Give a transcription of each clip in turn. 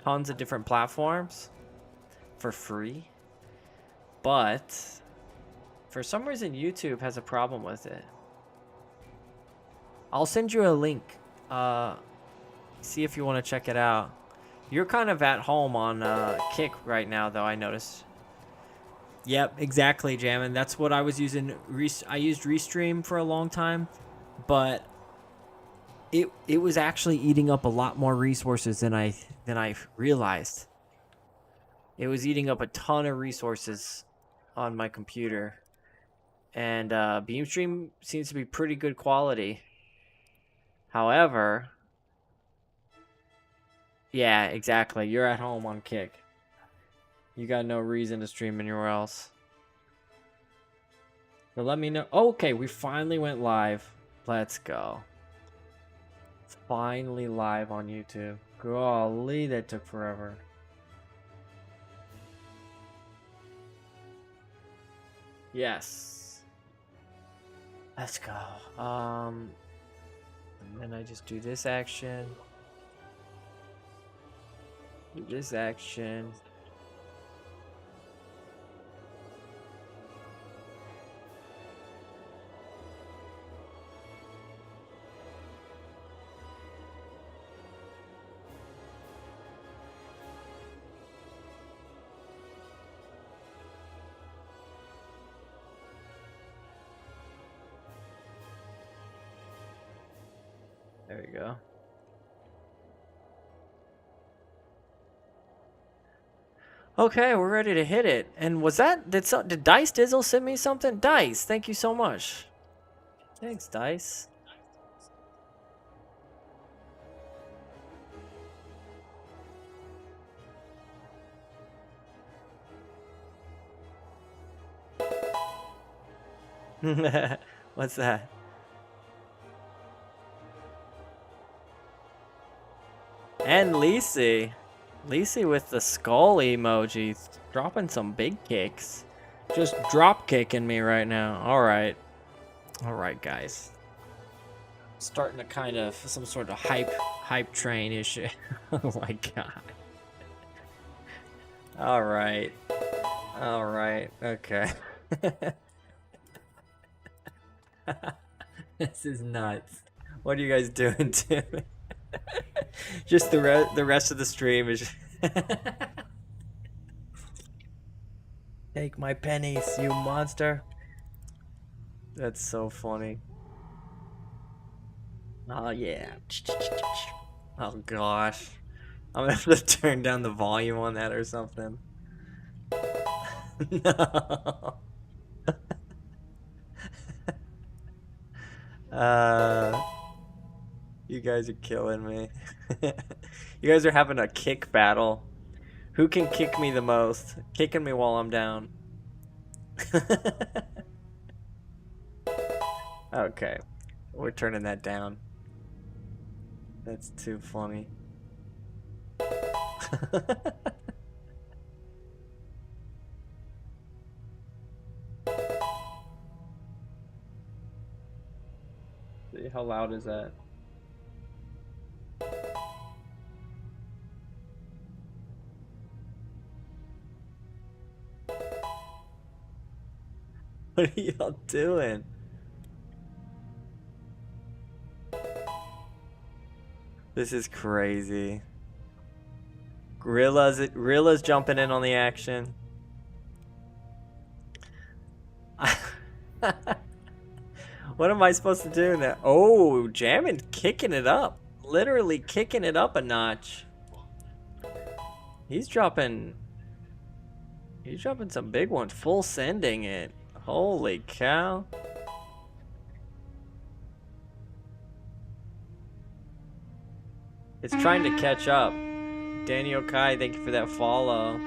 tons of different platforms for free, but for some reason YouTube has a problem with it. I'll send you a link. See if you want to check it out. You're kind of at home on Kick right now, though, I noticed. Yep, exactly, Jammin. That's what I was using. I used Restream for a long time, but it was actually eating up a lot more resources than I realized. It was eating up a ton of resources on my computer, and Beamstream seems to be pretty good quality. However, yeah, exactly. You're at home on Kick. You got no reason to stream anywhere else. So let me know. Okay, we finally went live. Let's go. Finally live on YouTube. Golly, that took forever. Yes. Let's go. And then I just do this action. Do this action. There we go. Okay, we're ready to hit it. And was that did Dice Dizzle send me something? Dice, thank you so much. Thanks, Dice. What's that? And Lisi. Lisi with the skull emoji. Dropping some big kicks. Just drop kicking me right now. Alright. Alright, guys. Starting to kind of some sort of hype train issue. Oh my god. Alright. Alright. Okay. This is nuts. What are you guys doing to me? Just the rest of the stream is take my pennies, you monster. That's so funny. Oh yeah. Oh gosh. I'm gonna have to turn down the volume on that or something. No. You guys are killing me. You guys are having a kick battle. Who can kick me the most? Kicking me while I'm down. Okay. We're turning that down. That's too funny. See, how loud is that? What are y'all doing? This is crazy. Gorilla's jumping in on the action. What am I supposed to do now? Oh, Jammin' kicking it up. Literally kicking it up a notch. He's dropping some big ones. Full sending it. Holy cow. It's trying to catch up. Daniel Kai, thank you for that follow.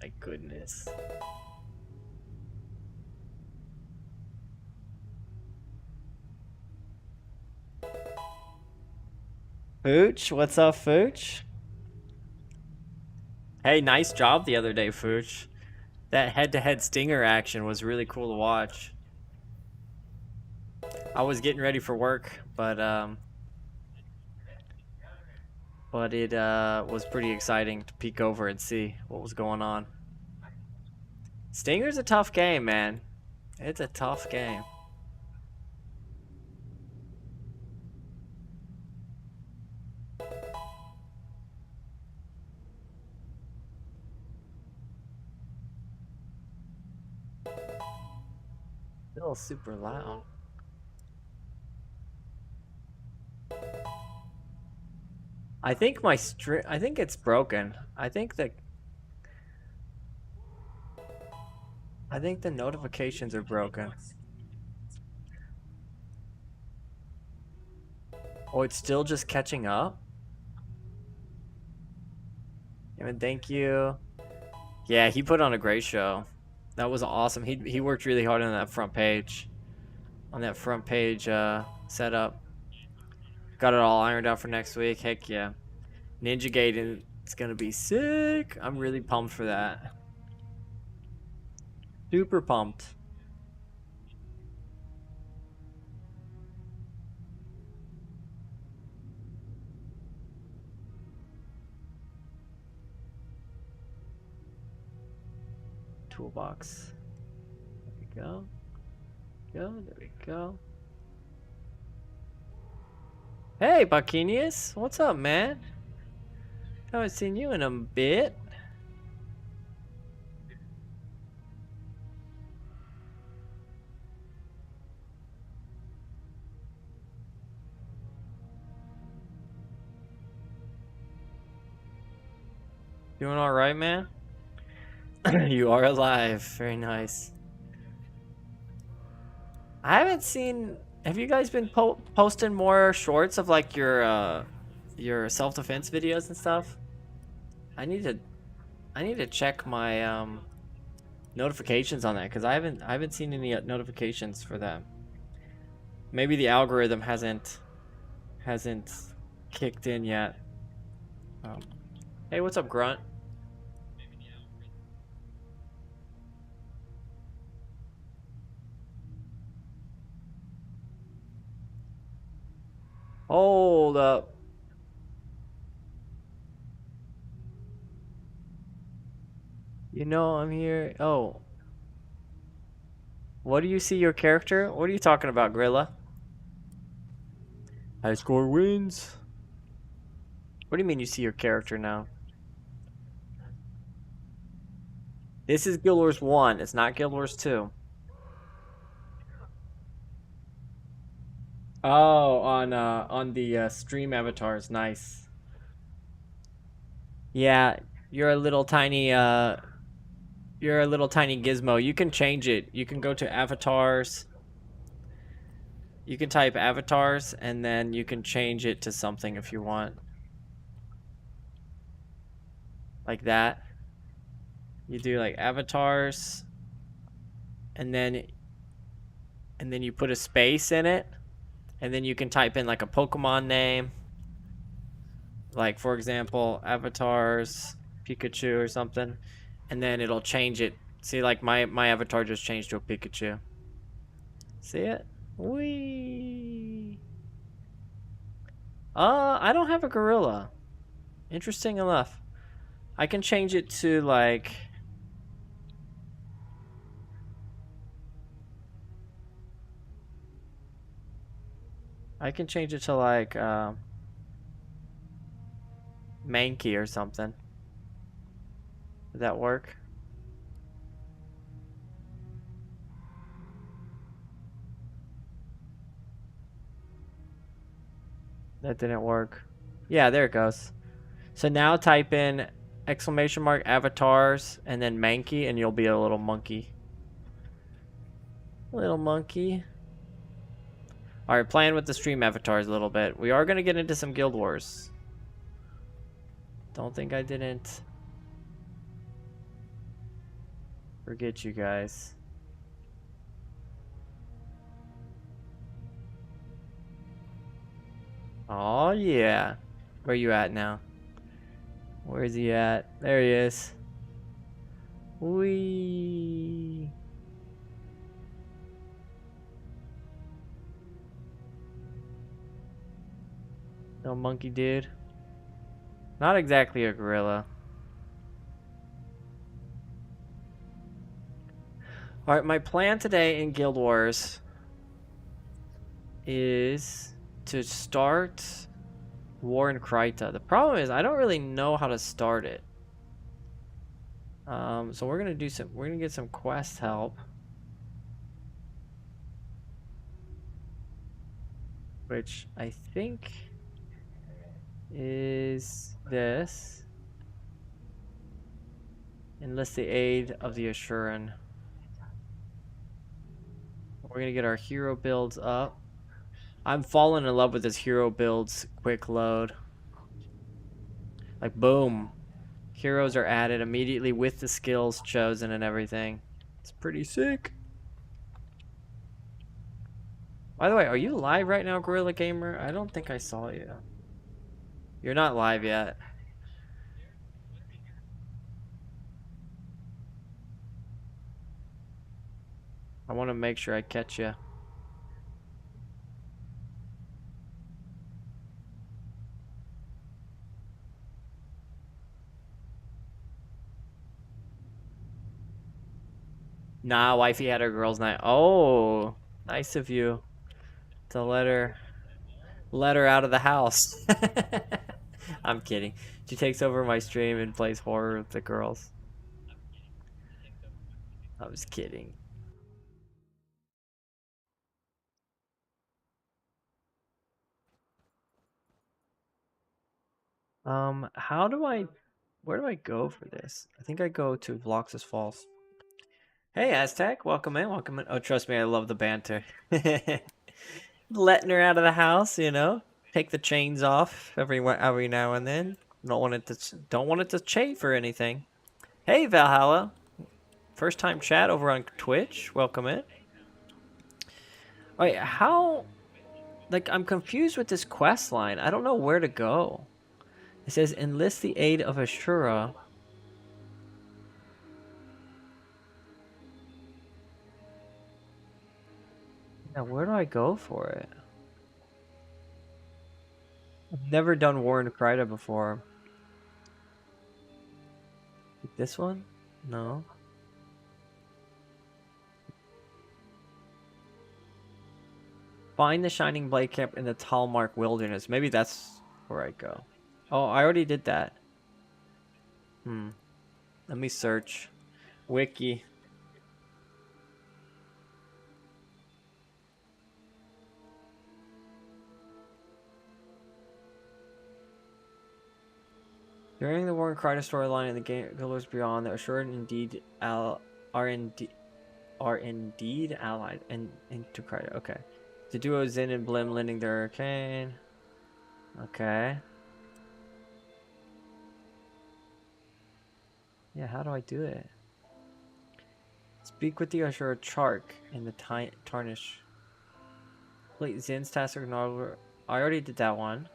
My goodness. Fooch, what's up, Fooch? Hey, nice job the other day, Fooch. That head-to-head stinger action was really cool to watch. I was getting ready for work, but it was pretty exciting to peek over and see what was going on. Stinger's a tough game, man. It's a tough game. Still super loud. I think my I think it's broken. I think the notifications are broken. Oh, it's still just catching up? Evan, thank you. Yeah, he put on a great show. That was awesome. He worked really hard on that front page. On that front page setup. Got it all ironed out for next week. Heck yeah. Ninja Gaiden, it's gonna be sick. I'm really pumped for that. Super pumped. Toolbox. There we go. There we go. Hey, Buccaneers. What's up, man? Haven't seen you in a bit. Doing all right, man? You are alive. Very nice. I haven't seen. Have you guys been posting more shorts of like your self-defense videos and stuff? I need to check my notifications on that because I haven't seen any notifications for that. Maybe the algorithm hasn't kicked in yet. Hey, what's up, Grunt? Hold up. You know I'm here. Oh. What do you see your character? What are you talking about, Grilla? High score wins. What do you mean you see your character now? This is Guild Wars 1. It's not Guild Wars 2. Oh, on the stream avatars. Nice. Yeah, you're a little tiny gizmo. You can change it. You can go to avatars. You can type avatars and then you can change it to something if you want. Like that. You do like avatars and then you put a space in it and then you can type in like a Pokemon name. Like for example, avatars Pikachu or something, and then it'll change it. See, like my avatar just changed to a Pikachu. See it? Whee! I don't have a gorilla. Interesting enough. I can change it to like Mankey or something. Did that work? That didn't work. Yeah, there it goes. So now type in exclamation mark avatars and then Mankey and you'll be a little monkey. Little monkey. Alright, playing with the stream avatars a little bit. We are going to get into some Guild Wars. Don't think I didn't forget you guys. Oh yeah. Where you at now? Where is he at? There he is. Whee. No monkey dude. Not exactly a gorilla. Alright, my plan today in Guild Wars is to start War in Kryta. The problem is I don't really know how to start it. So we're gonna get some quest help. Which I think is this. Enlist the aid of the Assuran. We're gonna get our hero builds up. I'm falling in love with this hero builds quick load. Like boom. Heroes are added immediately with the skills chosen and everything. It's pretty sick. By the way, are you live right now, Gorilla Gamer? I don't think I saw you. You're not live yet. I want to make sure I catch you. Nah, wifey had her girls' night. Oh, nice of you to let her out of the house. I'm kidding. She takes over my stream and plays horror with the girls. I was kidding. Where do I go for this? I think I go to Vlox's Falls. Hey, Aztec, welcome in, welcome in. Oh, trust me, I love the banter. Letting her out of the house, you know, take the chains off every now and then. Don't want it to chafe or anything. Hey, Valhalla, first time chat over on Twitch. Welcome in. Wait, how? Like, I'm confused with this quest line. I don't know where to go. It says enlist the aid of Ashura. Now, where do I go for it? I've never done War in Kryta before. This one? No. Find the Shining Blade Camp in the Talmark Wilderness. Maybe that's where I go. Oh, I already did that. Let me search. Wiki. During the War in Kryta storyline in the game Pillars Beyond, the Assured are indeed allied into Kryta. Okay. The duo Zin and Blim lending their arcane. Okay. Yeah, how do I do it? Speak with the Assured Chark in the Tarnish. Complete Zin's task. I already did that one.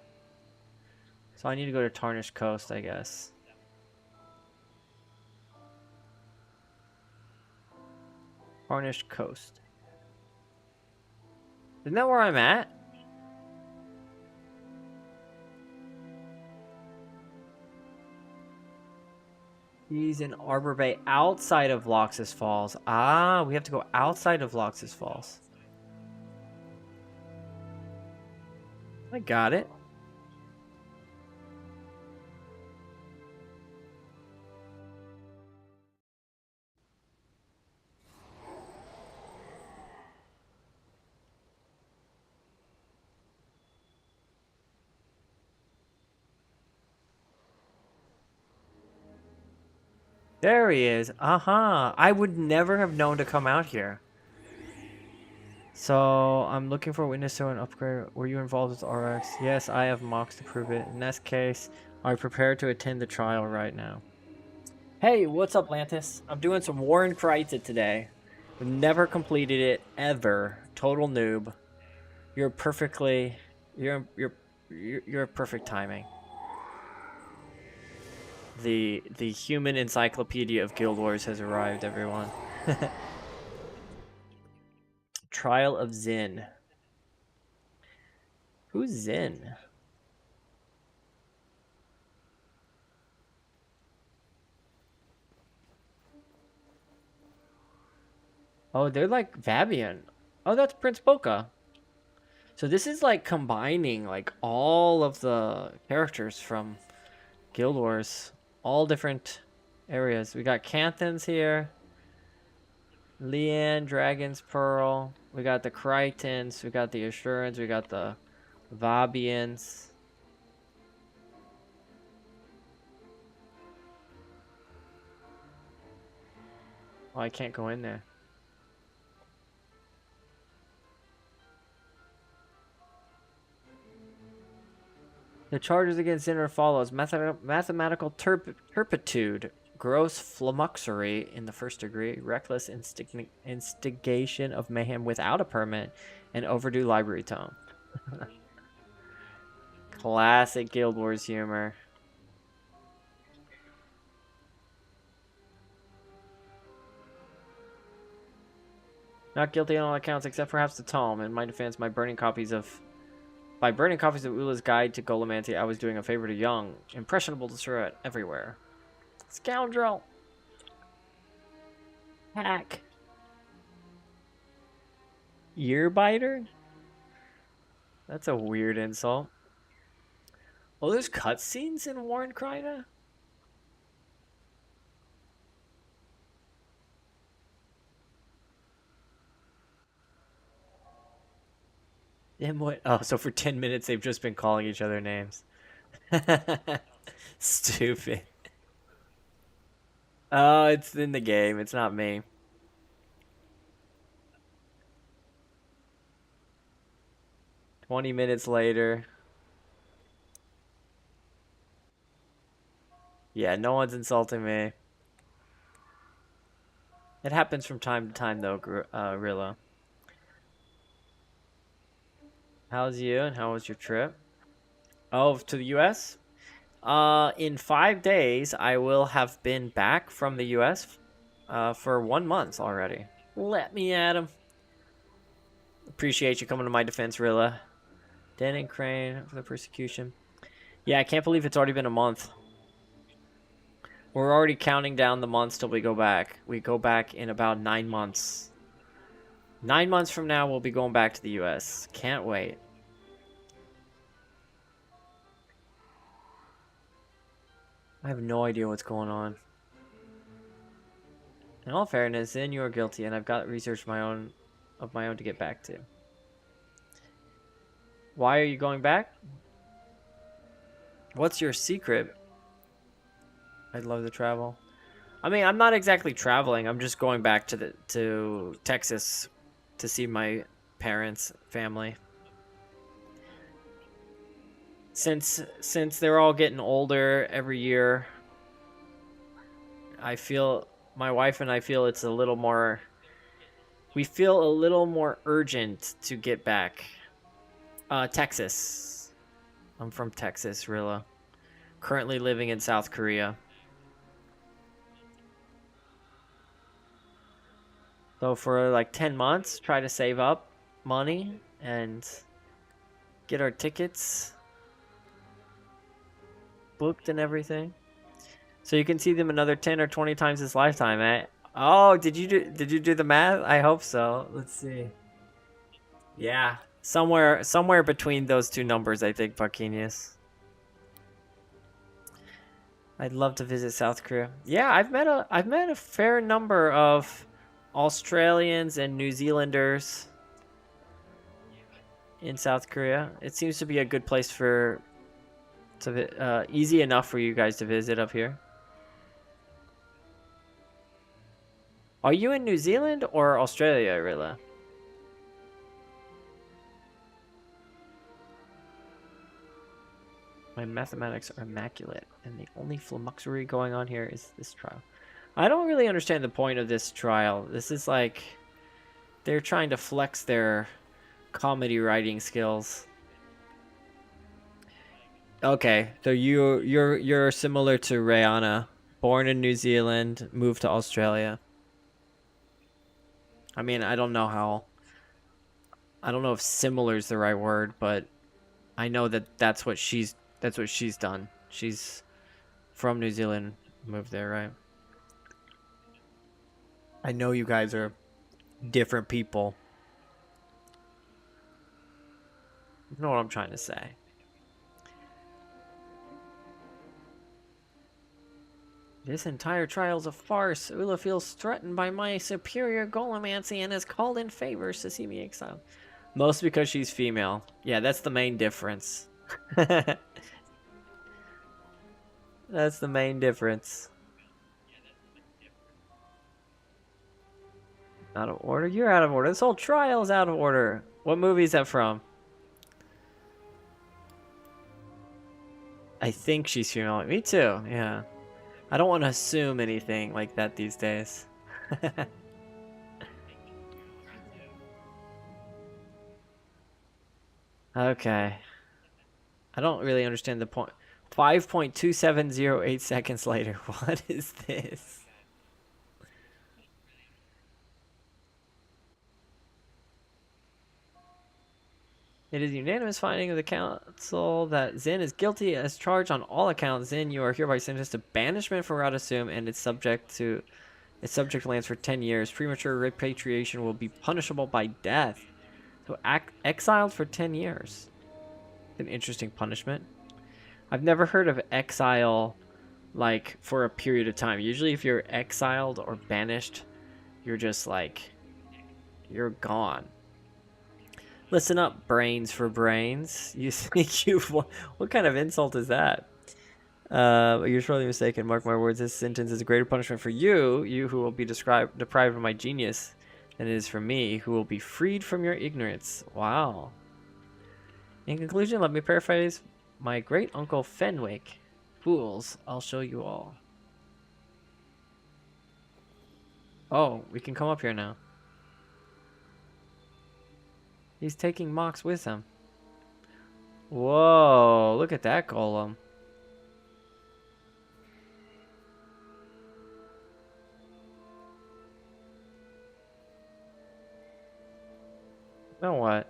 So I need to go to Tarnish Coast, I guess. Tarnish Coast. Isn't that where I'm at? He's in Arbor Bay outside of Lox's Falls. Ah, we have to go outside of Lox's Falls. I got it. There he is. I would never have known to come out here. So, I'm looking for a witness to an upgrade. Were you involved with RX? Yes, I have mocks to prove it. In that case, are prepared to attend the trial right now. Hey, what's up, Lantis? I'm doing some War in Kryta today. I've never completed it, ever. Total noob. You're perfect timing. The human encyclopedia of Guild Wars has arrived, everyone. Trial of Zin. Who's Zin? Oh, they're like Vabian. Oh, that's Prince Boca. So this is like combining like all of the characters from Guild Wars, all different areas. We got Canthons here, Leanne, Dragon's Pearl. We got the Krytons. We got the Assurance. We got the Vabians. Oh, I can't go in there. The charges against Zinner follows mathematical turpitude, gross flummoxery in the first degree, reckless instigation of mayhem without a permit, and overdue library tome. Classic Guild Wars humor. Not guilty on all accounts except perhaps the tome. In my defense, by burning copies of Ula's Guide to Golomancy, I was doing a favor to Young. Impressionable to throw it everywhere. Scoundrel! Hack! Earbiter? That's a weird insult. Oh, there's cutscenes in Warren Kryta? Damn what? Oh, so for 10 minutes they've just been calling each other names. Stupid. Oh, it's in the game. It's not me. "20 minutes later. Yeah, no one's insulting me. It happens from time to time, though, Rilla. How's you and how was your trip? Oh, to the U.S.? In 5 days, I will have been back from the U.S. For 1 month already. Let me at him. Appreciate you coming to my defense, Rilla. Dan and Crane for the persecution. Yeah, I can't believe it's already been a month. We're already counting down the months till we go back. We go back in about 9 months. 9 months from now, we'll be going back to the U.S. Can't wait. I have no idea what's going on. In all fairness, then you are guilty, and I've got research of my own to get back to. Why are you going back? What's your secret? I'd love to travel. I mean, I'm not exactly traveling. I'm just going back to Texas to see my parents, family. Since they're all getting older every year, I feel my wife and I feel it's a little more. We feel a little more urgent to get back. Texas. I'm from Texas, Rilla. Currently living in South Korea. So for like 10 months, try to save up money and get our tickets booked and everything. So you can see them another 10 or 20 times this lifetime, eh? Oh, did you do the math? I hope so. Let's see. Yeah, somewhere between those two numbers, I think, Parkinius. I'd love to visit South Korea. Yeah, I've met a fair number of Australians and New Zealanders in South Korea. It seems to be a good place easy enough for you guys to visit up here. Are you in New Zealand or Australia, Rilla? My mathematics are immaculate, and the only flummoxery going on here is this trial. I don't really understand the point of this trial. This is like they're trying to flex their comedy writing skills. Okay, so you're similar to Rihanna, born in New Zealand, moved to Australia. I mean, I don't know if similar is the right word, but I know that's what she's done. She's from New Zealand, moved there, right? I know you guys are different people. You know what I'm trying to say. This entire trial's a farce. Ula feels threatened by my superior golomancy and has called in favors to see me exiled. Mostly because she's female. Yeah, that's the main difference. That's the main difference. Out of order? You're out of order. This whole trial is out of order. What movie is that from? I think she's female. Me too, yeah. I don't want to assume anything like that these days. Okay. I don't really understand the point. 5.2708 seconds later. What is this? It is unanimous finding of the council that Zin is guilty as charged on all accounts. Zin, you are hereby sentenced to banishment from Radasum and its subject lands for 10 years. Premature repatriation will be punishable by death. So exiled for 10 years. An interesting punishment. I've never heard of exile like for a period of time. Usually if you're exiled or banished, you're just like you're gone. Listen up, brains for brains. You think you what kind of insult is that? You're sorely mistaken. Mark my words. This sentence is a greater punishment for you, you who will be deprived of my genius, than it is for me, who will be freed from your ignorance. Wow. In conclusion, let me paraphrase my great uncle Fenwick. Fools, I'll show you all. Oh, we can come up here now. He's taking Mox with him. Whoa, look at that golem. Now what?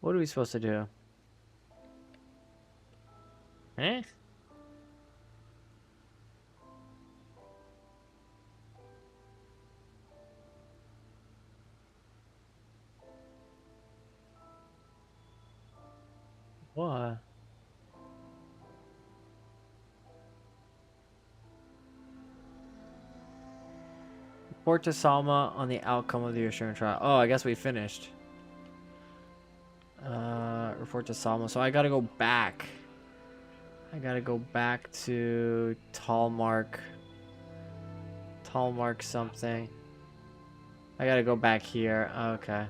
What are we supposed to do? Eh? What? Report to Salma on the outcome of the assurance trial. Oh, I guess we finished. Report to Salma. So I gotta go back. I gotta go back to Talmark. Talmark something. I gotta go back here. Okay.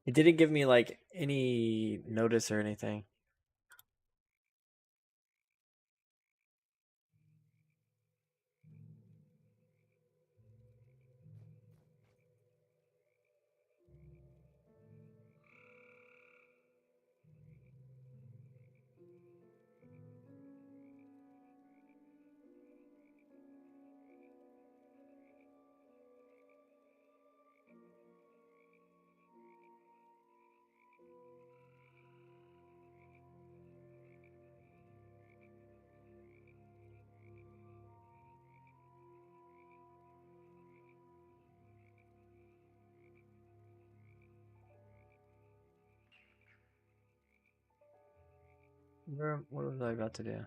It didn't give me like any notice or anything. What was I about to do?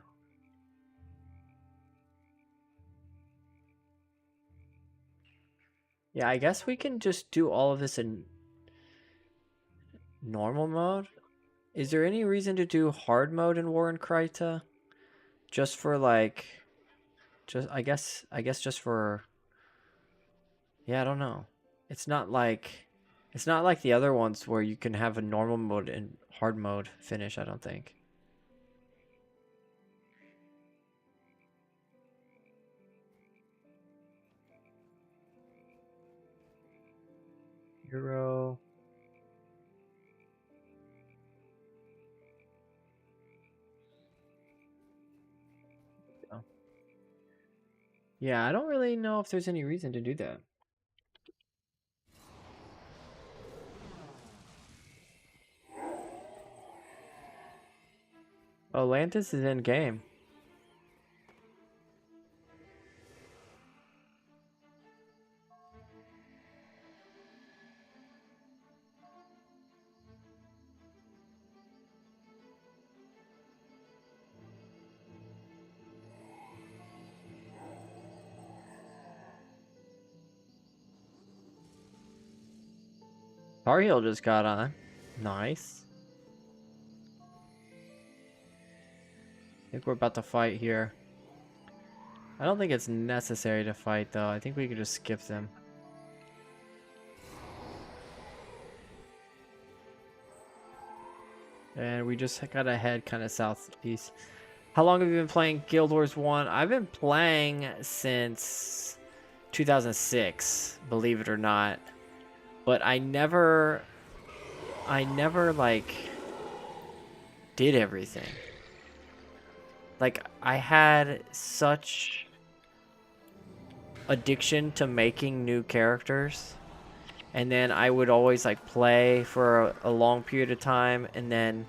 Yeah, I guess we can just do all of this in normal mode. Is there any reason to do hard mode in War in Kryta? Just for like, I guess just for, yeah, I don't know. It's not like the other ones where you can have a normal mode and hard mode finish, I don't think. Euro. Oh. Yeah, I don't really know if there's any reason to do that. Atlantis is in game. Tar Heel just got on. Nice. I think we're about to fight here. I don't think it's necessary to fight, though. I think we can just skip them. And we just gotta head kind of southeast. How long have you been playing Guild Wars 1? I've been playing since 2006, believe it or not. But I never like did everything. Like, I had such addiction to making new characters, and then I would always like play for a long period of time and then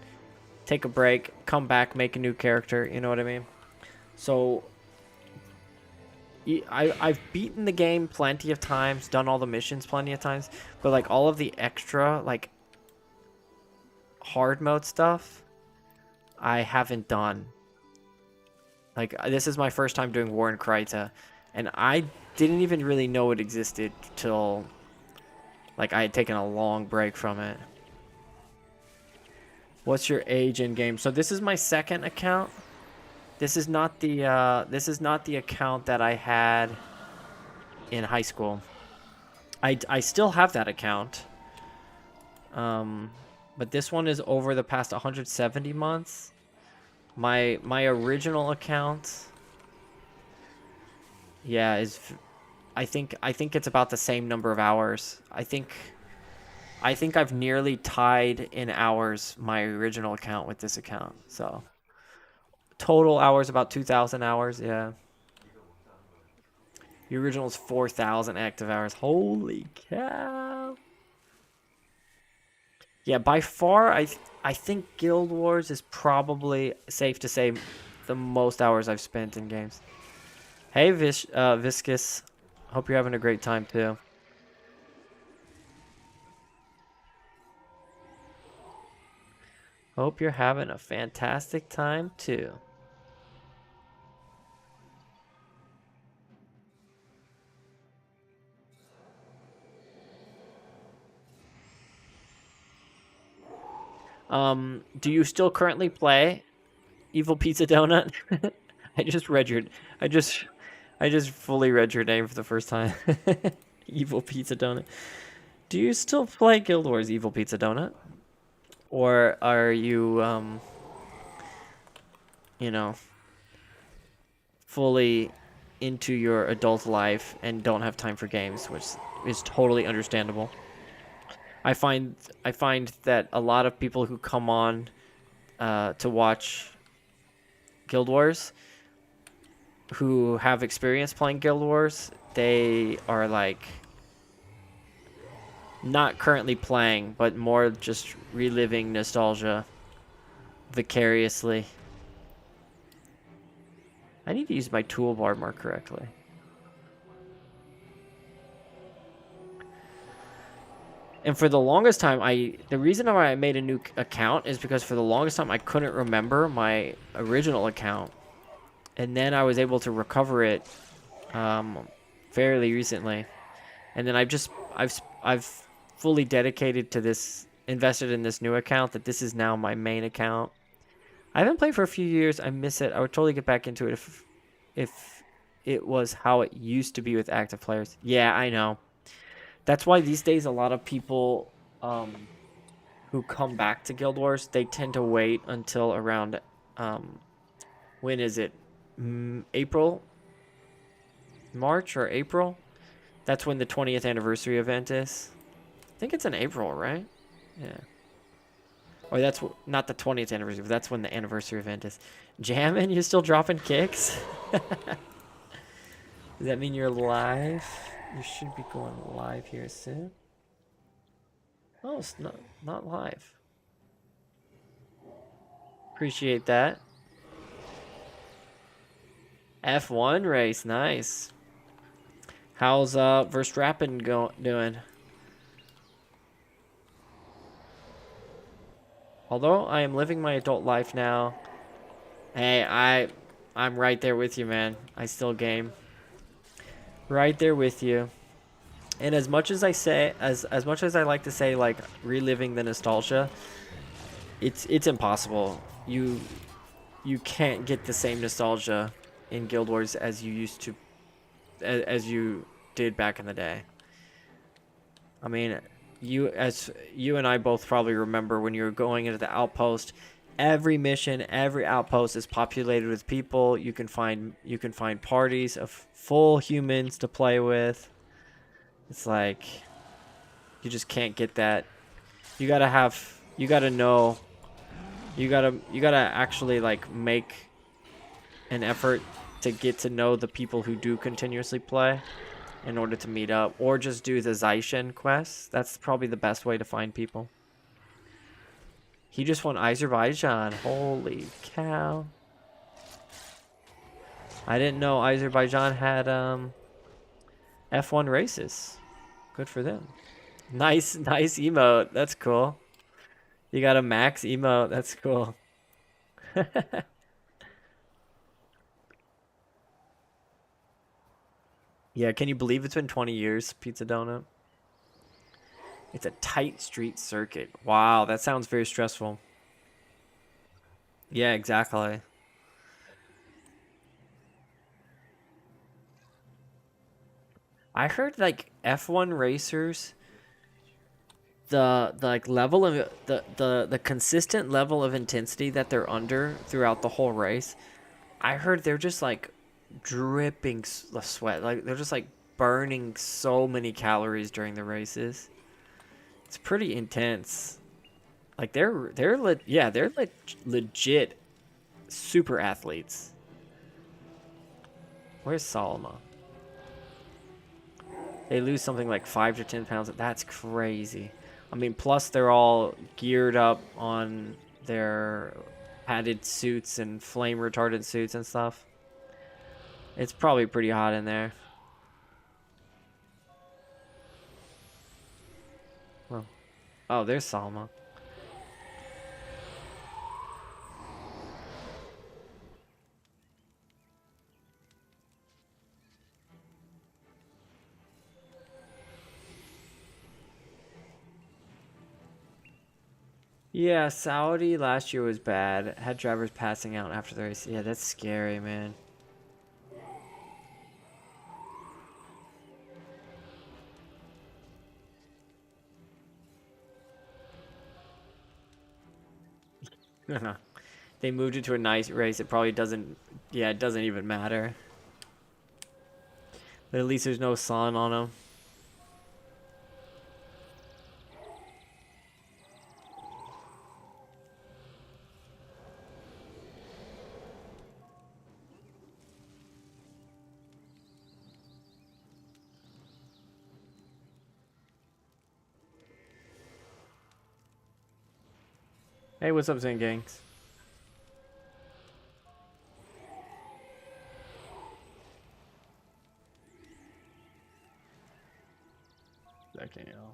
take a break, come back, make a new character, you know what I mean? So I've beaten the game plenty of times, done all the missions plenty of times, but like all of the extra like hard mode stuff I haven't done. Like, this is my first time doing War in Kryta, and I didn't even really know it existed till like I had taken a long break from it. What's your age in game? So this is my second account. This is not the account that I had in high school. I still have that account. But this one is over the past 170 months. My original account, yeah, is I think it's about the same number of hours. I think I've nearly tied in hours my original account with this account. So total hours about 2,000 hours. Yeah. The original is 4,000 active hours. Holy cow. Yeah, by far, I think Guild Wars is probably, safe to say, the most hours I've spent in games. Hey, Viscous. Hope you're having a great time, too. Hope you're having a fantastic time, too. Do you still currently play Evil Pizza Donut? I just fully read your name for the first time. Evil Pizza Donut. Do you still play Guild Wars Evil Pizza Donut? Or are you, you know, fully into your adult life and don't have time for games, which is totally understandable. I find that a lot of people who come on to watch Guild Wars, who have experience playing Guild Wars, they are like not currently playing, but more just reliving nostalgia vicariously. I need to use my toolbar more correctly. And for the longest time, the reason why I made a new account is because for the longest time I couldn't remember my original account. And then I was able to recover it fairly recently. And then I've fully dedicated to this, invested in this new account, that this is now my main account. I haven't played for a few years. I miss it. I would totally get back into it if it was how it used to be with active players. Yeah, I know. That's why these days a lot of people who come back to Guild Wars, they tend to wait until around, when is it? April? March or April? That's when the 20th anniversary event is. I think it's in April, right? Yeah. Or that's not the 20th anniversary, but that's when the anniversary event is. Jammin', you still dropping kicks? Does that mean you're live? You should be going live here soon. Oh, it's not live. Appreciate that. F1 race, nice. How's Verstappen doing? Although I am living my adult life now, hey, I'm right there with you, man. I still game. Right there with you. And as much as I say, as much as I like to say, like reliving the nostalgia, it's impossible. You can't get the same nostalgia in Guild Wars as you used to, as you did back in the day. I mean, you and I both probably remember when you were going into the outpost. Every mission, every outpost is populated with people. You can find parties of full humans to play with. It's like you just can't get that. You gotta know. You gotta actually like make an effort to get to know the people who do continuously play in order to meet up, or just do the Zaishen quests. That's probably the best way to find people. He just won Azerbaijan. Holy cow. I didn't know Azerbaijan had F1 races. Good for them. Nice emote. That's cool. You got a max emote. That's cool. Yeah, can you believe it's been 20 years, Pizza Donut? It's a tight street circuit. Wow, that sounds very stressful. Yeah, exactly. I heard like F1 racers, the like level of the consistent level of intensity that they're under throughout the whole race. I heard they're just like dripping sweat. Like they're just like burning so many calories during the races. It's pretty intense. Like they're legit super athletes. Where's Salma? They lose something like 5 to 10 pounds. That's crazy. I mean, plus they're all geared up on their padded suits and flame retardant suits and stuff. It's probably pretty hot in there. Well, oh, there's Salma. Yeah, Saudi last year was bad. Had drivers passing out after the race. Yeah, that's scary, man. They moved it to a nice race. It probably doesn't. Yeah, it doesn't even matter. But at least there's no sun on them. Hey, what's up, Zen Gangs? Second, you know.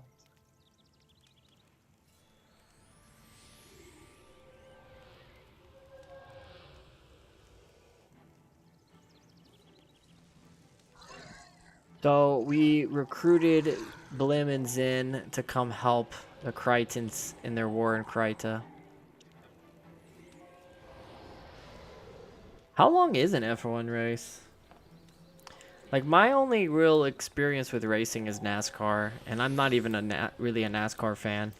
So we recruited Blim and Zin to come help the Krytans in their war in Kryta. How long is an F1 race? Like my only real experience with racing is NASCAR, and I'm not even really a NASCAR fan.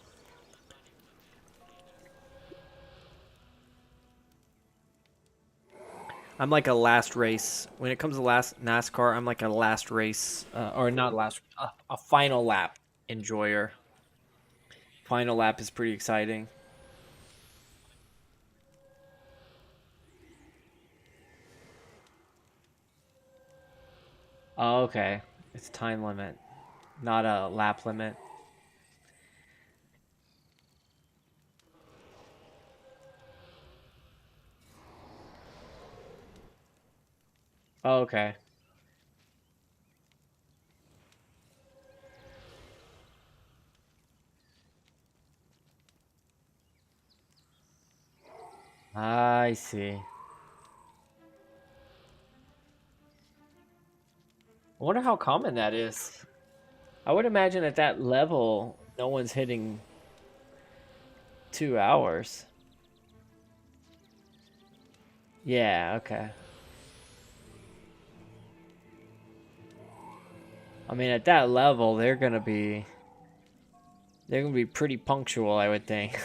I'm like a last race. When it comes to last NASCAR, I'm like a last race, or not last, a final lap enjoyer. Final lap is pretty exciting. Oh, okay. It's time limit, not a lap limit. Oh, okay. I see. I wonder how common that is. I would imagine at that level, no one's hitting 2 hours. Yeah, okay. I mean, at that level, they're gonna be pretty punctual, I would think.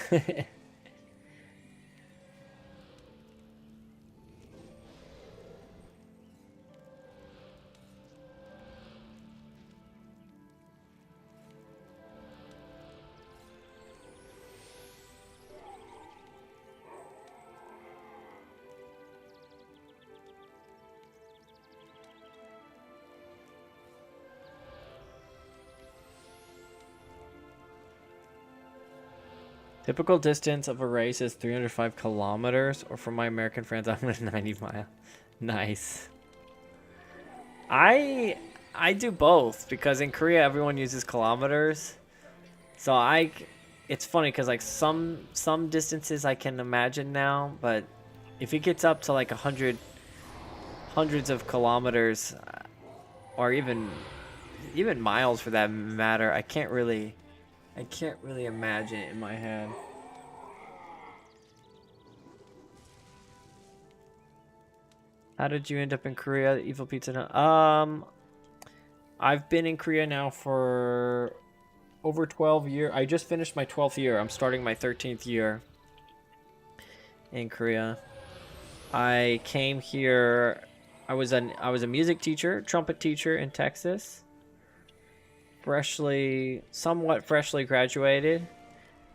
Typical distance of a race is 305 kilometers, or for my American friends, I'm at 90 miles. Nice. I I do both because in Korea everyone uses kilometers. So it's funny because like some distances I can imagine now, but if it gets up to like hundreds of kilometers, or even miles for that matter, I can't really imagine it in my head. How did you end up in Korea? Evil Pizza Nut? I've been in Korea now for over 12 years. I just finished my 12th year. I'm starting my 13th year in Korea. I came here. I was a music teacher, trumpet teacher in Texas. Somewhat freshly graduated,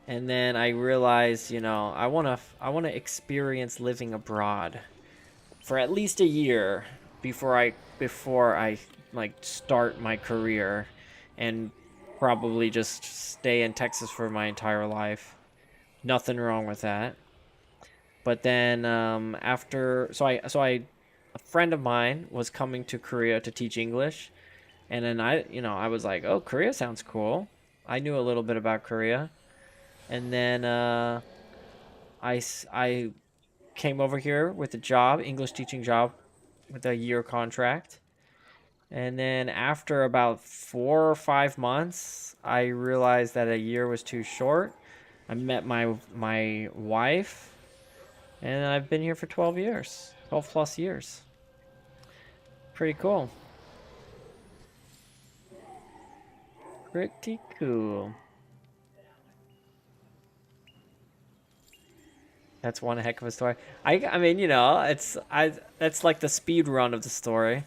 and then I realized, I want to experience living abroad for at least a year before I like start my career, and probably just stay in Texas for my entire life. Nothing wrong with that. But then after a friend of mine was coming to Korea to teach English, and then I was like, "Oh, Korea sounds cool." I knew a little bit about Korea, and then I came over here with a job, English teaching job, with a year contract. And then after about 4 or 5 months, I realized that a year was too short. I met my wife, and I've been here for 12 years, 12 plus years. Pretty cool. Pretty cool. That's one heck of a story. I mean, that's like the speed run of the story.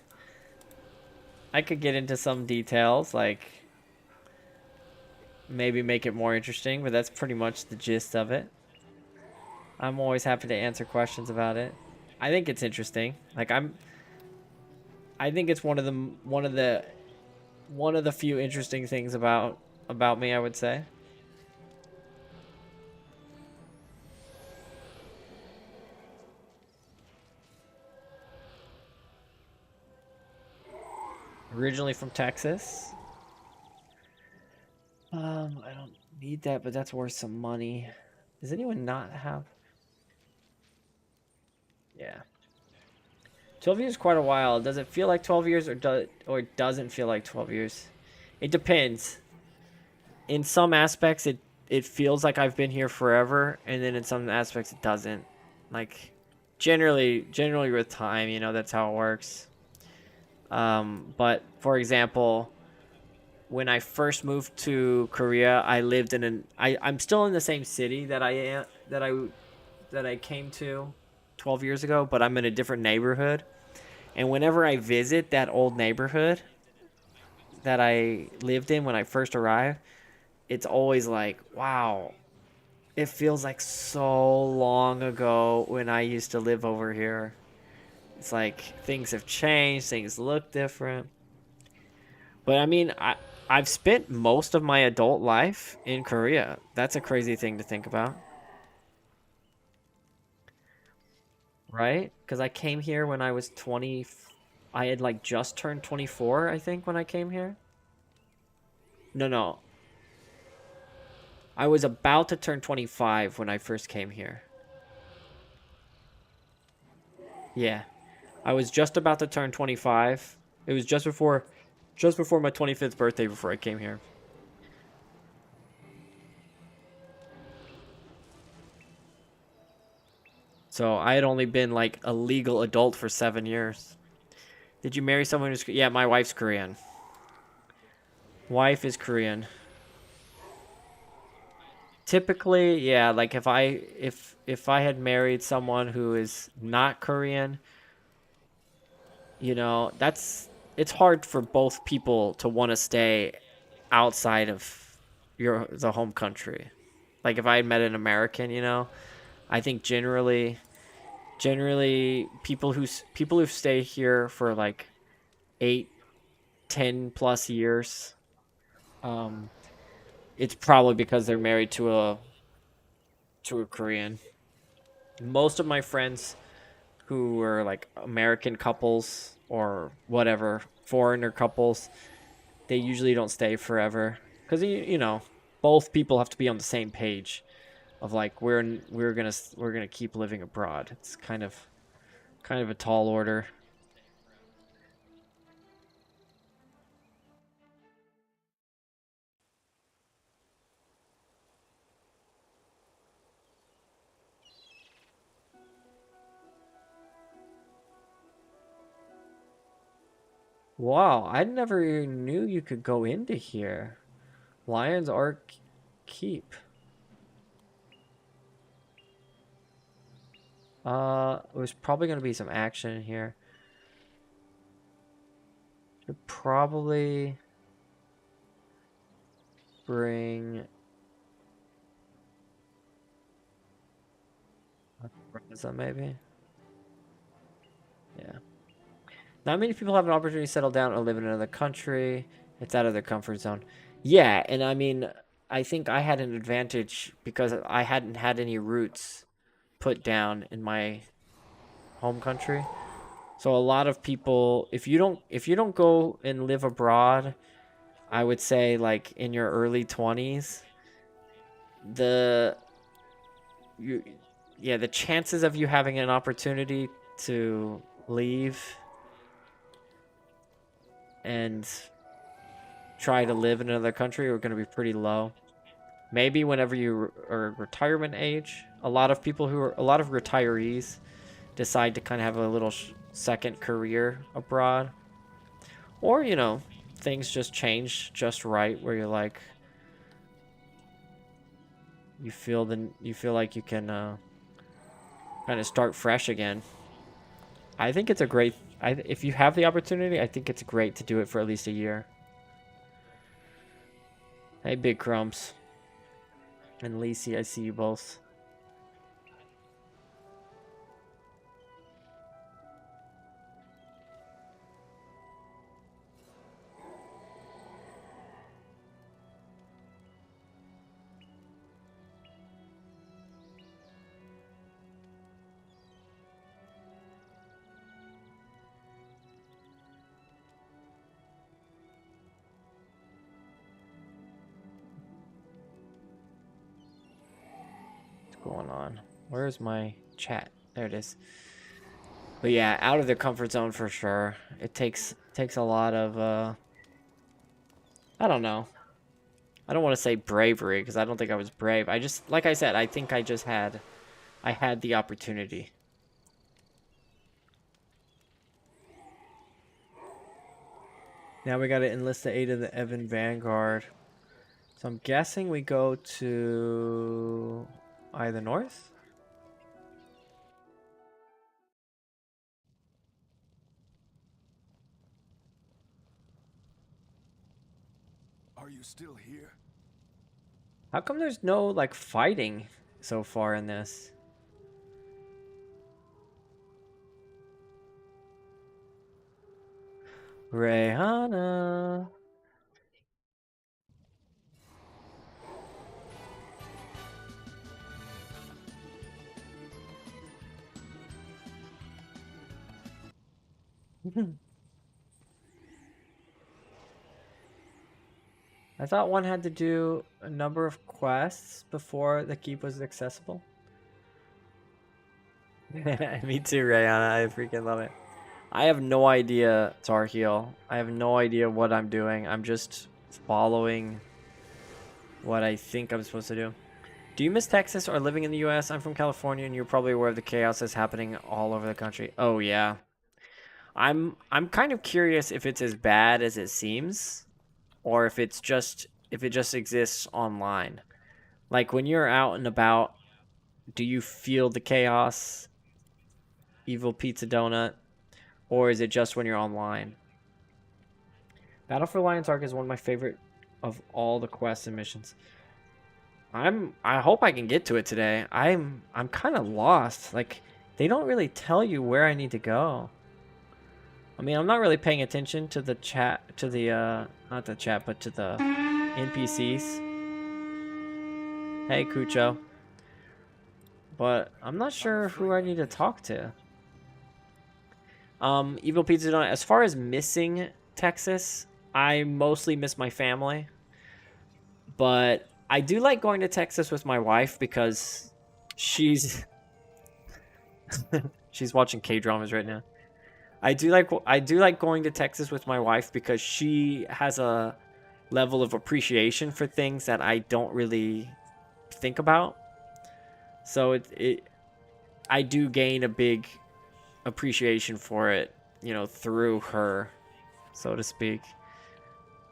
I could get into some details, like maybe make it more interesting, but that's pretty much the gist of it. I'm always happy to answer questions about it. I think it's interesting. I think it's one of the few interesting things about me, I would say. Originally from Texas. I don't need that, but that's worth some money. Does anyone not have? Yeah. 12 years is quite a while. Does it feel like 12 years, or it doesn't feel like 12 years? It depends. In some aspects it feels like I've been here forever, and then in some aspects it doesn't. Like generally with time, that's how it works. But for example, when I first moved to Korea, I lived I'm still in the same city that I came to 12 years ago, but I'm in a different neighborhood. And whenever I visit that old neighborhood that I lived in when I first arrived, it's always like, wow, it feels like so long ago when I used to live over here. It's like things have changed, things look different. But I mean, I've spent most of my adult life in Korea. That's a crazy thing to think about, right? Because I came here when I was 20. I had like just turned 24, I think, when I came here. No, no. I was about to turn 25 when I first came here. Yeah. I was just about to turn 25. It was just before my 25th birthday before I came here. So I had only been like a legal adult for 7 years. Did you marry someone who's... Yeah, my wife's Korean. Wife is Korean. Typically, yeah, like if I had married someone who is not Korean, it's hard for both people to want to stay outside of the home country. Like if I had met an American, I think generally people who stay here for like 8, 10 plus years, um, it's probably because they're married to a Korean. Most of my friends who were like American couples or whatever, foreigner couples, they usually don't stay forever because both people have to be on the same page of like we're gonna keep living abroad. It's kind of a tall order. Wow, I never even knew you could go into here. Lions Arc Keep. There's probably gonna be some action in here. Should probably bring Ryza maybe. Yeah. Not many people have an opportunity to settle down or live in another country. It's out of their comfort zone. Yeah, and I mean, I think I had an advantage because I hadn't had any roots put down in my home country. So a lot of people, if you don't go and live abroad, I would say like in your early 20s, the you yeah, the chances of you having an opportunity to leave and try to live in another country are going to be pretty low. Maybe whenever you are retirement age, a lot of retirees decide to kind of have a little second career abroad. Or, things just change just right where you're like you feel like you can kind of start fresh again. I think it's a great if you have the opportunity, I think it's great to do it for at least a year. Hey, Big Crumbs and Lacey, I see you both. What's going on? Where's my chat? There it is. But yeah, out of their comfort zone for sure. It takes a lot of I don't know. I don't want to say bravery because I don't think I was brave. I just, like I said, I think I had the opportunity. Now we got to enlist the aid of the Evan Vanguard. So I'm guessing we go to either north. Are you still here? How come there's no like fighting so far in this? Rehana. I thought one had to do a number of quests before the keep was accessible. Me too, Rayana. I freaking love it. I have no idea, Tar Heel. I have no idea what I'm doing. I'm just following what I think I'm supposed to do. Do you miss Texas or living in the US? I'm from California and you're probably aware of the chaos that's happening all over the country. Oh yeah. I'm kind of curious if it's as bad as it seems or if it just exists online. Like when you're out and about, do you feel the chaos? Evil Pizza Donut, or is it just when you're online? Battle for Lion's Ark is one of my favorite of all the quests and missions. I hope I can get to it today. I'm kind of lost. Like they don't really tell you where I need to go. I mean, I'm not really paying attention to the chat, to the not the chat, but to the NPCs. Hey, Cucho. But I'm not sure who I need to talk to. Evil Pizza Donut, as far as missing Texas, I mostly miss my family. But I do like going to Texas with my wife because she's she's watching K-dramas right now. I do like going to Texas with my wife because she has a level of appreciation for things that I don't really think about. So I do gain a big appreciation for it, you know, through her, so to speak.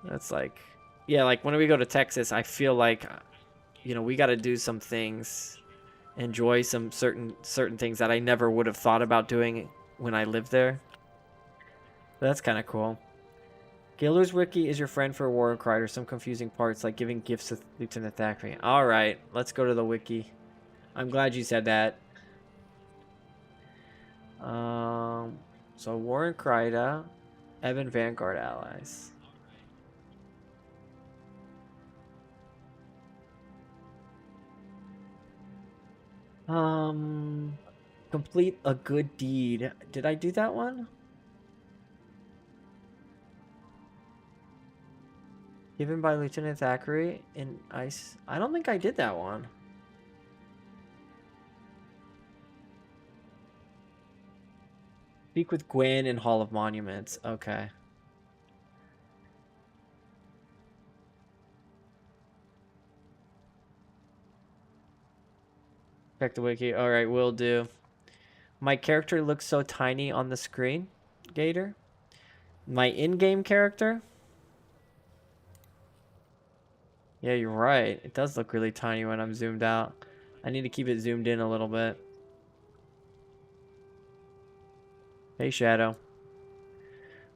That's like, yeah, like when we go to Texas, I feel like, you know, we got to do some things, enjoy some certain things that I never would have thought about doing when I lived there. That's kind of cool. Gaylor's Wiki is your friend for War and Kryta. Some confusing parts like giving gifts to Lieutenant Thackeray. All right, let's go to the wiki. I'm glad you said that. So War and Kryta, Evan Vanguard allies. Complete a good deed. Did I do that one? Given by Lieutenant Thackeray in Ice. I don't think I did that one. Speak with Gwen in Hall of Monuments. Okay. Check the wiki. All right, will do. My character looks so tiny on the screen, Gator. My in-game character? Yeah, you're right. It does look really tiny when I'm zoomed out. I need to keep it zoomed in a little bit. Hey, Shadow.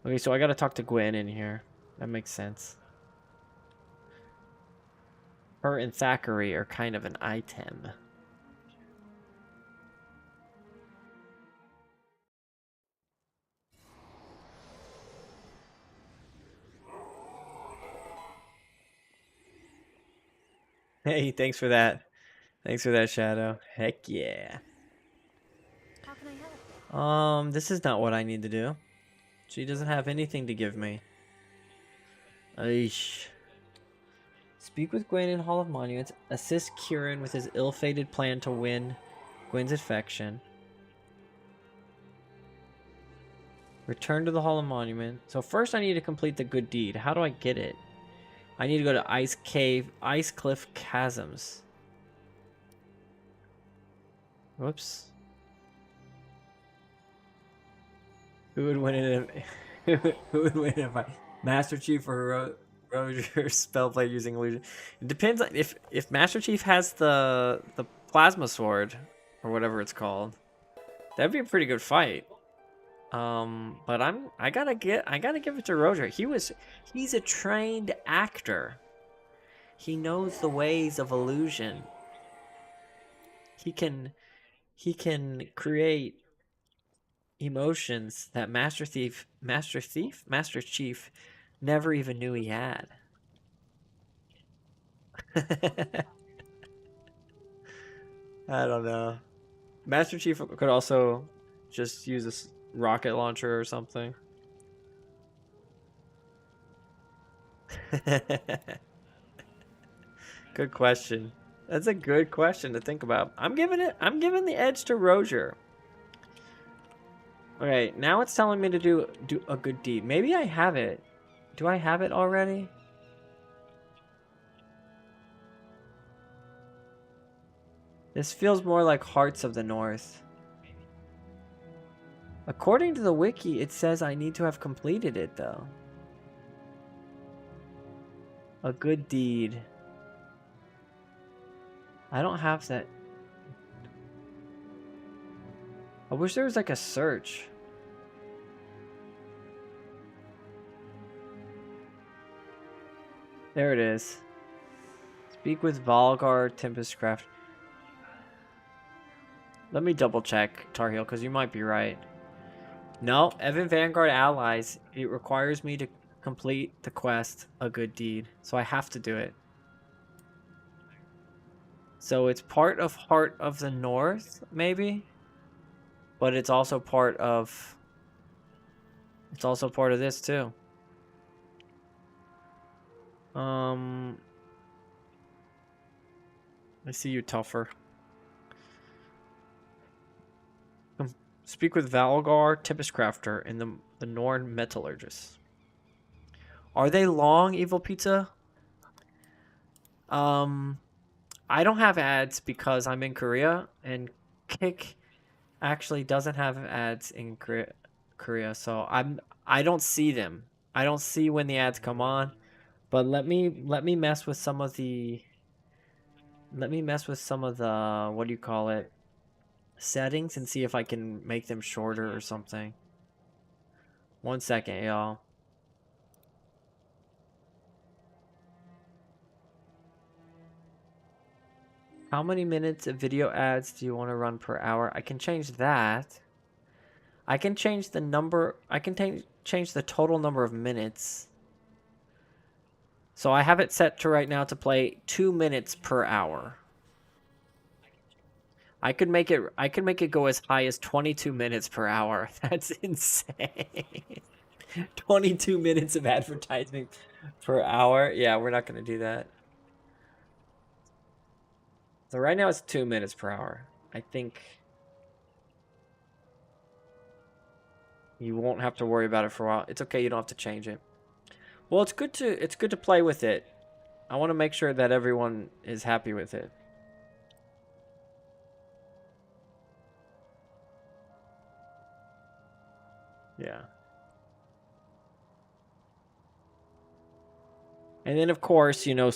Okay, so I gotta talk to Gwen in here. That makes sense. Her and Thackeray are kind of an item. Hey, thanks for that. Thanks for that, Shadow. Heck yeah. How can I help? This is not what I need to do. She doesn't have anything to give me. Aish. Speak with Gwen in Hall of Monuments. Assist Kieran with his ill-fated plan to win Gwen's affection. Return to the Hall of Monument. So first I need to complete the good deed. How do I get it? I need to go to Ice Cliff Chasms. Whoops. Who would win it if who would win if I Master Chief or Roger spellplay using illusion? It depends on if Master Chief has the plasma sword or whatever it's called. That'd be a pretty good fight. But I gotta give it to Roger. He's a trained actor. He knows the ways of illusion. He can create emotions that Master Chief never even knew he had. I don't know. Master Chief could also just use a rocket launcher or something. Good question. That's a good question to think about. I'm giving the edge to Roger. Okay, now it's telling me to do a good deed. Maybe I have it. Do I have it already? This feels more like Hearts of the North. According to the wiki, it says I need to have completed it, though. A good deed. I don't have that. I wish there was like a search. There it is. Speak with Volgar Tempestcraft. Let me double check, Tar Heel, because you might be right. No, Evan Vanguard allies. It requires me to complete the quest, a good deed. So I have to do it. So it's part of Heart of the North, maybe? But it's also part of... It's also part of this, too. I see you, Tougher. Speak with Valgar Tempestcrafter in the Norn Metallurgist. Are they long, Evil Pizza? I don't have ads because I'm in Korea, and Kick actually doesn't have ads in Korea, so I don't see them. I don't see when the ads come on. But let me mess with some of the what do you call it, settings, and see if I can make them shorter or something. 1 second, y'all. How many minutes of video ads do you want to run per hour? I can change that. I can change the number. I can change the total number of minutes. So I have it set to right now to play 2 minutes per hour. I could make it go as high as 22 minutes per hour. That's insane. 22 minutes of advertising per hour. Yeah, we're not going to do that. So right now it's 2 minutes per hour. I think you won't have to worry about it for a while. It's okay, you don't have to change it. Well, it's good to play with it. I want to make sure that everyone is happy with it. Yeah. And then, of course, you know,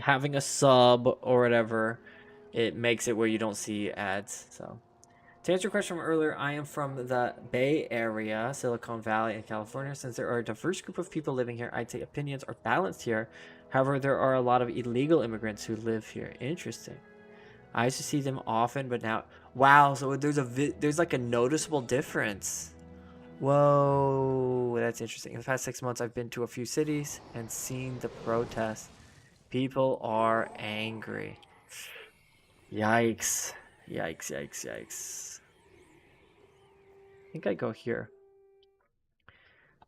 having a sub or whatever, it makes it where you don't see ads. So, to answer your question from earlier, I am from the Bay Area, Silicon Valley in California. Since there are a diverse group of people living here, I'd say opinions are balanced here. However, there are a lot of illegal immigrants who live here. Interesting. I used to see them often, but now... Wow, so there's like a noticeable difference. Whoa, that's interesting. In the past 6 months, I've been to a few cities and seen the protests. People are angry. Yikes. Yikes, yikes, yikes. I think I go here.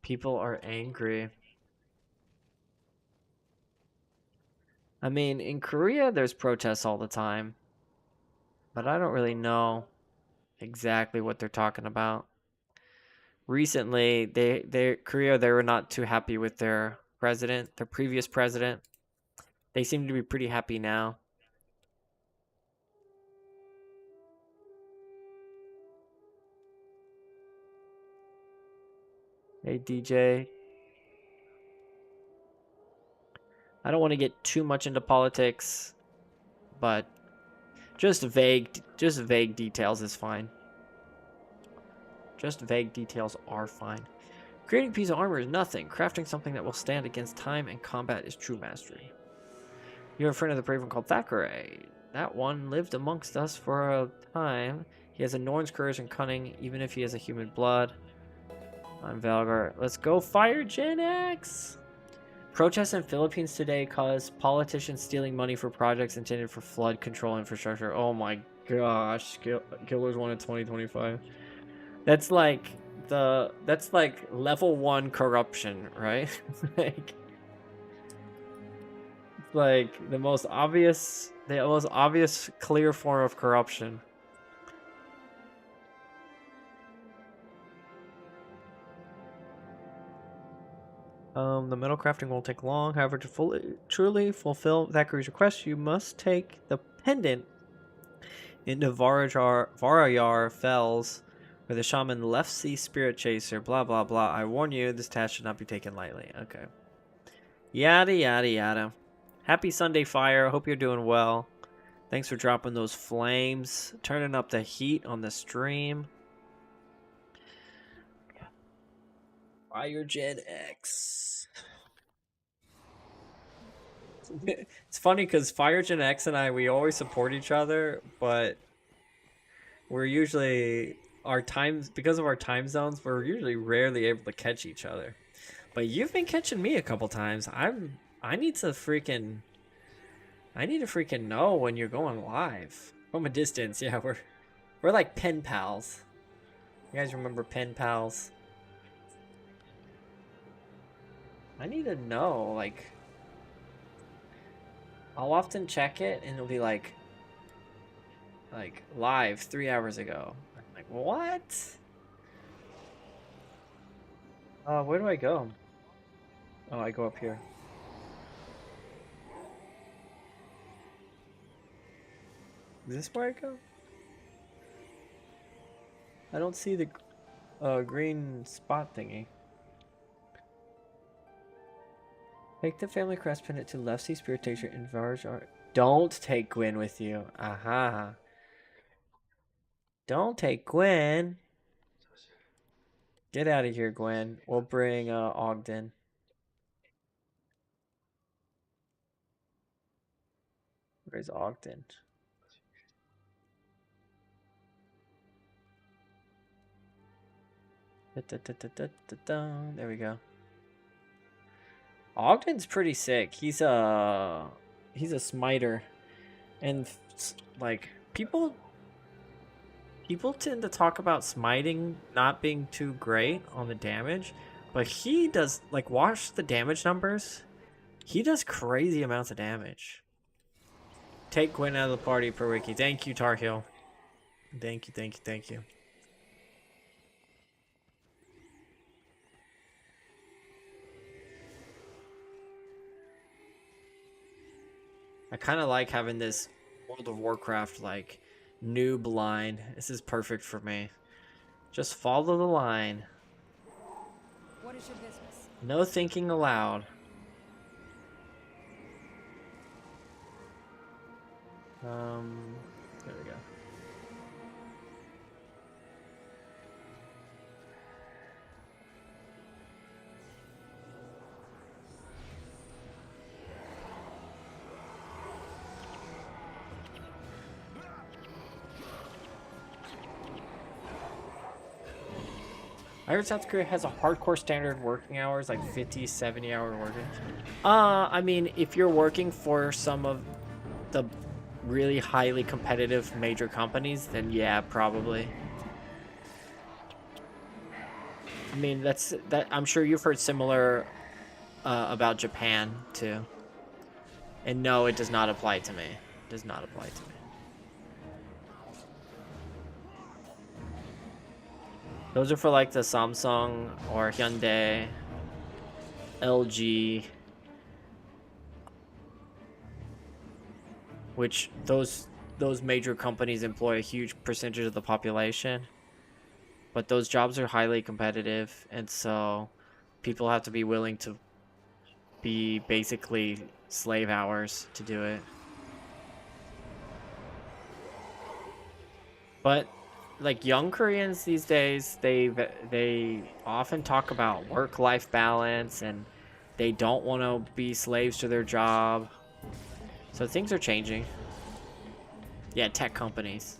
People are angry. I mean, in Korea, there's protests all the time. But I don't really know exactly what they're talking about. Recently, Korea, they were not too happy with their president, their previous president. They seem to be pretty happy now. Hey, DJ. I don't want to get too much into politics, but just vague details is fine. Just vague details are fine. Creating a piece of armor is nothing. Crafting something that will stand against time and combat is true mastery. You're a friend of the brave one called Thackeray. That one lived amongst us for a time. He has a Norn's courage and cunning, even if he has a human blood. I'm Valgar. Let's go fire Gen X! Protests in Philippines today cause politicians stealing money for projects intended for flood control infrastructure. Oh my gosh. Killers 1 in 2025. That's like level 1 corruption, right? Like like the most obvious clear form of corruption. The metal crafting won't take long. However, to truly fulfill Thackeray's request, you must take the pendant into Varayar Fells, where the shaman left sea spirit chaser. Blah blah blah. I warn you, this task should not be taken lightly. Okay. Yada yada yada. Happy Sunday, Fire. Hope you're doing well. Thanks for dropping those flames, turning up the heat on the stream. Fire Gen X. It's funny because Fire Gen X and we always support each other, but we're usually because of our time zones, we're usually rarely able to catch each other. But you've been catching me a couple times. I need to freaking know when you're going live from a distance. Yeah, we're like pen pals. You guys remember pen pals? I need to know, like, I'll often check it and it'll be like live 3 hours ago. I'm like, what? Where do I go? Oh, I go up here. Is this where I go? I don't see the green spot thingy. Take the family crest pendant to left sea spirit teacher in Varjar. Don't take Gwen with you. Aha. Don't take Gwen. Get out of here, Gwen. We'll bring Ogden. Where's Ogden? There we go. Ogden's pretty sick. He's a smiter, and like people tend to talk about smiting not being too great on the damage, but he does, like, watch the damage numbers. He does crazy amounts of damage. Take Gwen out of the party per wiki. Thank you, Tar Heel. Thank you. I kind of like having this World of Warcraft, like, noob line. This is perfect for me. Just follow the line. What is your business? No thinking aloud. There we go. I heard South Korea has a hardcore standard working hours, like 50, 70-hour working. I mean, if you're working for some of the really highly competitive major companies, then yeah, probably. I mean, I'm sure you've heard similar about Japan too. And no, it does not apply to me. It does not apply to me. Those are for like the Samsung or Hyundai, LG, which those major companies employ a huge percentage of the population. But those jobs are highly competitive, and so people have to be willing to be basically slave hours to do it. But like young Koreans these days, they often talk about work-life balance, and they don't want to be slaves to their job. So things are changing. Yeah, tech companies.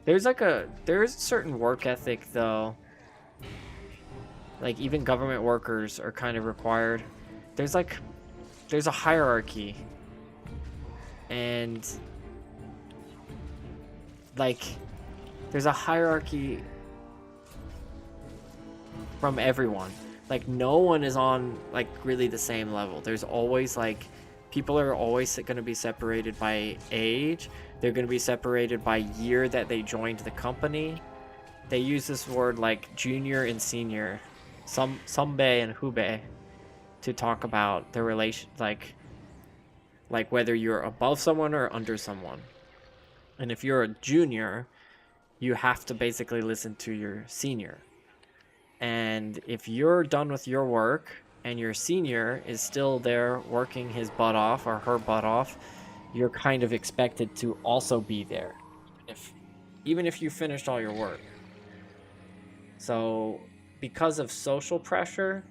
There's a certain work ethic though. Like even government workers are kind of required. There's a hierarchy. And like there's a hierarchy from everyone. Like no one is on like really the same level. There's always like people are always going to be separated by age. They're going to be separated by year that they joined the company. They use this word like junior and senior, Sambe and Hube, to talk about the relation, like whether you're above someone or under someone. And if you're a junior, you have to basically listen to your senior. And if you're done with your work and your senior is still there working his butt off or her butt off, you're kind of expected to also be there, even if you finished all your work. So because of social pressure,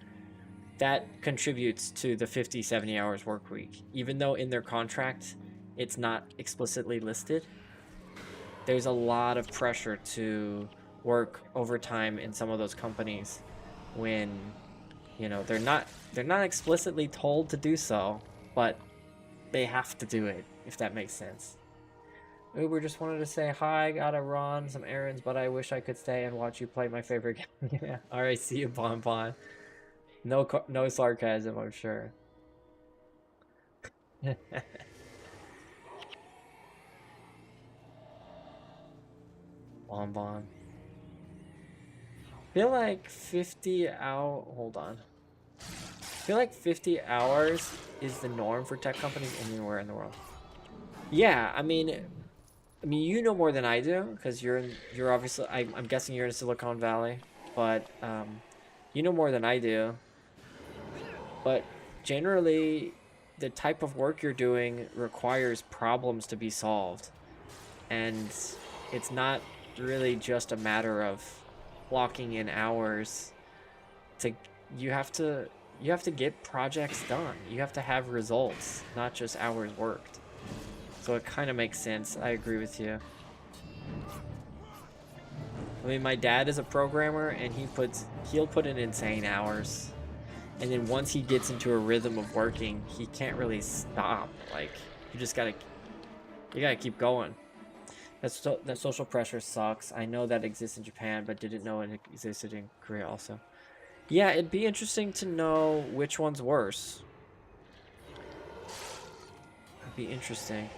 that contributes to the 50, 70 hours work week. Even though in their contract it's not explicitly listed, there's a lot of pressure to work overtime in some of those companies when, you know, they're not explicitly told to do so, but they have to do it, if that makes sense. Uber just wanted to say hi, gotta run some errands, but I wish I could stay and watch you play my favorite game. Yeah. All right, see you, Bon Bon. No sarcasm, I'm sure. Bon Bon. Feel like 50 hours. Hold on. Feel like 50 hours is the norm for tech companies anywhere in the world. Yeah, I mean, you know more than I do because you're obviously. I'm guessing you're in Silicon Valley, but you know more than I do. But generally, the type of work you're doing requires problems to be solved, and it's not really just a matter of clocking in hours. You have to get projects done. You have to have results, not just hours worked. So it kind of makes sense. I agree with you. I mean, my dad is a programmer, and he'll put in insane hours. And then once he gets into a rhythm of working, he can't really stop. Like, you gotta keep going. That social pressure sucks. I know that exists in Japan, but didn't know it existed in Korea also. Yeah, it'd be interesting to know which one's worse. It'd be interesting.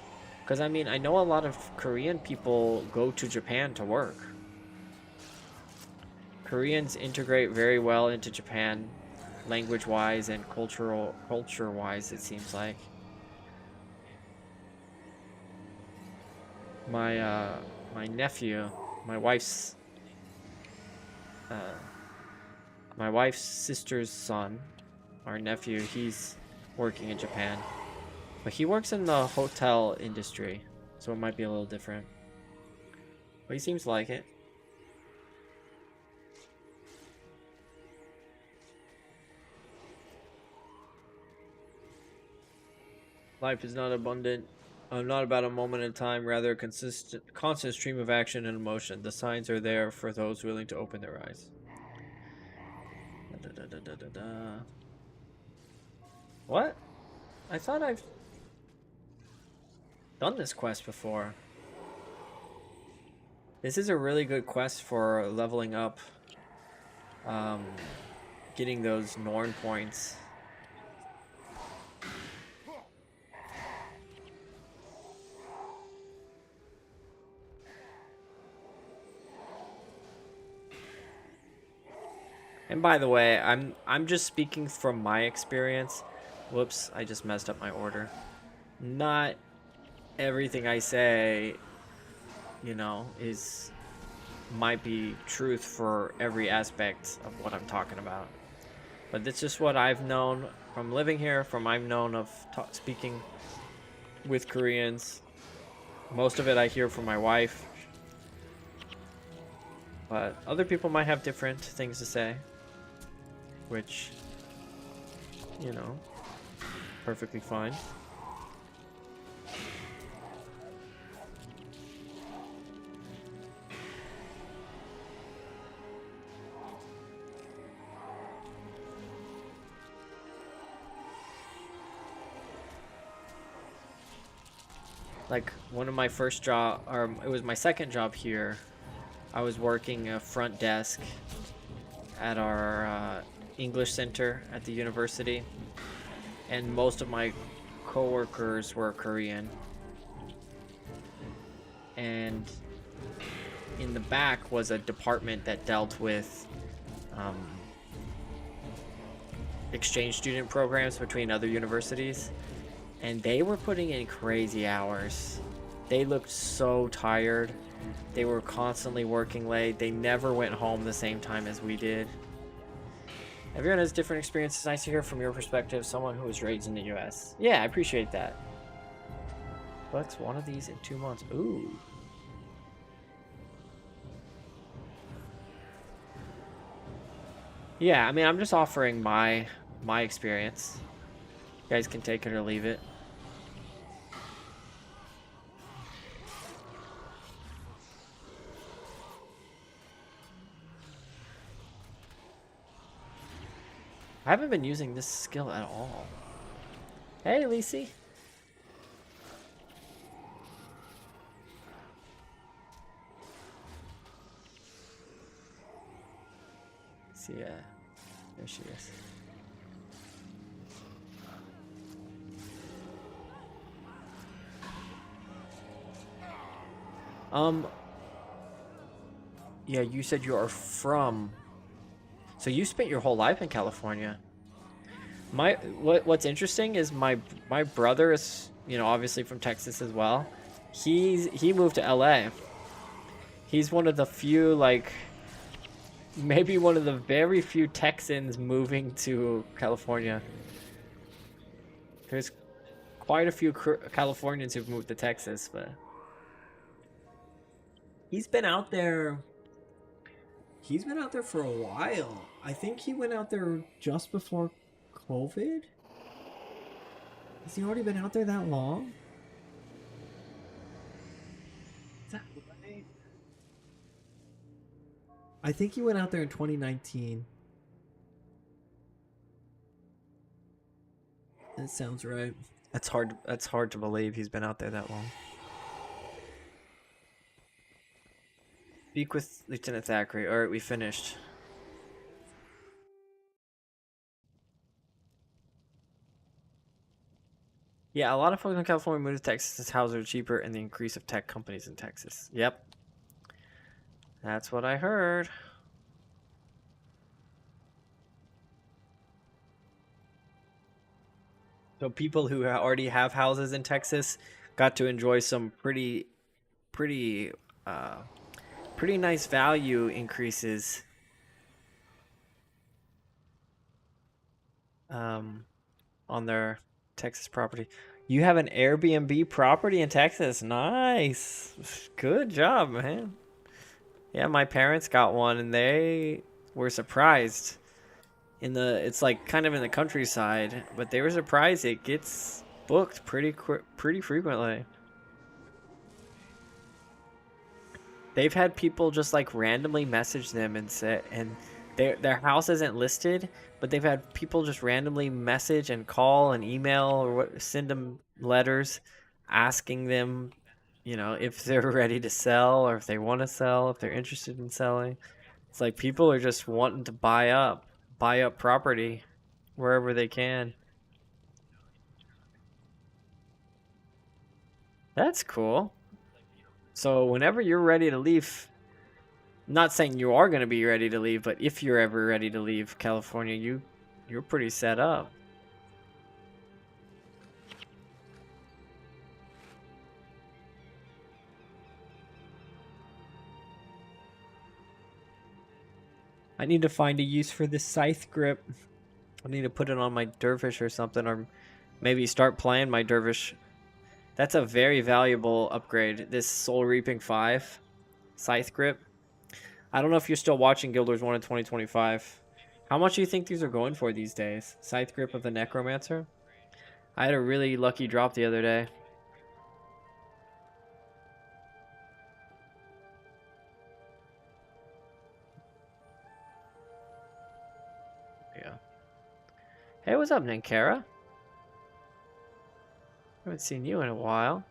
Because, I mean, I know a lot of Korean people go to Japan to work. Koreans integrate very well into Japan, language-wise and culture-wise, it seems like. My nephew, my wife's sister's son, our nephew, he's working in Japan. But he works in the hotel industry, so it might be a little different. But he seems like it. Life is not abundant. Not about a moment in time, rather a constant stream of action and emotion. The signs are there for those willing to open their eyes. What? I thought I've done this quest before. This is a really good quest for leveling up, getting those Norn points. And by the way, I'm just speaking from my experience. Whoops, I just messed up my order. Not everything I say, you know, might be truth for every aspect of what I'm talking about. But that's just what I've known from living here, I've known of speaking with Koreans. Most of it I hear from my wife. But other people might have different things to say. Which, you know, perfectly fine. Like one of my first job, or it was my second job here. I was working a front desk at our English center at the university, and most of my coworkers were Korean. And in the back was a department that dealt with exchange student programs between other universities, and they were putting in crazy hours. They looked so tired. They were constantly working late. They never went home the same time as we did. Everyone has different experiences. Nice to hear from your perspective, someone who was raised in the US. Yeah, I appreciate that. Flex one of these in 2 months. Ooh. Yeah, I mean, I'm just offering my experience. You guys can take it or leave it. I haven't been using this skill at all. Hey, Lisi. See, there she is. Yeah, you said you are from. So you spent your whole life in California. What's interesting is my brother is, you know, obviously from Texas as well. He moved to LA. He's one of the few, like, maybe one of the very few Texans moving to California. There's quite a few Californians who've moved to Texas, but he's been out there. He's been out there for a while. I think he went out there just before COVID. Has he already been out there that long? Is that right? I think he went out there in 2019. That sounds right. That's hard to believe he's been out there that long. Speak with Lieutenant Thackeray. Alright, we finished. Yeah, a lot of folks in California moved to Texas as houses are cheaper and the increase of tech companies in Texas. Yep. That's what I heard. So people who already have houses in Texas got to enjoy some pretty nice value increases on their Texas property. You have an Airbnb property in Texas. Nice. Good job, man. Yeah, my parents got one and they were surprised. It's like kind of in the countryside, but they were surprised it gets booked pretty frequently. They've had people just like randomly message them and say, and their house isn't listed, but they've had people just randomly message and call and email or send them letters asking them, you know, if they're ready to sell or if they want to sell, if they're interested in selling. It's like people are just wanting to buy up property wherever they can. That's cool. So whenever you're ready to leave, not saying you are going to be ready to leave, but if you're ever ready to leave California, you're pretty set up. I need to find a use for this scythe grip. I need to put it on my dervish or something, or maybe start playing my dervish. That's a very valuable upgrade. This Soul Reaping 5 scythe grip. I don't know if you're still watching Guild Wars 1 in 2025. How much do you think these are going for these days? Scythe grip of the Necromancer? I had a really lucky drop the other day. Yeah. Hey, what's up, Nankara? Haven't seen you in a while.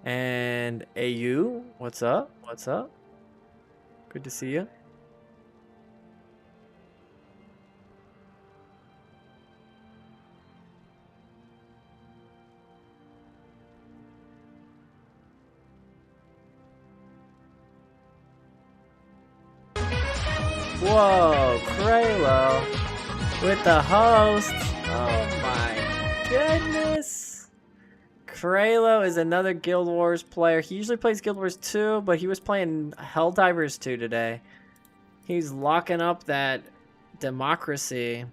And AU, what's up? What's up? Good to see you. Whoa, Kralo with the host. Oh my goodness. Kralo is another Guild Wars player. He usually plays Guild Wars 2, but he was playing Helldivers 2 today. He's locking up that democracy.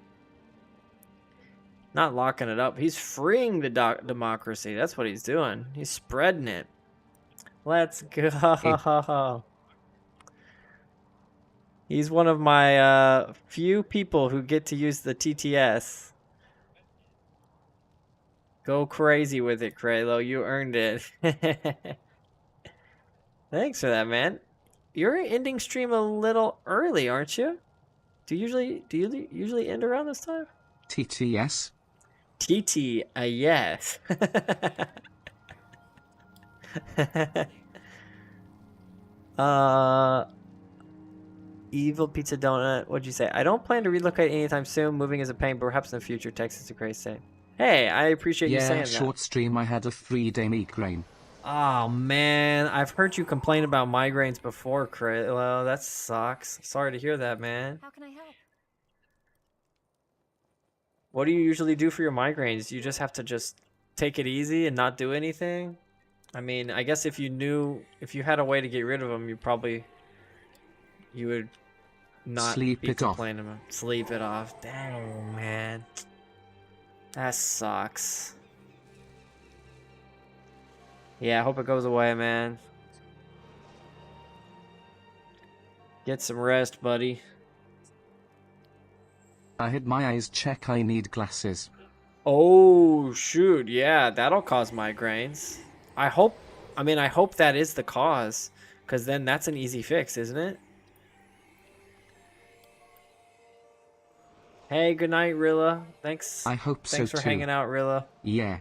Not locking it up. He's freeing the democracy. That's what he's doing. He's spreading it. Let's go. He's one of my few people who get to use the TTS. Go crazy with it, Kralo. You earned it. Thanks for that, man. You're ending stream a little early, aren't you? Do you usually end around this time? TTS? TT, yes. Evil Pizza Donut, what'd you say? I don't plan to relocate anytime soon. Moving is a pain, but perhaps in the future. Texas is a great state. Hey, I appreciate you saying that. Yeah, short stream, I had a 3-day migraine. Oh, man. I've heard you complain about migraines before, Kryta. That sucks. Sorry to hear that, man. How can I help? What do you usually do for your migraines? You just have to just take it easy and not do anything? I mean, I guess if you had a way to get rid of them, you would not Sleep be it off. complaining about sleep it off. Dang, man. That sucks. Yeah, I hope it goes away, man. Get some rest, buddy. I had my eyes check, I need glasses. Oh, shoot. Yeah, that'll cause migraines. I hope that is the cause, because then that's an easy fix, isn't it? Hey, good night, Rilla. Thanks. I hope so Thanks for too. hanging out, Rilla. Yeah.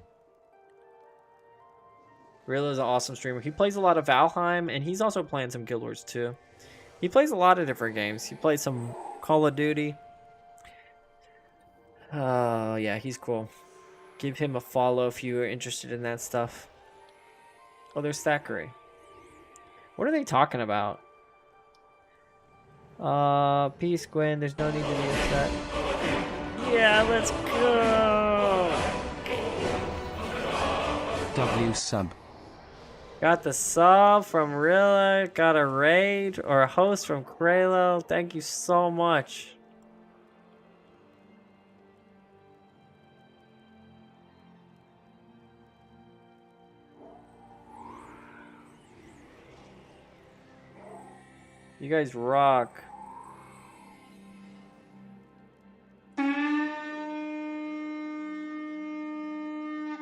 Rilla's an awesome streamer. He plays a lot of Valheim, and he's also playing some Guild Wars 2. He plays a lot of different games. He plays some Call of Duty. Oh, yeah, he's cool. Give him a follow if you are interested in that stuff. Oh, there's Thackeray. What are they talking about? Peace, Gwen. There's no need to be upset. Yeah, let's go. W sub. Got the sub from Rilla. Got a raid or a host from Kralo. Thank you so much. You guys rock.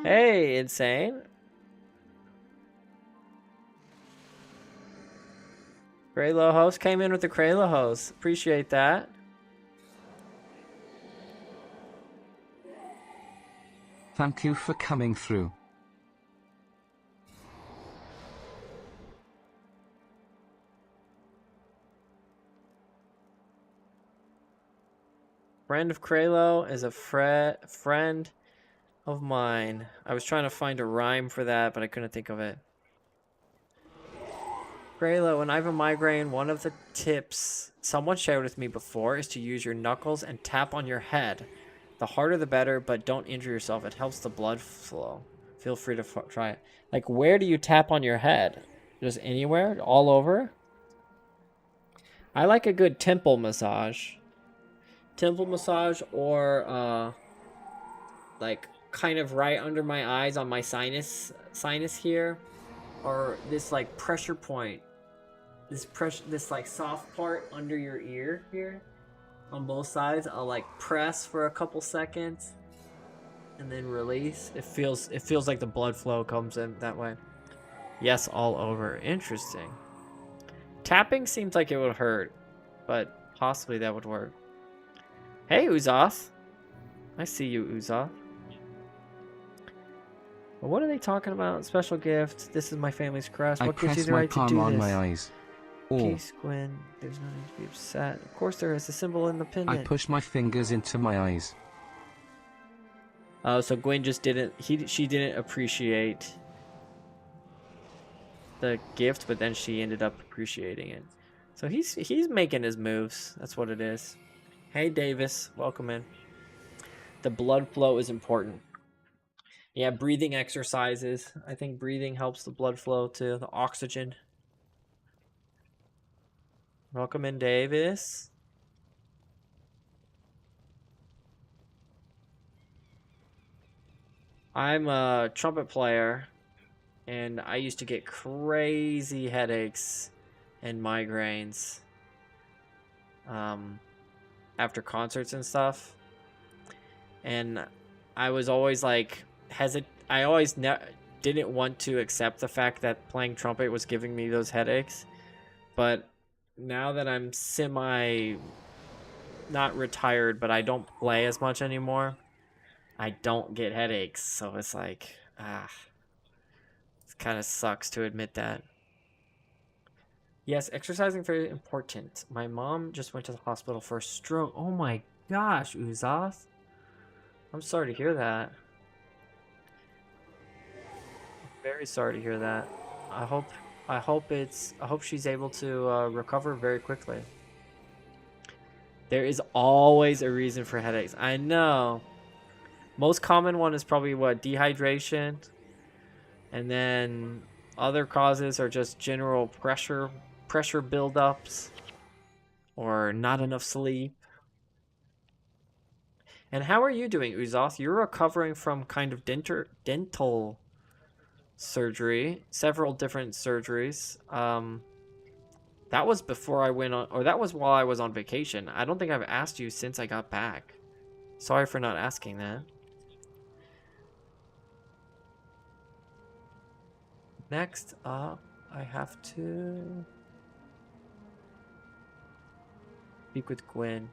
Hey, Insane. Kralo host came in with the Kralo host. Appreciate that. Thank you for coming through. Friend of Kralo is a friend of mine. I was trying to find a rhyme for that, but I couldn't think of it. Kralo, when I have a migraine, one of the tips someone shared with me before is to use your knuckles and tap on your head. The harder the better, but don't injure yourself. It helps the blood flow. Feel free to try it. Like, where do you tap on your head? Just anywhere? All over? I like a good temple massage. Temple massage, or like kind of right under my eyes on my sinus here, or this like pressure point, this like soft part under your ear here on both sides. I'll like press for a couple seconds and then release. It feels like the blood flow comes in that way. Yes, all over. Interesting. Tapping seems like it would hurt, but possibly that would work. Hey, Uzoth. I see you, Uzoth. What are they talking about? Special gift. This is my family's crest. I What gives you press the my right to palm do on this? my eyes. Or Peace, Gwen. There's no need to be upset. Of course there is. A symbol in the I pendant. push my fingers into my eyes. Oh, so Gwen just didn't. She didn't appreciate the gift, but then she ended up appreciating it. So he's making his moves. That's what it is. Hey Davis, welcome in. The blood flow is important. Yeah, breathing exercises. I think breathing helps the blood flow to the oxygen. Welcome in, Davis. I'm a trumpet player, and I used to get crazy headaches and migraines after concerts and stuff. And I was always like I always didn't want to accept the fact that playing trumpet was giving me those headaches. But now that I'm not retired, but I don't play as much anymore, I don't get headaches. So it's like, it kind of sucks to admit that. Yes, exercising very important. My mom just went to the hospital for a stroke. Oh my gosh, Uzoth. I'm sorry to hear that. Very sorry to hear that. I hope I hope she's able to recover very quickly. There is always a reason for headaches. I know. Most common one is probably what, dehydration, and then other causes are just general pressure buildups or not enough sleep. And how are you doing, Uzoth? You're recovering from kind of dental surgery, several different surgeries. That was before I went on, or that was while I was on vacation. I don't think I've asked you since I got back. Sorry for not asking that. Next up, I have to speak with Gwen.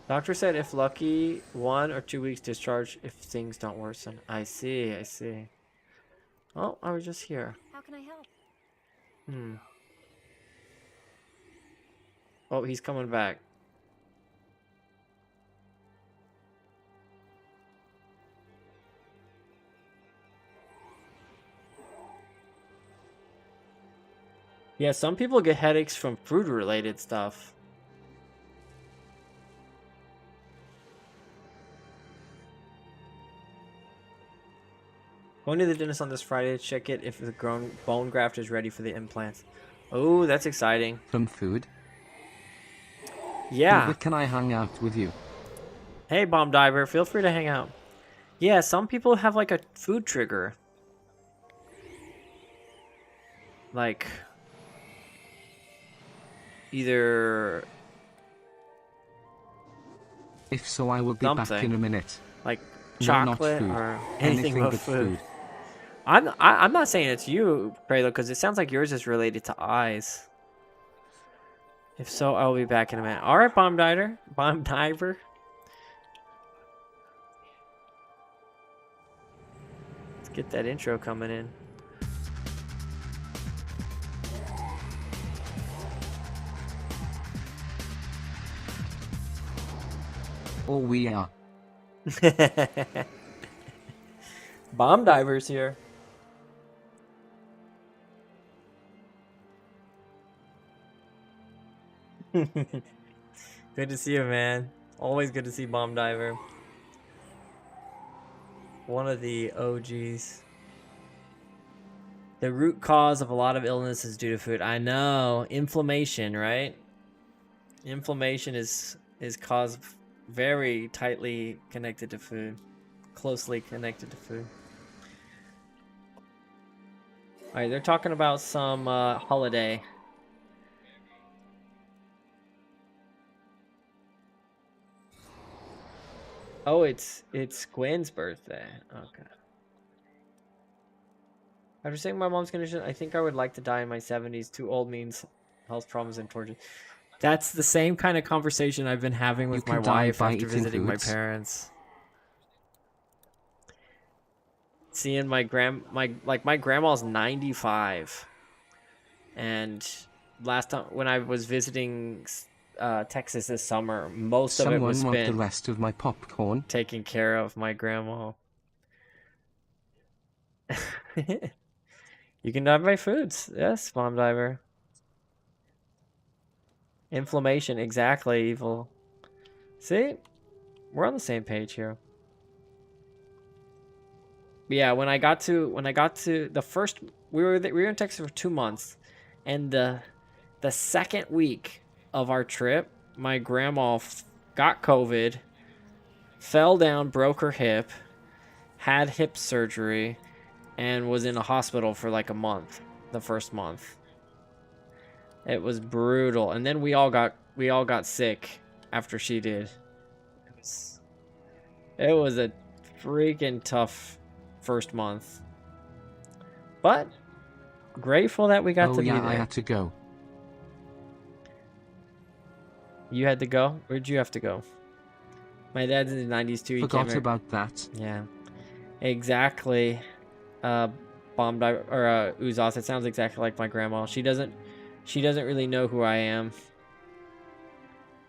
Doctor said if lucky, 1 or 2 weeks discharge if things don't worsen. I see, I see. Oh, I was just here. How can I help? Oh, he's coming back. Yeah, some people get headaches from food-related stuff. Going to the dentist on this Friday to check it if the bone graft is ready for the implants. Oh, that's exciting. From food? Yeah. Where can I hang out with you? Hey, Bomb Diver, feel free to hang out. Yeah, some people have like a food trigger. Like either If so, I will be back something. in a minute. Like No, not chocolate food. or anything but food. food. I'm not saying it's you, Krayla, because it sounds like yours is related to eyes. If so, I'll be back in a minute. All right, Bomb Diver. Bomb Diver. Let's get that intro coming in. Oh, we are. Bomb Diver's here. Good to see you, man. Always good to see Bomb Diver. One of the OGs. The root cause of a lot of illness is due to food. I know. Inflammation, right? Inflammation is caused very tightly connected to food. Closely connected to food. Alright, they're talking about some holiday. Oh, it's Gwen's birthday. Okay. After seeing my mom's condition, I think I would like to die in my 70s. Too old means health problems and torture. That's the same kind of conversation I've been having You with my can die wife by after eating visiting my foods. parents. Seeing my grandma's 95, and last time when I was visiting Texas this summer, most of it was Someone want the spent rest of my popcorn? taking care of my grandma. You can dive by foods. Yes, Mom Diver. Inflammation, exactly, evil. See? We're on the same page here. But yeah, when I got to the first we were in Texas for 2 months, and the second week of our trip, my grandma got COVID, fell down, broke her hip, had hip surgery, and was in a hospital for like a month, the first month. It was brutal. And then we all got sick after she did. It was a freaking tough first month. But grateful that we got Oh to be yeah, I there. had to go. You had to go? Where'd you have to go? My dad's in the 90s too. He can't Forgot about that. Yeah. Exactly. Bomb diver or Uzos. It sounds exactly like my grandma. She doesn't really know who I am.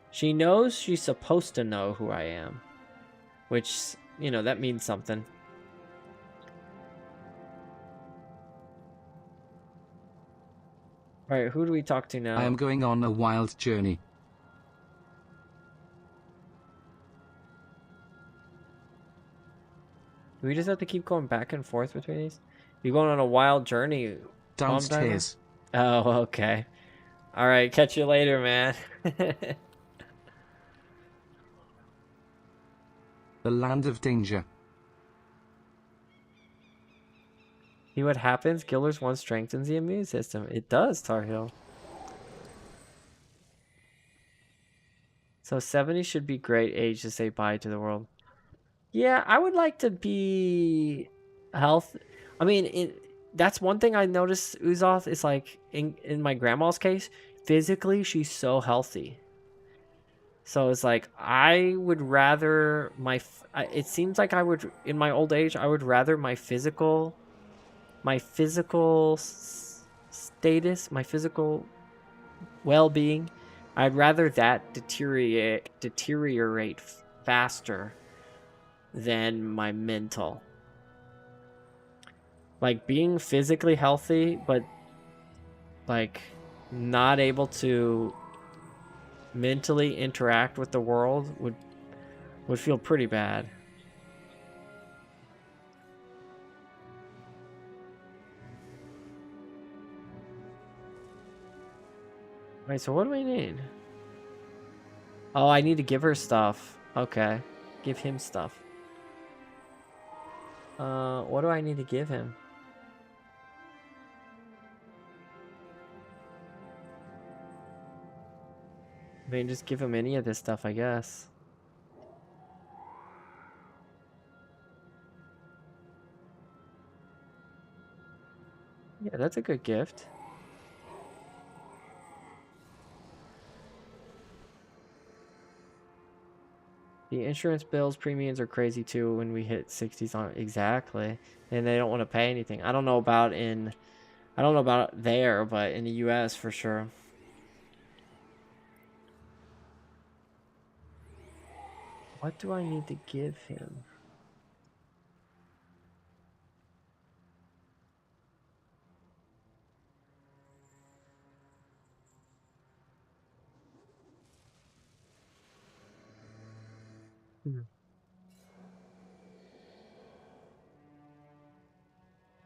She knows she's supposed to know who I am, which, you know, that means something. All right, who do we talk to now? I am going on a wild journey. Do we just have to keep going back and forth between these? You're going on a wild journey, Bomb Diver? Downstairs. Oh, okay. All right, catch you later, man. The land of danger. See what happens? Giller's one strengthens the immune system. It does, Tar Heel. So 70 should be great age to say bye to the world. Yeah, I would like to be health. I mean, that's one thing I noticed, Uzoth, is like in my grandma's case, physically she's so healthy. So it's like I would rather it seems like I would in my old age I would rather my physical status, my physical well-being, I'd rather that deteriorate faster than my mental. Like being physically healthy but like not able to mentally interact with the world would feel pretty bad. Wait, so what do we need? Oh, I need to give her stuff. Okay. Give him stuff. What do I need to give him? I mean, just give him any of this stuff, I guess. Yeah, that's a good gift. The insurance bills, premiums are crazy too when we hit 60s on exactly. And they don't want to pay anything. I don't know about there, but in the US for sure. What do I need to give him?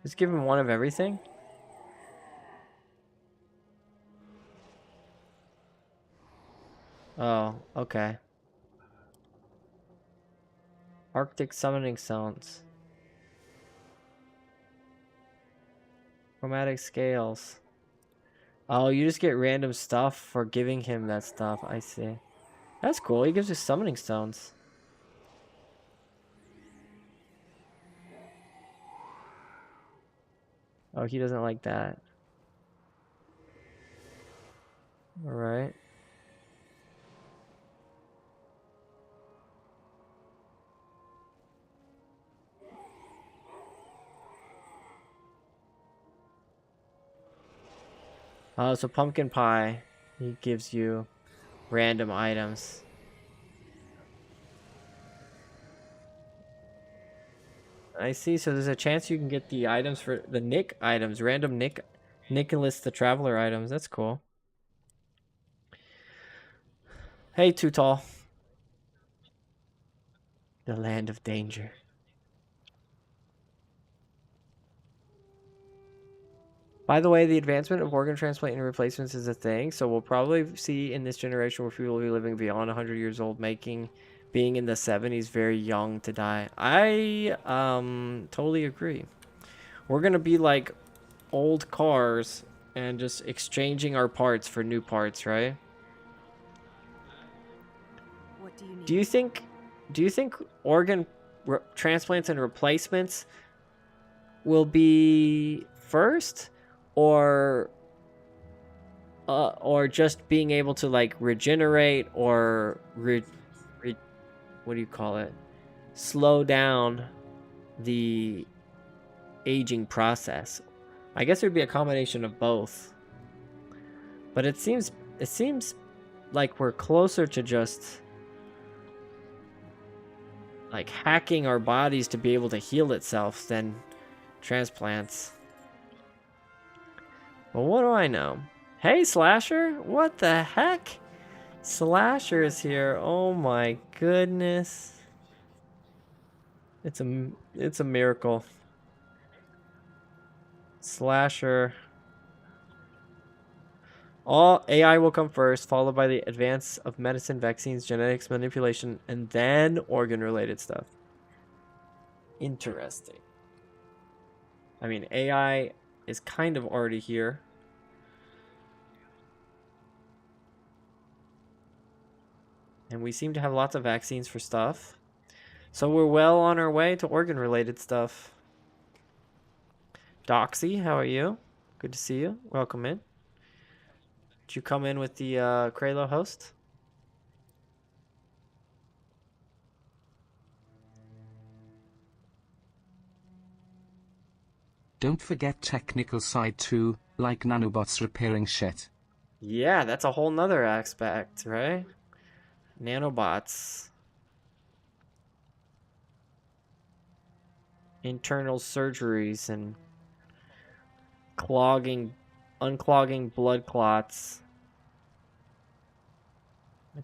Just give him one of everything? Oh, okay. Arctic summoning sounds. Chromatic scales. Oh, you just get random stuff for giving him that stuff. I see. That's cool. He gives you summoning stones. Oh, he doesn't like that. All right. So pumpkin pie, he gives you random items. I see. So there's a chance you can get the items for the Nick items, random Nicholas the Traveler items. That's cool. Hey, Too Tall. The land of danger. By the way, the advancement of organ transplant and replacements is a thing, so we'll probably see in this generation where people will be living beyond 100 years old, being in the 70s very young to die. I totally agree. We're gonna be like old cars and just exchanging our parts for new parts, right? What do you need? Do you think organ transplants and replacements will be first, or just being able to like regenerate or what do you call it? Slow down the aging process? I guess it would be a combination of both. But it seems like we're closer to just like hacking our bodies to be able to heal itself than transplants. Well, what do I know? Hey, Slasher! What the heck? Slasher is here. Oh my goodness. It's a miracle. Slasher. All AI will come first, followed by the advance of medicine, vaccines, genetics, manipulation, and then organ-related stuff. Interesting. I mean, AI is kind of already here. And we seem to have lots of vaccines for stuff. So we're well on our way to organ-related stuff. Doxy, how are you? Good to see you. Welcome in. Did you come in with the Kralo host? Don't forget technical side too, like nanobots repairing shit. Yeah, that's a whole nother aspect, right? Nanobots. Internal surgeries and unclogging blood clots. I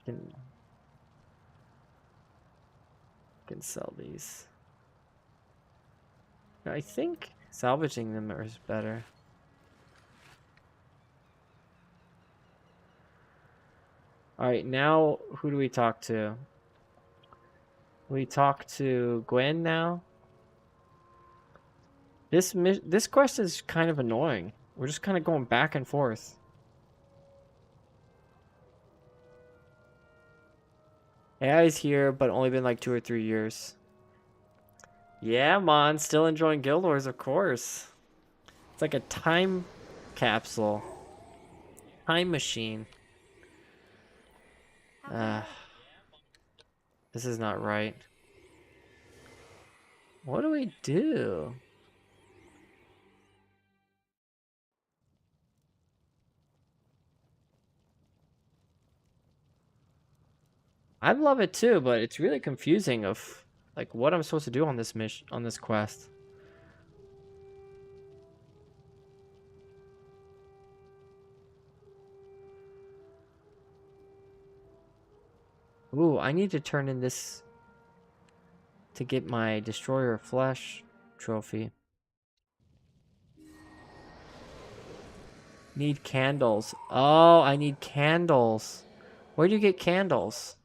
can sell these. I think salvaging them is better. All right, now who do we talk to? We talk to Gwen now. This quest is kind of annoying. We're just kind of going back and forth. AI is here, but only been like 2 or 3 years. Yeah, man, still enjoying Guild Wars, of course. It's like a time capsule. Time machine. This is not right. What do we do? I love it too, but it's really confusing of like what I'm supposed to do on this mission, on this quest. Ooh, I need to turn in this to get my Destroyer of Flesh trophy. Need candles. Oh, I need candles. Where do you get candles?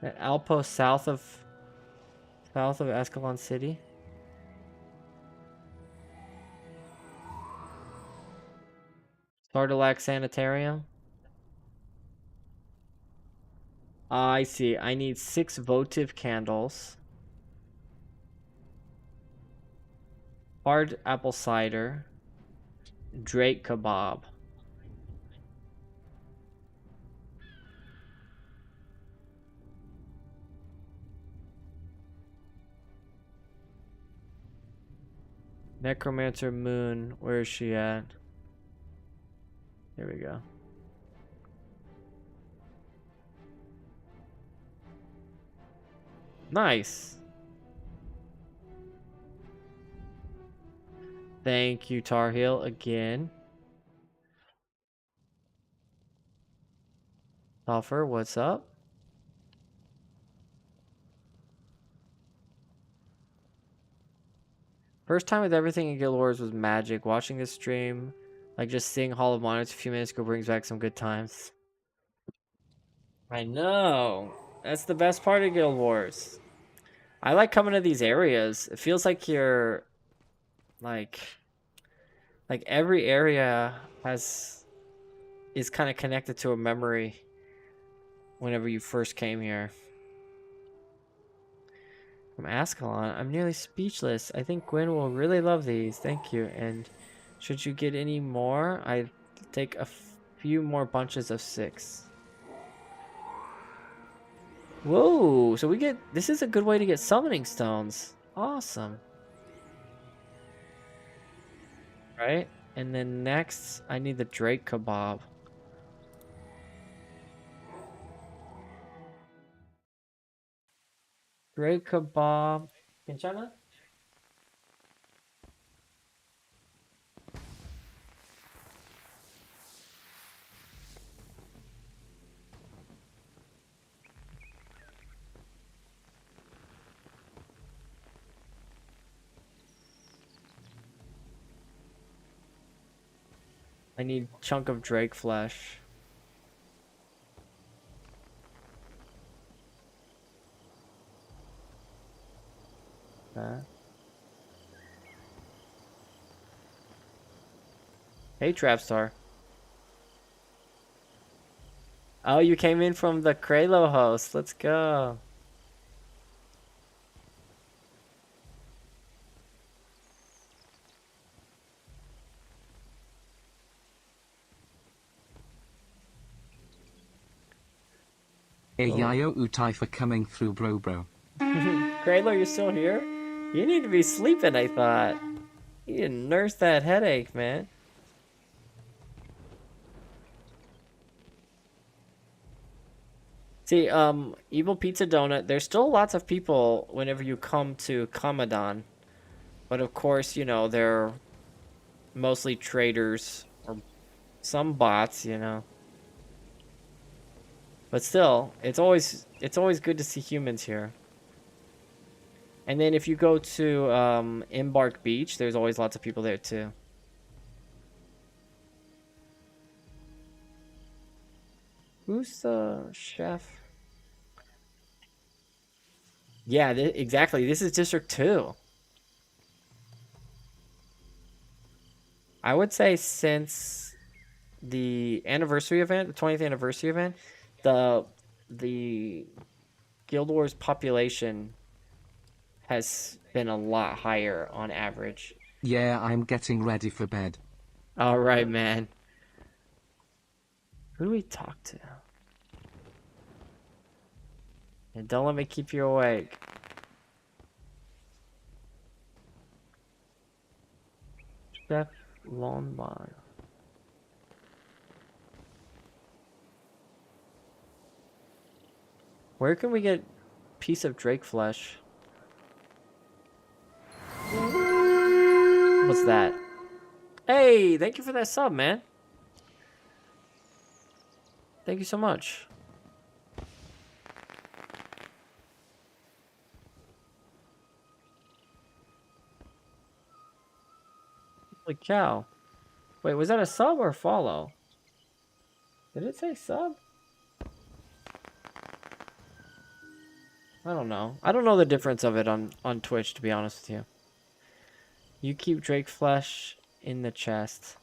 An outpost south of Escalon City. Sardillac Sanitarium. I see. I need 6 votive candles. Hard apple cider. Drake kebab. Necromancer Moon. Where is she at? There we go. Nice. Thank you, Tar Heel, again. Offer, what's up? First time with everything in Guild Wars was magic. Watching this stream, like just seeing Hall of Monarchs a few minutes ago, brings back some good times. I know. That's the best part of Guild Wars. I like coming to these areas. It feels like you're like every area is kind of connected to a memory whenever you first came here. From Ascalon, I'm nearly speechless. I think Gwen will really love these. Thank you. And should you get any more, I'd take a few more bunches of 6. Whoa, so this is a good way to get summoning stones. Awesome. Right? And then next, I need the Drake kebab. Drake kebab. Kinchana? I need chunk of Drake flesh. Hey, Trapstar. Oh, you came in from the Kralo host. Let's go. Ayo Utai for coming through, bro. Kralo, you're still here? You need to be sleeping, I thought. You need to nurse that headache, man. See, Evil Pizza Donut, there's still lots of people whenever you come to Commodon. But of course, you know, they're mostly traders or some bots, you know. But still, it's always good to see humans here. And then if you go to Embark Beach, there's always lots of people there too. Who's the chef? Yeah, exactly. This is District 2. I would say since the anniversary event, the 20th anniversary event, the Guild Wars population has been a lot higher on average. Yeah, I'm getting ready for bed. All right, man. Who do we talk to? And don't let me keep you awake. Chef Lonbar. Where can we get piece of Drake flesh? What's that? Hey, thank you for that sub, man. Thank you so much. Holy cow. Wait, was that a sub or a follow? Did it say sub? I don't know. I don't know the difference of it on Twitch, to be honest with you. You keep Drake flesh in the chest.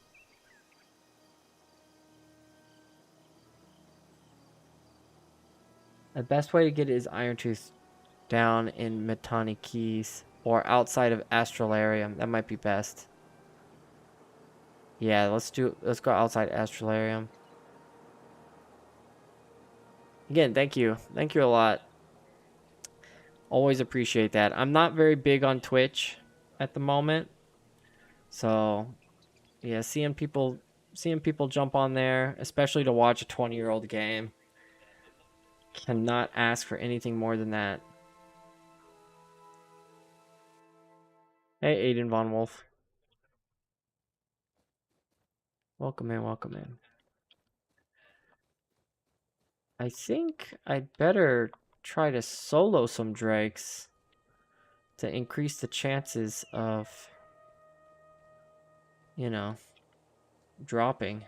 The best way to get it is Iron Tooth down in Mittani Keys or outside of Astralarium. That might be best. Yeah, let's go outside Astralarium. Again, thank you. Thank you a lot. Always appreciate that. I'm not very big on Twitch at the moment. So, yeah, seeing people jump on there, especially to watch a 20-year-old game, cannot ask for anything more than that. Hey, Aiden Von Wolf. Welcome in, welcome in. I think I'd better try to solo some drakes to increase the chances of, you know, dropping.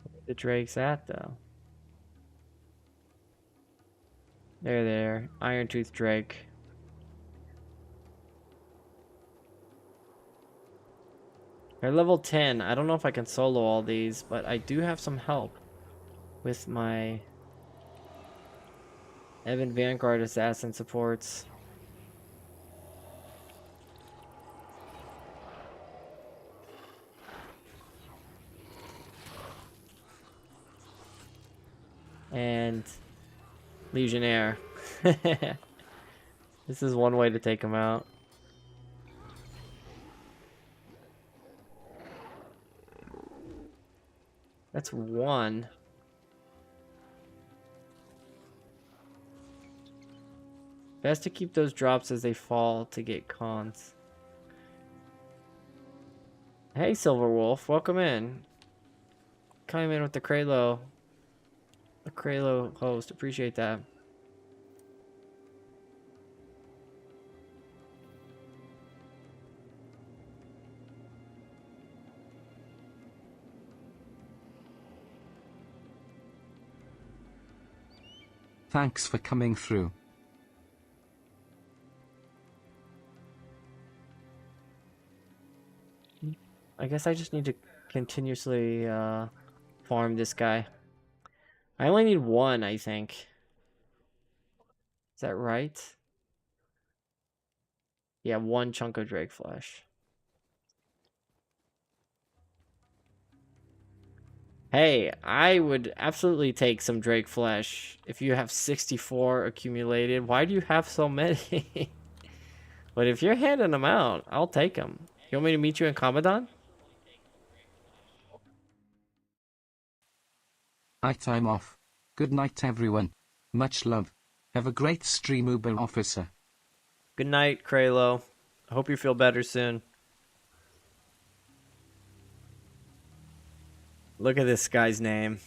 Where the drakes at, though? There. Iron Tooth Drake. They're level 10. I don't know if I can solo all these, but I do have some help with my Evan Vanguard Assassin supports. And Legionnaire. This is one way to take him out. That's one. Best to keep those drops as they fall to get cons. Hey, Silver Wolf, welcome in. Coming in with the Kralo. The Kralo host, appreciate that. Thanks for coming through. I guess I just need to continuously farm this guy. I only need one, I think. Is that right? Yeah, one chunk of Drake flesh. Hey, I would absolutely take some Drake flesh if you have 64 accumulated. Why do you have so many? But if you're handing them out, I'll take them. You want me to meet you in Commandant? I'm off. Good night, everyone. Much love. Have a great stream, Uber officer. Good night, Kralo. I hope you feel better soon. Look at this guy's name.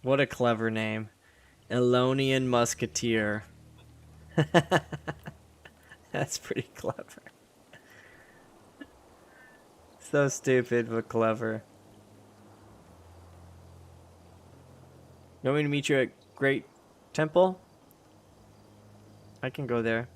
What a clever name. Elonian Musketeer. That's pretty clever. So stupid, but clever. You want me to meet you at Great Temple? I can go there.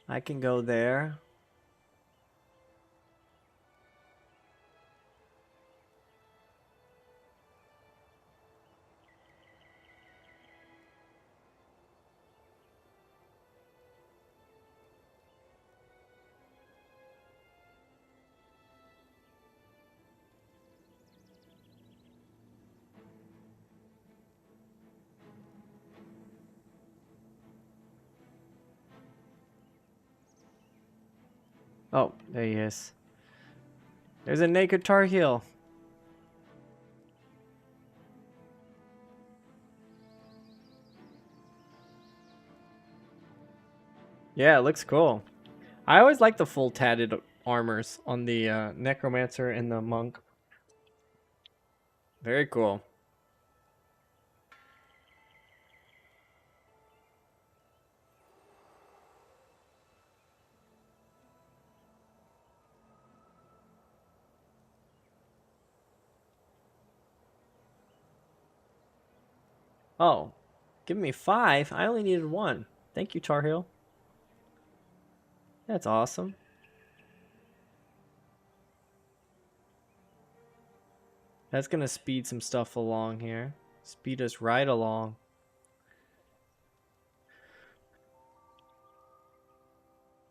I can go there. Oh, there he is. There's a naked Tar Heel. Yeah, it looks cool. I always like the full tatted armors on the Necromancer and the Monk. Very cool. Oh, give me 5. I only needed 1. Thank you, Tar Heel. That's awesome. That's gonna speed some stuff along here. Speed us right along.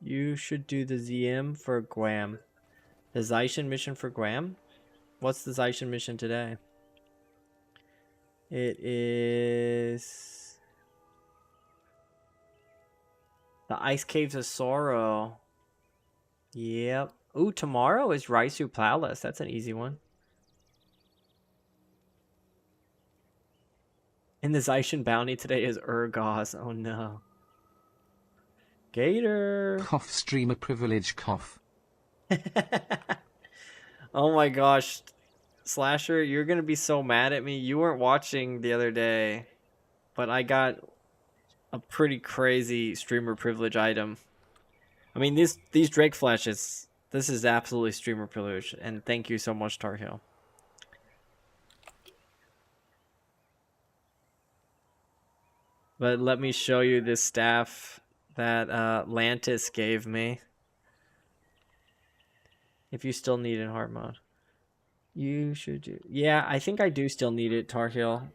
You should do the ZM for Guam. The Zaishin mission for Guam? What's the Zaishin mission today? It is the Ice Caves of Sorrow. Yep. Ooh, tomorrow is Raisu Palace. That's an easy one. And the Zaishin bounty today is Urgos. Oh no. Gator. Cough streamer privilege cough. Oh my gosh. Slasher, you're gonna be so mad at me. You weren't watching the other day, but I got a pretty crazy streamer privilege item. I mean, these Drake flashes, this is absolutely streamer privilege, and thank you so much, Tar Heel. But let me show you this staff that Lantis gave me. If you still need it in hard mode. You should do. Yeah, I think I do still need it, Tar Heel.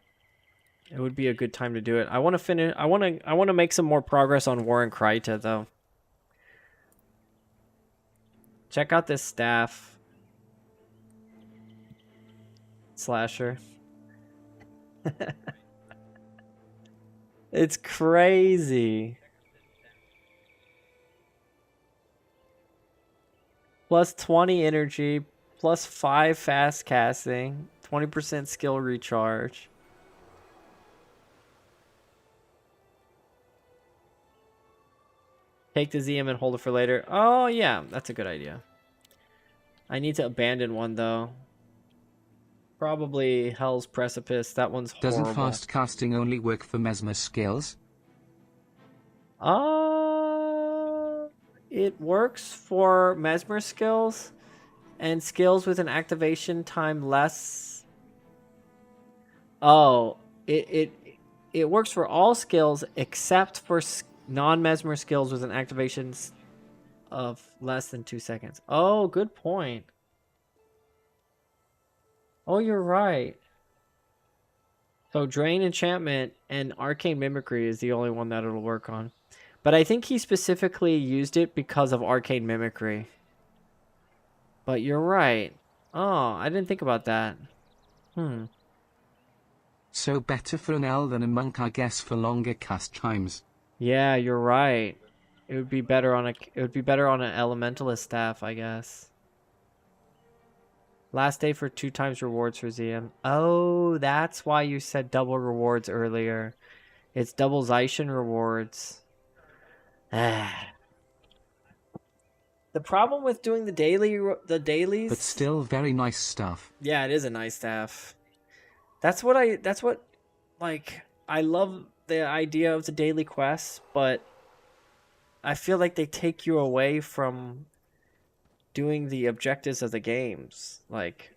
It would be a good time to do it. I want to finish. I want to make some more progress on War and Kryta though. Check out this staff. Slasher. It's crazy. Plus 20 energy, plus 5 fast casting, 20% skill recharge. Take the ZM and hold it for later. Oh, yeah, that's a good idea. I need to abandon one, though. Probably Hell's Precipice. That one's horrible. Doesn't fast casting only work for mesmer skills? It works for mesmer skills and skills with an activation time less. Oh, it works for all skills except for non-mesmer skills with an activation of less than 2 seconds. Oh, good point. Oh, you're right. So Drain Enchantment and Arcane Mimicry is the only one that it'll work on. But I think he specifically used it because of Arcane Mimicry. But you're right. Oh, I didn't think about that. So better for an L than a monk, I guess, for longer cast times. Yeah, you're right. It would be better on an elementalist staff, I guess. Last day for 2 times rewards for ZM. Oh, that's why you said double rewards earlier. It's double Zaishin rewards. The problem with doing the dailies. But still very nice stuff. Yeah, it is a nice staff. That's what like, I love the idea of the daily quests, but I feel like they take you away from doing the objectives of the games, like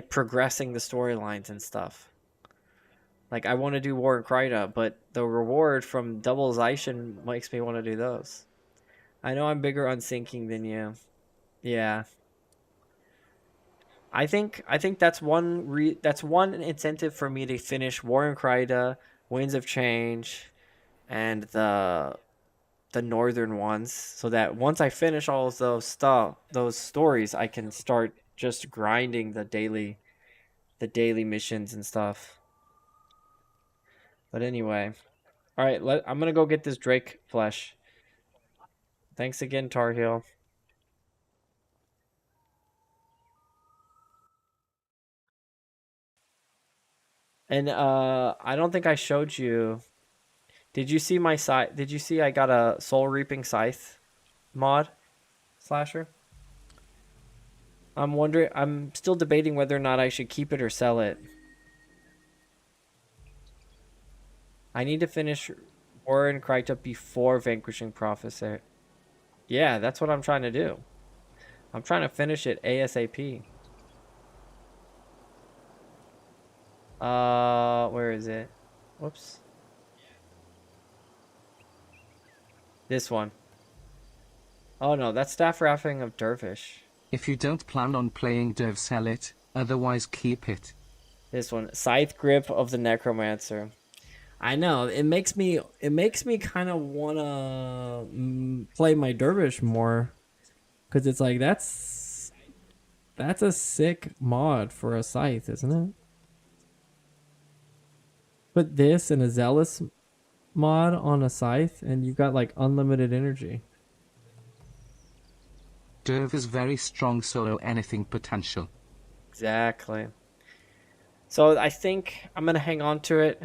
progressing the storylines and stuff. Like, I want to do War and Kryta, but the reward from double Zaishin makes me want to do those. I know I'm bigger on syncing than you. Yeah. I think that's one incentive for me to finish War and Kryta, Winds of Change, and the northern ones, so that once I finish all of those stories, I can start just grinding the daily missions and stuff. But anyway, all right, I'm gonna go get this Drake flesh. Thanks again, Tar Heel. And I don't think I showed you. Did you see my scythe? Did you see I got a soul reaping scythe mod slasher? I'm still debating whether or not I should keep it or sell it. I need to finish War and Kryta before vanquishing Prophecy. Yeah, that's what I'm trying to do. I'm trying to finish it ASAP. Where is it? Whoops. This one. Oh no, that's Staff Wrapping of Dervish. If you don't plan on playing Dev, sell it, otherwise keep it. This one, Scythe Grip of the Necromancer. I know it makes me kind of wanna play my Dervish more, because it's like that's a sick mod for a scythe, isn't it? Put this and a Zealous mod on a scythe, and you've got like unlimited energy. Dev is very strong solo anything potential. Exactly. So I think I'm gonna hang on to it.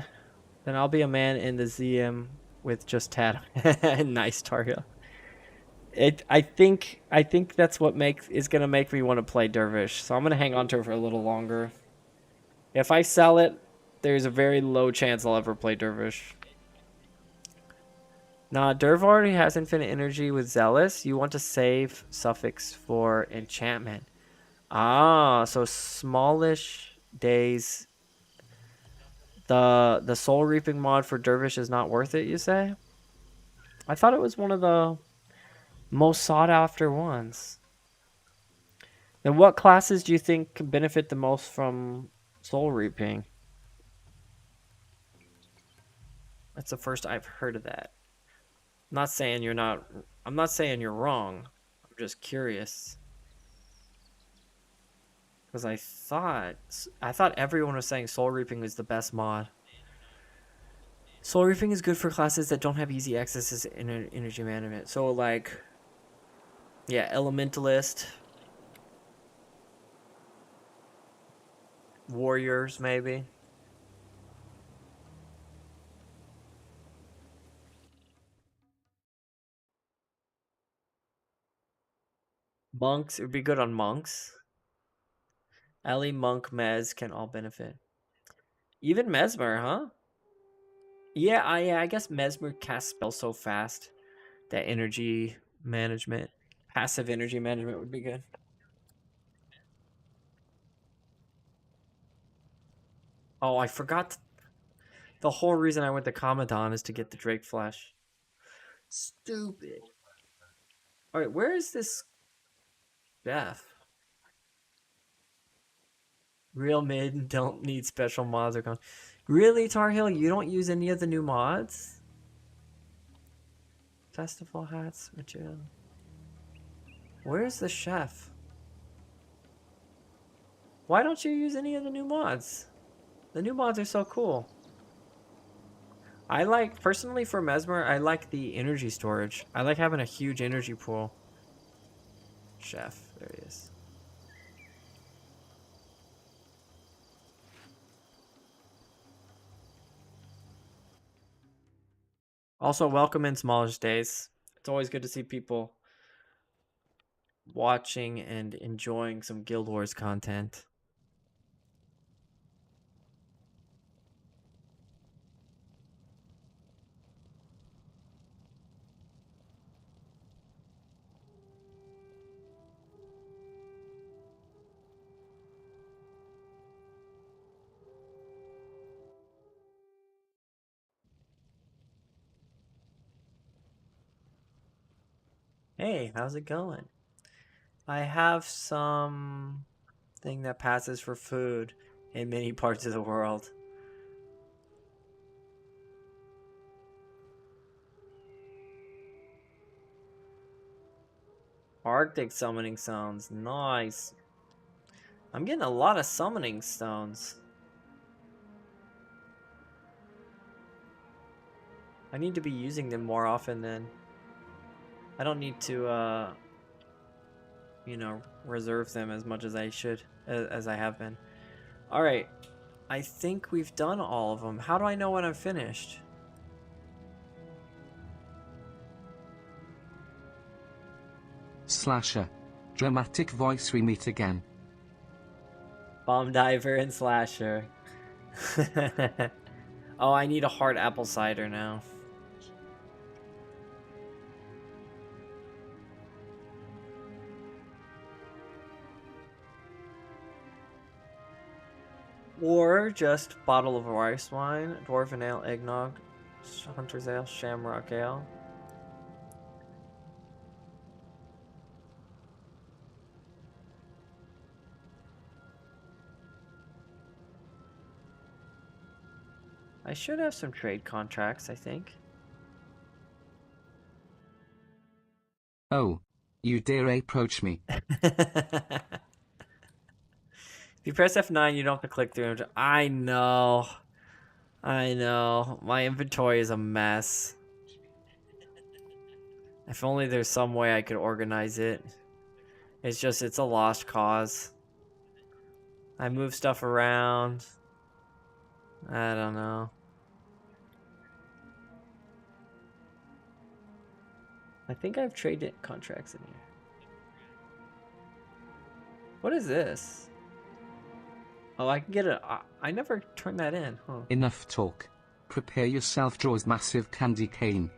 Then I'll be a man in the ZM with just Tad. Nice Targa. I think that's what is gonna make me want to play Dervish. So I'm gonna hang on to it for a little longer. If I sell it, there's a very low chance I'll ever play Dervish. Nah, Derv already has infinite energy with Zealous. You want to save suffix for enchantment. Ah, so smallish days. The soul reaping mod for Dervish is not worth it, you say? I thought it was one of the most sought after ones. Then what classes do you think can benefit the most from soul reaping? That's the first I've heard of that. I'm not saying you're wrong. I'm just curious. Because I thought everyone was saying soul reaping was the best mod. Soul reaping is good for classes that don't have easy access to energy management. So like, yeah, elementalist, warriors maybe. Monks, it would be good on monks. Ellie, monk, Mez can all benefit. Even Mesmer, huh? Yeah, I guess Mesmer casts spells so fast that energy management, passive energy management would be good. Oh, I forgot. The whole reason I went to Commandant is to get the Drake Flesh. Stupid. Alright, where is this Beth? Real mid don't need special mods or Really, Tar Heel? You don't use any of the new mods? Festival hats, material. Where's the chef? Why don't you use any of the new mods? The new mods are so cool. I like, personally for Mesmer, I like the energy storage. I like having a huge energy pool. Chef, there he is. Also, welcome in Smallish Days. It's always good to see people watching and enjoying some Guild Wars content. Hey, how's it going? I have some thing that passes for food in many parts of the world. Arctic summoning stones, nice. I'm getting a lot of summoning stones. I need to be using them more often then. I don't need to, you know, reserve them as much as I should, as I have been. Alright, I think we've done all of them. How do I know when I'm finished? Slasher. Dramatic voice, we meet again. Bomb diver and slasher. Oh, I need a hard apple cider now. Or just bottle of rice wine, dwarven ale, eggnog, hunter's ale, shamrock ale. I should have some trade contracts, I think. Oh, you dare approach me. If you press F9, you don't have to click through them. I know. I know. My inventory is a mess. If only there's some way I could organize it. It's just, it's a lost cause. I move stuff around. I don't know. I think I have trade contracts in here. What is this? Oh, I can get it. I never turned that in. Huh. Enough talk. Prepare yourself, draws massive candy cane.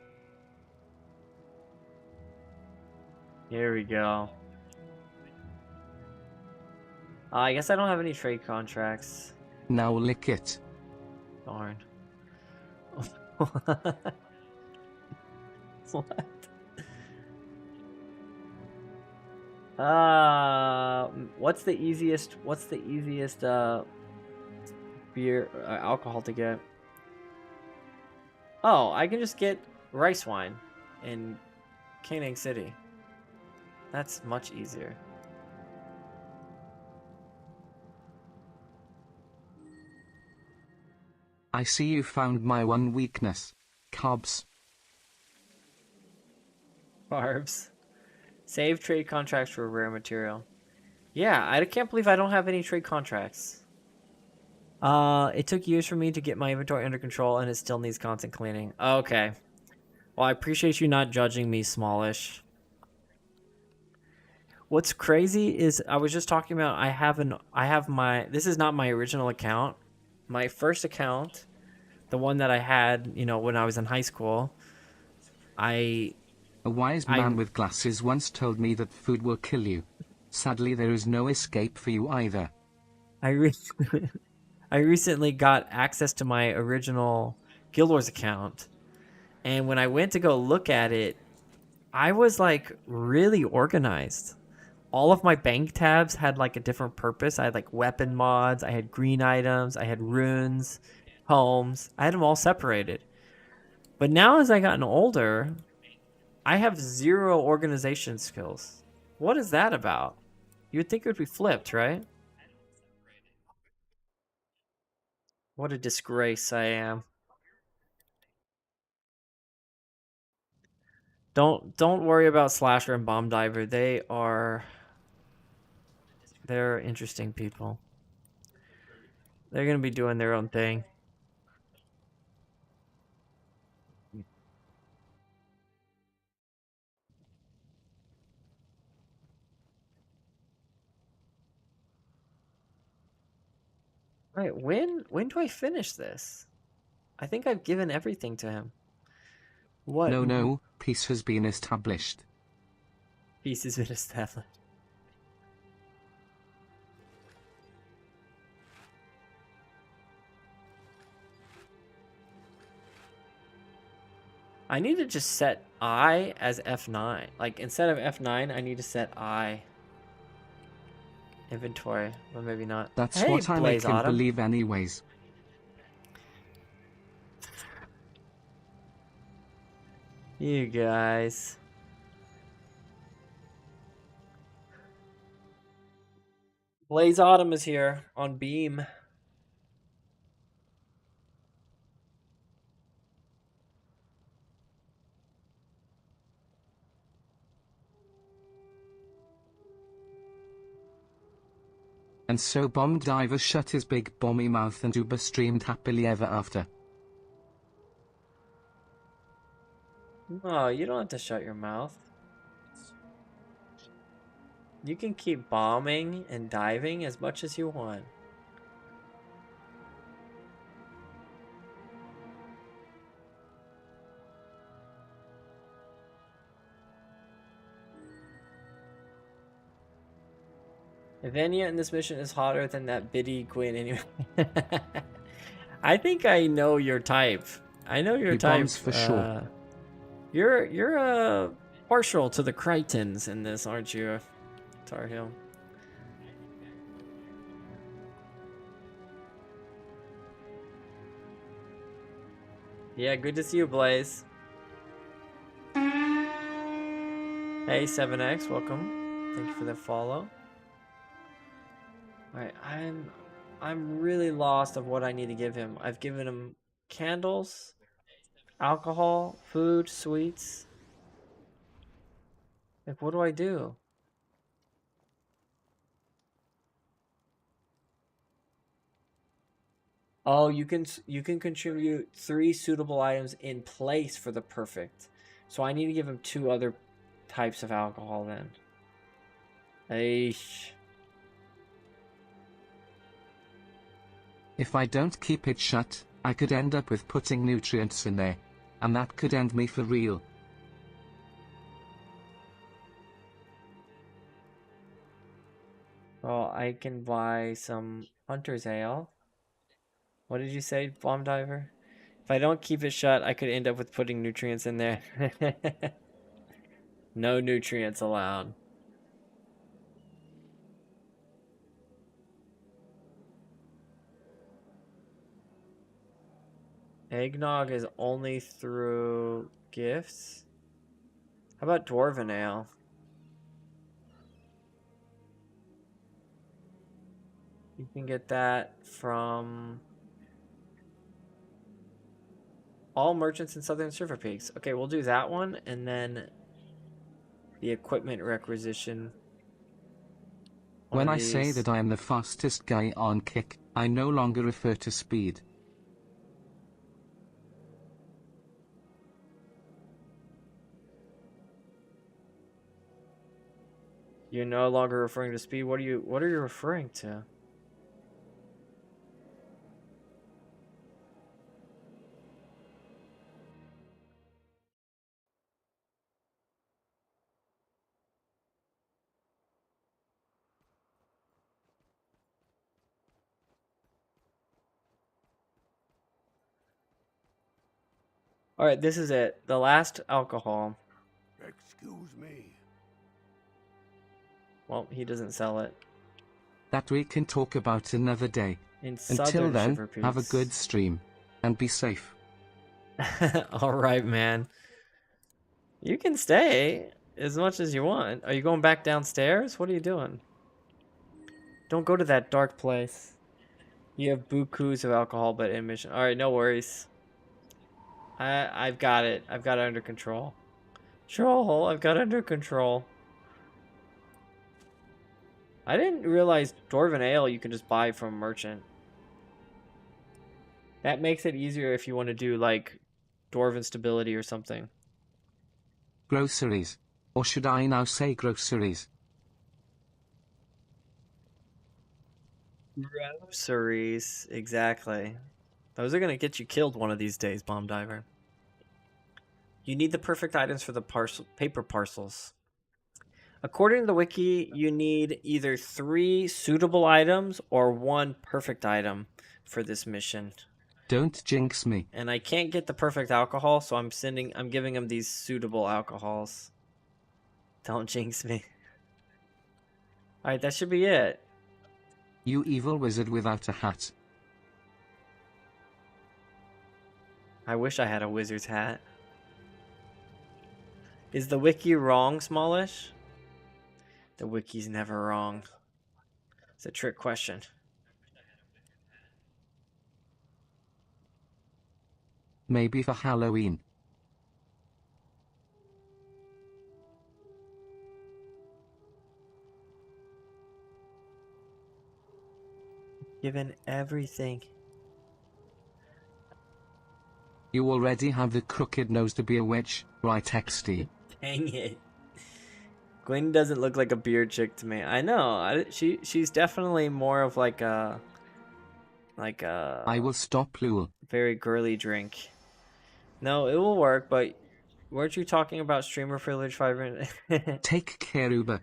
Here we go. I guess I don't have any trade contracts. Now lick it. Darn. What? What's the easiest beer alcohol to get? Oh, I can just get rice wine in Canning City. That's much easier. I see you found my one weakness. Carbs. Carbs. Save trade contracts for rare material. Yeah, I can't believe I don't have any trade contracts. It took years for me to get my inventory under control, and it still needs constant cleaning. Okay. Well, I appreciate you not judging me, smallish. What's crazy is I was just talking about this is not my original account. My first account, the one that I had, when I was in high school, A wise man with glasses once told me that food will kill you. Sadly, there is no escape for you either. I recently got access to my original Guild Wars account, and when I went to go look at it, I was like really organized. All of my bank tabs had like a different purpose. I had like weapon mods, I had green items, I had runes, homes. I had them all separated. But now as I gotten older, I have 0 organization skills. What is that about? You would think it would be flipped, right? What a disgrace I am. Don't worry about Slasher and Bomb Diver. They're interesting people. They're gonna be doing their own thing. Wait, when do I finish this? I think I've given everything to him. What No, peace has been established. piece has been established? I need to just set I as F9. Like, instead of F9, I need to set I. Inventory. Well, maybe not. That's Hey, what I make Blaze him Autumn. believe anyways. You guys. Blaze Autumn is here on Beam. And so Bomb Diver shut his big bomby mouth and Uber streamed happily ever after. No, you don't have to shut your mouth. You can keep bombing and diving as much as you want. If Anya in this mission is hotter than that Biddy Quinn anyway. I think I know your type. I know your He type. bombs for sure. You're partial to the Krytans in this, aren't you, Tar Heel? Yeah, good to see you, Blaze. Hey, 7X, welcome. Thank you for the follow. Alright, I'm really lost of what I need to give him. I've given him candles, alcohol, food, sweets. Like, what do I do? Oh, you can contribute 3 suitable items in place for the perfect. So I need to give him 2 other types of alcohol then. Eesh. If I don't keep it shut, I could end up with putting nutrients in there. And that could end me for real. Well, I can buy some Hunter's Ale. What did you say, Bomb Diver? If I don't keep it shut, I could end up with putting nutrients in there. No nutrients allowed. Eggnog is only through gifts. How about Dwarven Ale? You can get that from all merchants in Southern Silver Peaks. Okay, we'll do that one, and then the equipment requisition. When I say that I am the fastest guy on Kick, I no longer refer to speed. You're no longer referring to speed. What are you referring to? All right, this is it. The last alcohol. Excuse me. Well, he doesn't sell it. That we can talk about another day. In Until Southern then, Shiver have a Peaks. good stream. And be safe. All right, man. You can stay as much as you want. Are you going back downstairs? What are you doing? Don't go to that dark place. You have bukus of alcohol, but admission. All right, no worries. I've got it. I've got it under control. Troll, I've got it under control. I didn't realize Dwarven Ale you can just buy from merchant. That makes it easier if you want to do like Dwarven stability or something. Groceries. Or should I now say groceries? Groceries, exactly. Those are gonna get you killed one of these days, Bomb Diver. You need the perfect items for the paper parcels. According to the wiki, you need either 3 suitable items or 1 perfect item for this mission. Don't jinx me. And I can't get the perfect alcohol, so I'm giving him these suitable alcohols. Don't jinx me. Alright, that should be it. You evil wizard without a hat. I wish I had a wizard's hat. Is the wiki wrong, Smallish? The wiki's never wrong. It's a trick question. Maybe for Halloween. given everything. You already have the crooked nose to be a witch, right, XD? Dang it. Gwen doesn't look like a beer chick to me. I know. She's definitely more of like a I will stop, Lul. very girly drink. No, it will work, but weren't you talking about streamer privilege 5 minutes? Take care, Uber.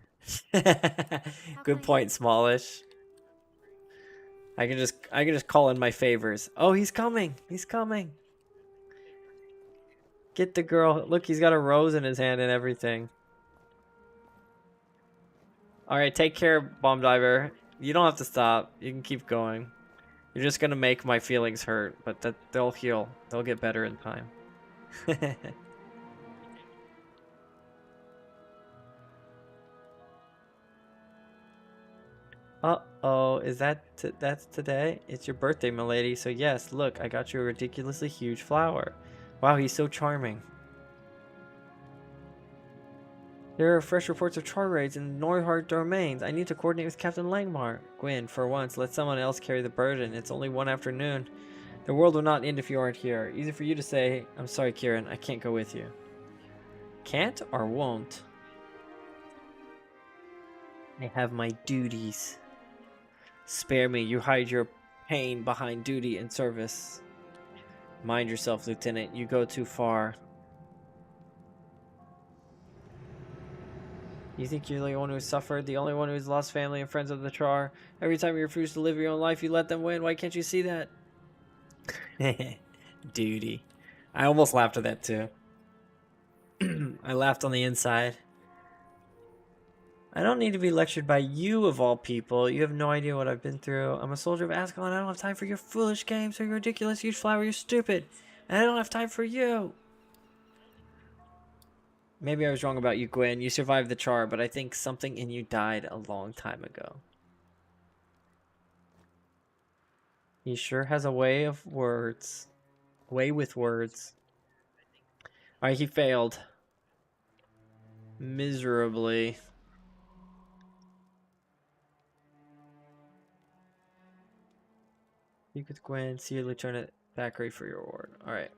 Good point, Smallish. I can just call in my favors. Oh, he's coming. He's coming. Get the girl. Look, he's got a rose in his hand and everything. All right, take care, bomb diver. You don't have to stop. You can keep going. You're just gonna make my feelings hurt, but they'll heal. They'll get better in time. Uh-oh, is that's today? It's your birthday, milady, so yes, look, I got you a ridiculously huge flower. Wow, he's so charming. There are fresh reports of char raids in Norhart domains. I need to coordinate with Captain Langmar. Gwyn, for once, let someone else carry the burden. It's only one afternoon. The world will not end if you aren't here. Easy for you to say, I'm sorry, Kieran, I can't go with you. Can't or won't? I have my duties. Spare me, you hide your pain behind duty and service. Mind yourself, Lieutenant, you go too far. You think you're the only one who suffered, the only one who's lost family and friends of the Char? Every time you refuse to live your own life, you let them win. Why can't you see that? Duty. I almost laughed at that too. I laughed on the inside. I don't need to be lectured by you of all people. You have no idea what I've been through. I'm a soldier of Ascalon. I don't have time for your foolish games or your ridiculous huge flower. You're stupid. And I don't have time for you. Maybe I was wrong about you, Gwen. You survived the Char, but I think something in you died a long time ago. He sure has a way of words. Way with words. Alright, he failed. Miserably. Speak with Gwen. See you, Lieutenant Thackeray, for your award. Alright.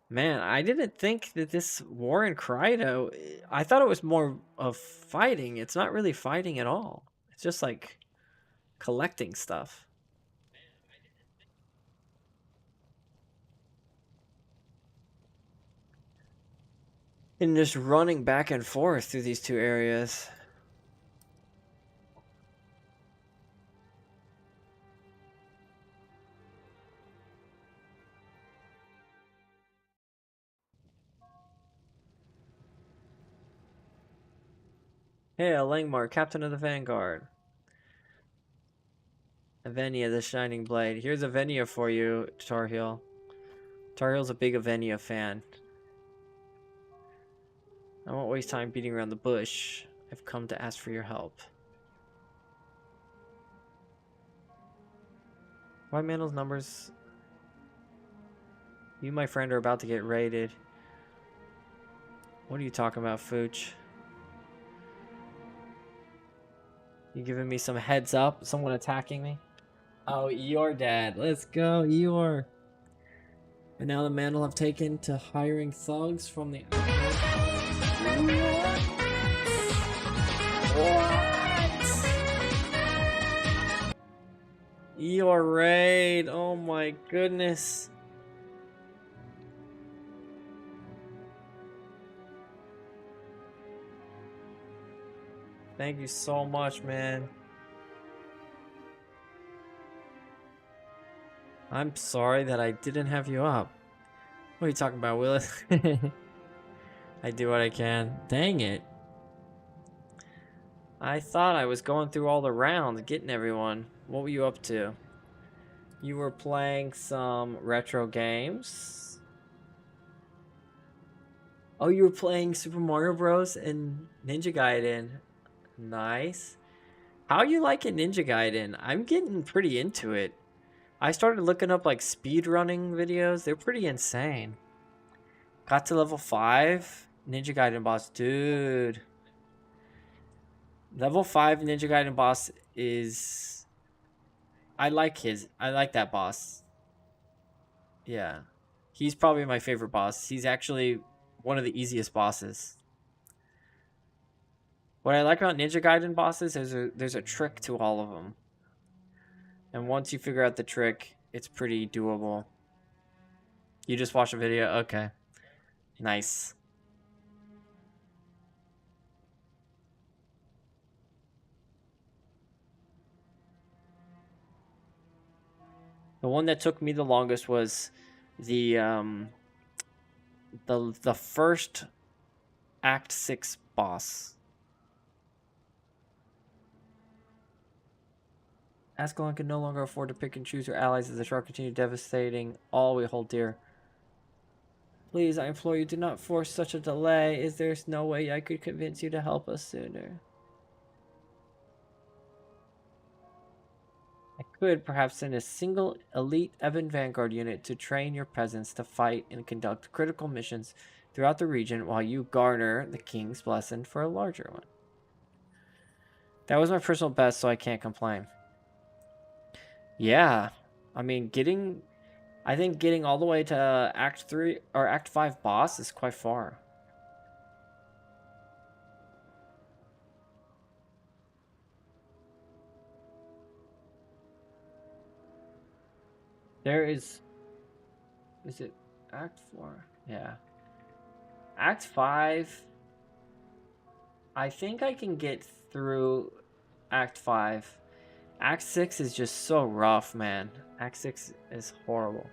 Man, I didn't think that this war in Kryta, I thought it was more of fighting. It's not really fighting at all. It's just like collecting stuff. And just running back and forth through these two areas. Hail, Langmar, Captain of the Vanguard. Avenia, the Shining Blade. Here's Avenia for you, Tarheel. Tarheel's a big Avenia fan. I won't waste time beating around the bush. I've come to ask for your help. White Mandel's numbers... You, my friend, are about to get raided. What are you talking about, Fooch? You giving me some heads up? Someone attacking me? Oh, Eeyore dad. Let's go, Eeyore. And now the Mandel have taken to hiring thugs from the... What? Eeyore raid. Oh my goodness. Thank you so much, man. I'm sorry that I didn't have you up. What are you talking about, Willis? I do what I can. Dang it. I thought I was going through all the rounds, getting everyone. What were you up to? You were playing some retro games. Oh, you were playing Super Mario Bros. And Ninja Gaiden. Nice. How are you liking Ninja Gaiden? I'm getting pretty into it. I started looking up like speed running videos. They're pretty insane. Got to level 5. Ninja Gaiden boss. Dude. Level 5 Ninja Gaiden boss is... I like that boss. Yeah. He's probably my favorite boss. He's actually one of the easiest bosses. What I like about Ninja Gaiden bosses is there's a trick to all of them. And once you figure out the trick, it's pretty doable. You just watch a video? Okay. Nice. The one that took me the longest was the first Act 6 boss. Ascalon can no longer afford to pick and choose her allies as the shark continues devastating all we hold dear. Please, I implore you, do not force such a delay. Is there no way I could convince you to help us sooner? I could perhaps send a single elite Evan Vanguard unit to train your peasants to fight and conduct critical missions throughout the region while you garner the king's blessing for a larger one. That was my personal best, so I can't complain. Yeah, I mean, I think getting all the way to Act 3 or Act 5 boss is quite far. There is it Act 4? Yeah. Act 5, I think I can get through Act 5. Act 6 is just so rough, man. Act 6 is horrible.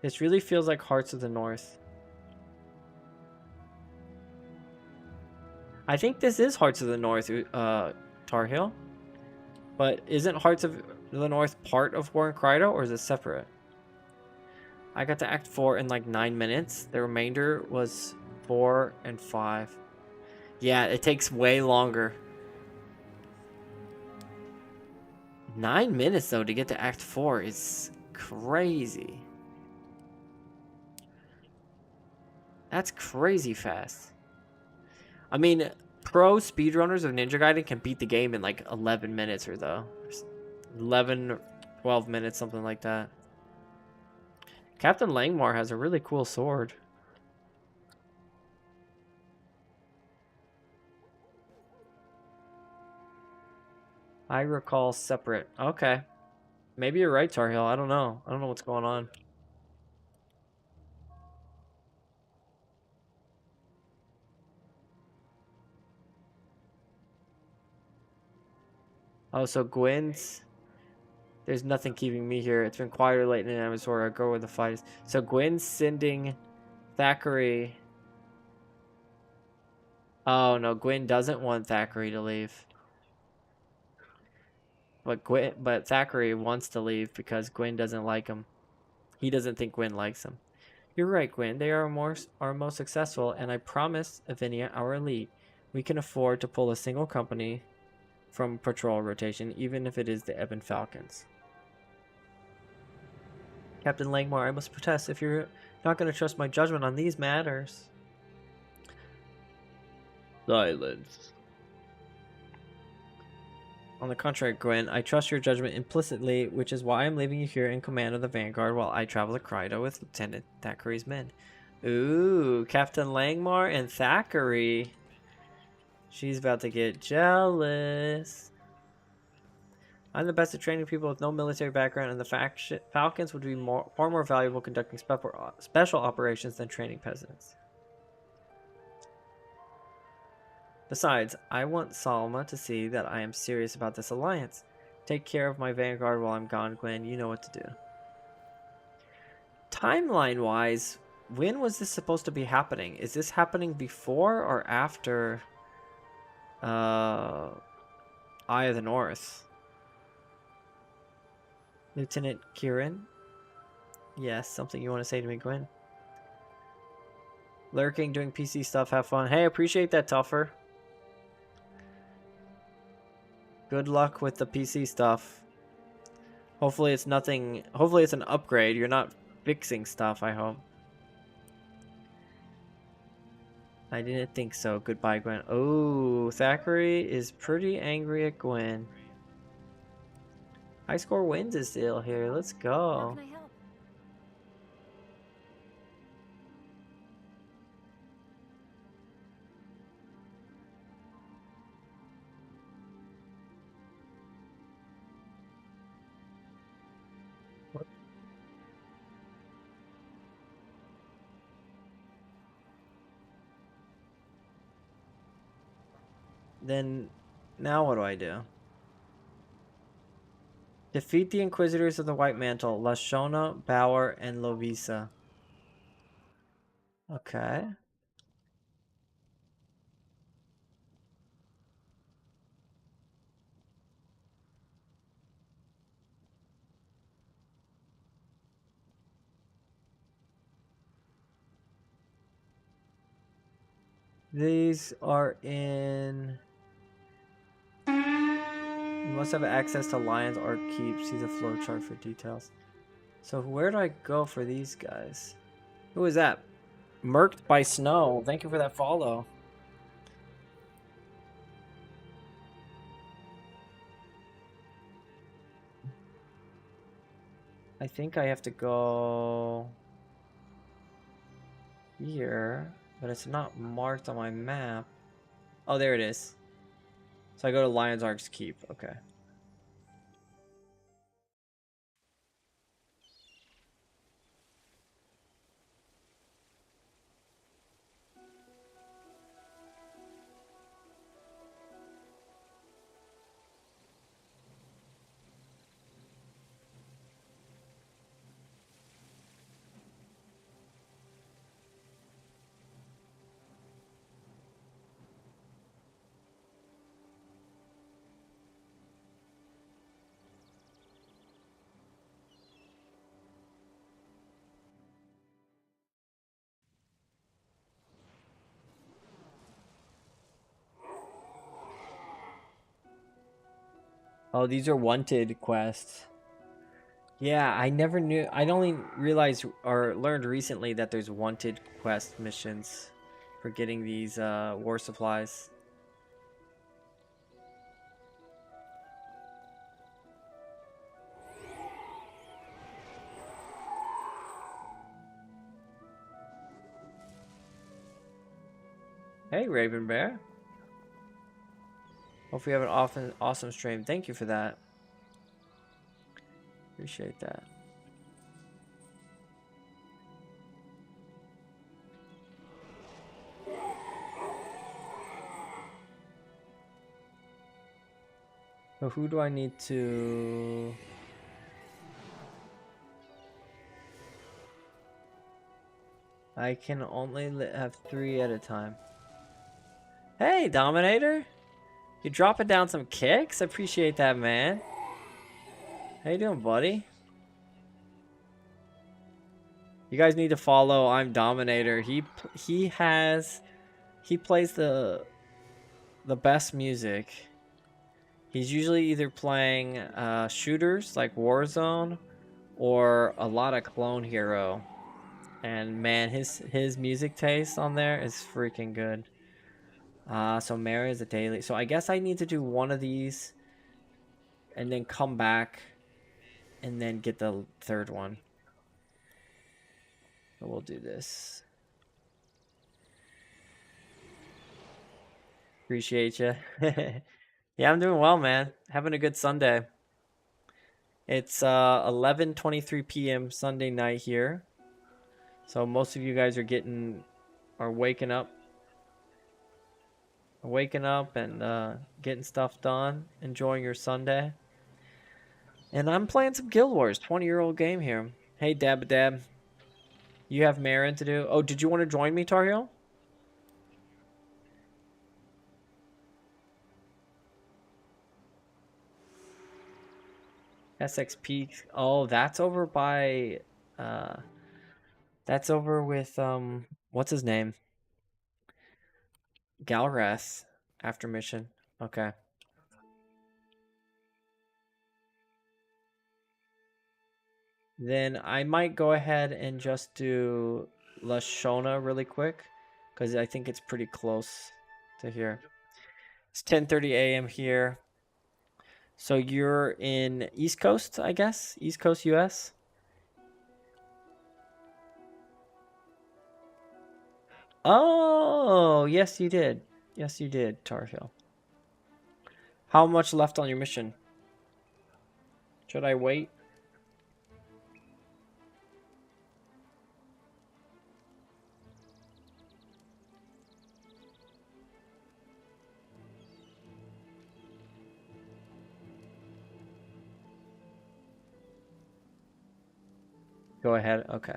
This really feels like Hearts of the North. I think this is Hearts of the North, Tar Heel. But isn't Hearts of the North part of War in Kryta, or is it separate? I got to Act 4 in like 9 minutes. The remainder was 4 and 5. Yeah, it takes way longer. 9 minutes, though, to get to Act 4 is crazy. That's crazy fast. I mean, pro speedrunners of Ninja Gaiden can beat the game in like 11 minutes or though. 11, 12 minutes, something like that. Captain Langmar has a really cool sword. I recall separate. Okay. Maybe you're right, Tar Heel. I don't know. I don't know what's going on. Oh, so Gwen's... There's nothing keeping me here. It's been quieter late in the Amazon. I go where the fight is. So Gwen's sending Thackeray... Oh, no. Gwen doesn't want Thackeray to leave. But Thackeray wants to leave because Gwen doesn't like him. He doesn't think Gwen likes him. You're right, Gwen. They are our most successful, and I promise Avinia, our elite, we can afford to pull a single company from patrol rotation, even if it is the Ebon Falcons. Captain Langmar, I must protest if you're not going to trust my judgment on these matters. Silence. On the contrary, Gwen, I trust your judgment implicitly, which is why I'm leaving you here in command of the Vanguard while I travel to Kryta with Lieutenant Thackeray's men. Ooh, Captain Langmar and Thackeray. She's about to get jealous. I'm the best at training people with no military background, and the Falcons would be far more valuable conducting special operations than training peasants. Besides, I want Salma to see that I am serious about this alliance. Take care of my Vanguard while I'm gone, Gwen. You know what to do. Timeline-wise, when was this supposed to be happening? Is this happening before or after Eye of the North? Lieutenant Kieran? Yes, something you want to say to me, Gwen? Lurking, doing PC stuff, have fun. Hey, appreciate that, Tougher. Good luck with the PC stuff. Hopefully it's nothing... Hopefully it's an upgrade. You're not fixing stuff, I hope. I didn't think so. Goodbye, Gwen. Oh, Thackeray is pretty angry at Gwen. High score wins is still here. Let's How go. can I help? Then, now what do I do? Defeat the Inquisitors of the White Mantle, Lashona, Bauer, and Lovisa. Okay. These are in... You must have access to Lion's Arc Keep. See the flowchart for details. So where do I go for these guys? Who is that? Murked by Snow. Thank you for that follow. I think I have to go here, but it's not marked on my map. Oh, there it is. So I go to Lion's Arc's Keep. Okay. Oh, these are wanted quests. Yeah, I never knew. I only realized or learned recently that there's wanted quest missions for getting these war supplies. Hey, Raven Bear. Hope we have an awesome stream. Thank you for that. Appreciate that. So who do I need to... I can only have 3 at a time. Hey, Dominator. You dropping down some kicks? Appreciate that, man. How you doing, buddy? You guys need to follow I'm Dominator. He plays the best music. He's usually either playing shooters like Warzone or a lot of Clone Hero. And man, his music taste on there is freaking good. So Mary is a daily. So I guess I need to do one of these and then come back and then get the third one. So we'll do this. Appreciate you. Yeah, I'm doing well, man. Having a good Sunday. It's 11:23 p.m. Sunday night here. So most of you guys are waking up and getting stuff done, enjoying your Sunday. And I'm playing some Guild Wars, 20-year-old game here. Hey, Dab. You have Marin to do. Oh, did you want to join me, Tar Heel? SXP. Oh, that's over by that's over with what's his name? Galrath after mission. Okay. Then I might go ahead and just do Lashona really quick because I think it's pretty close to here. It's 10:30 a.m. here. So you're in East Coast, I guess? East Coast US? Oh, yes you did. Yes you did, Tar Heel. How much left on your mission? Should I wait? Go ahead. Okay.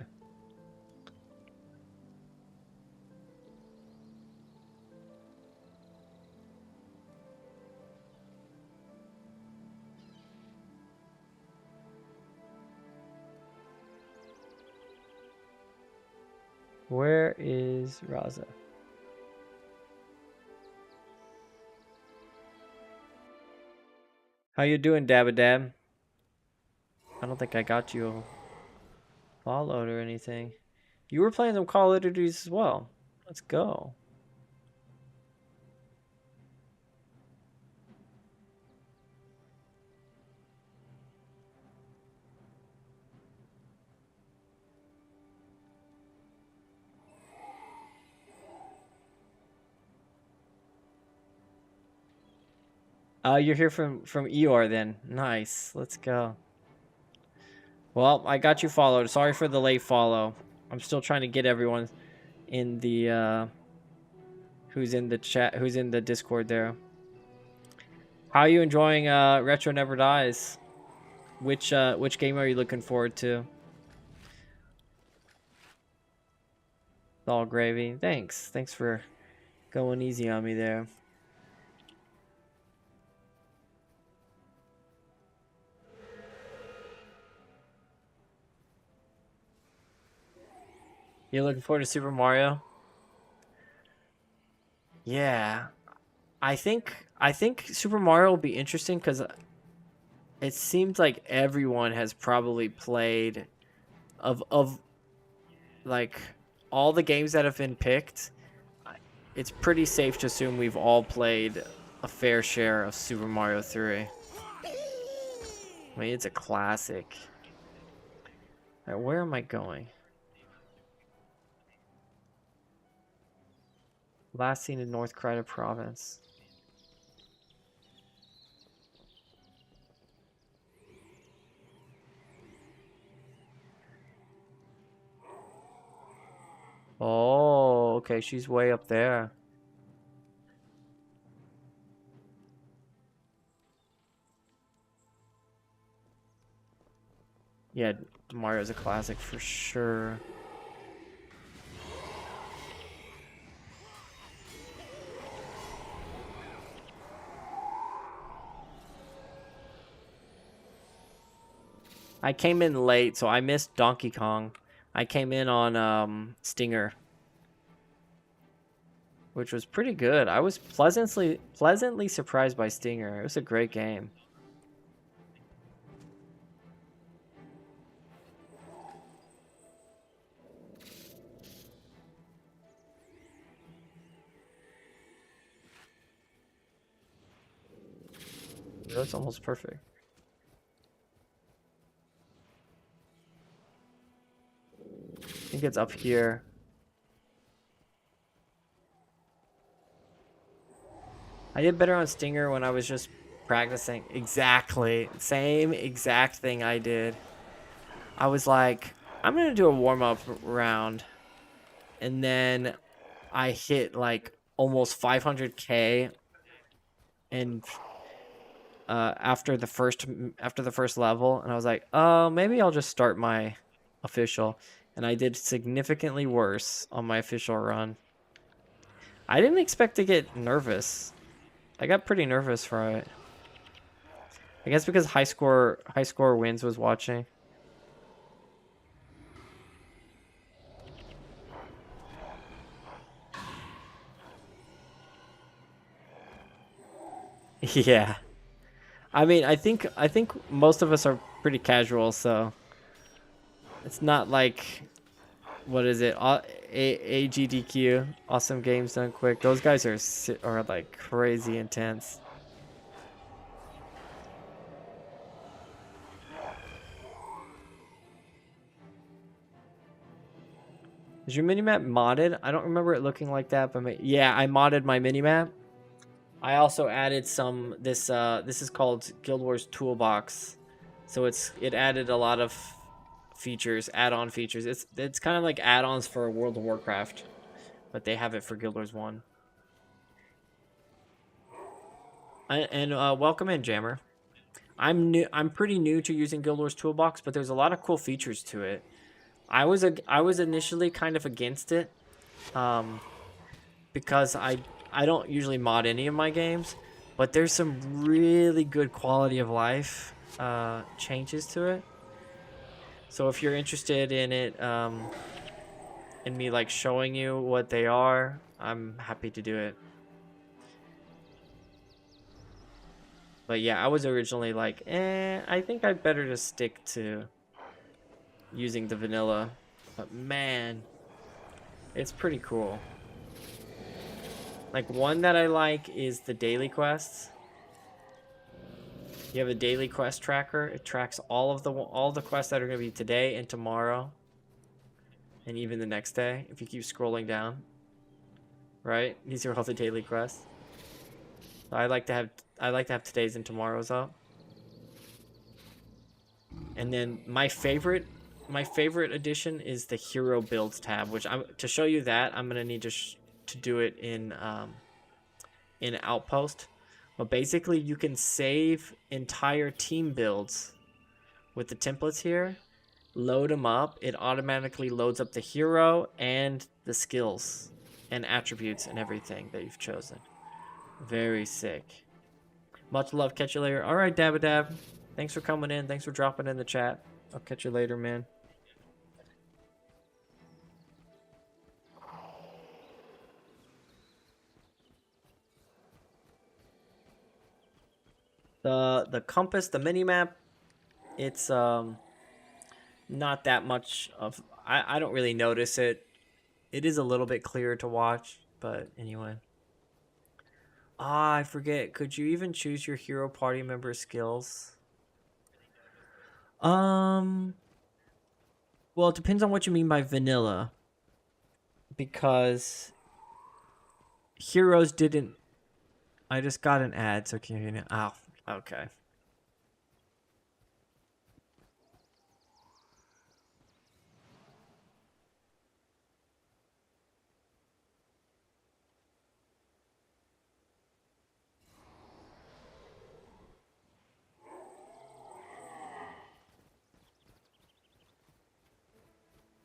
Where is Raza? How you doing, Dabadab? I don't think I got you followed or anything. You were playing some Call of Duties as well. Let's go. You're here from Eeyore then. Nice. Let's go. Well, I got you followed. Sorry for the late follow. I'm still trying to get everyone in the who's in the chat, who's in the Discord there. How are you enjoying Retro Never Dies? Which game are you looking forward to? It's all gravy. Thanks. Thanks for going easy on me there. You're looking forward to Super Mario? Yeah. I think Super Mario will be interesting because it seems like everyone has probably played of like all the games that have been picked. It's pretty safe to assume we've all played a fair share of Super Mario 3. I mean, it's a classic. All right, where am I going? Last seen in North Kryta province. Oh, okay, she's way up there. Yeah, Mario's a classic for sure. I came in late, so I missed Donkey Kong. I came in on Stinger, which was pretty good. I was pleasantly surprised by Stinger. It was a great game. That's almost perfect. I think it's up here. I did better on Stinger when I was just practicing. Exactly. Same exact thing I did. I was like, I'm going to do a warm-up round. And then I hit like almost 500k and after the first level, and I was like, oh, maybe I'll just start my official. And I did significantly worse on my official run. I didn't expect to get nervous. I got pretty nervous for it. I guess because high score wins was watching. Yeah. I mean, I think most of us are pretty casual, so it's not like, what is it? AGDQ. Awesome games done quick. Those guys are like crazy intense. Is your minimap modded? I don't remember it looking like that, but yeah, I modded my minimap. I also added some this is called Guild Wars Toolbox. So it added a lot of features, add-on features. It's kind of like add-ons for World of Warcraft, but they have it for Guild Wars 1. Welcome in, Jammer. I'm pretty new to using Guild Wars Toolbox, but there's a lot of cool features to it. I was initially kind of against it, because I don't usually mod any of my games, but there's some really good quality of life changes to it. So if you're interested in it, in me like showing you what they are, I'm happy to do it. But yeah, I was originally like, I think I'd better just stick to using the vanilla. But man, it's pretty cool. Like, one that I like is the daily quests. You have a daily quest tracker. It tracks all the quests that are going to be today and tomorrow, and even the next day if you keep scrolling down. Right? These are all the daily quests. I like to have today's and tomorrow's up. And then my favorite addition is the hero builds tab, which to show you that I'm gonna need to do it in Outpost. But basically, you can save entire team builds with the templates here. Load them up. It automatically loads up the hero and the skills and attributes and everything that you've chosen. Very sick. Much love. Catch you later. All right, Dabadab. Thanks for coming in. Thanks for dropping in the chat. I'll catch you later, man. The compass, the minimap, it's not that much of I don't really notice it. It is a little bit clearer to watch, but anyway. I forget. Could you even choose your hero party member skills? Well, it depends on what you mean by vanilla. Because heroes didn't. I just got an ad, so can you? Oh, okay.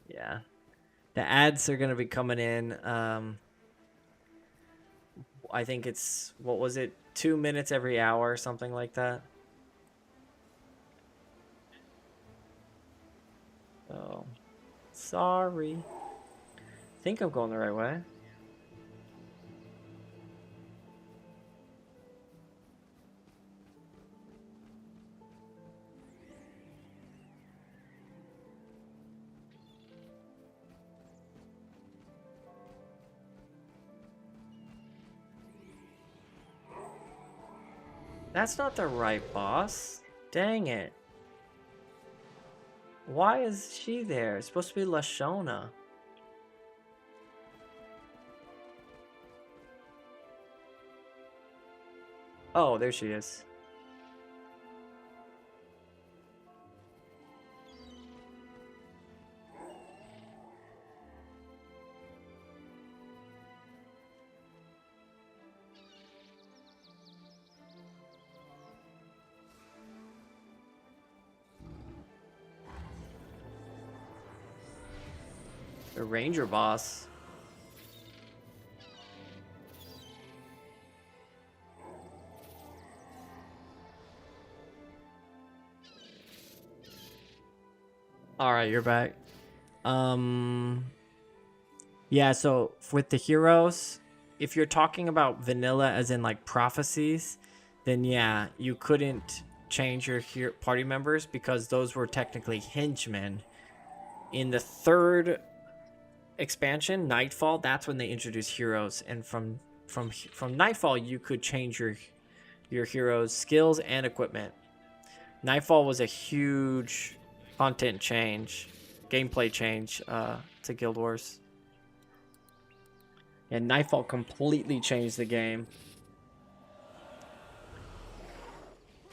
Yeah. The ads are going to be coming in. I think it's, what was it? 2 minutes every hour or something like that. Oh, sorry. I think I'm going the right way. That's not the right boss. Dang it. Why is she there? It's supposed to be Lashona. Oh, there she is. The ranger boss. All right, you're back. Yeah, so with the heroes, if you're talking about vanilla as in like prophecies, then yeah, you couldn't change your party members because those were technically henchmen. In the third expansion, Nightfall, that's when they introduced heroes, and from Nightfall you could change your heroes' skills and equipment. Nightfall was a huge content change, gameplay change to Guild Wars. And Nightfall completely changed the game.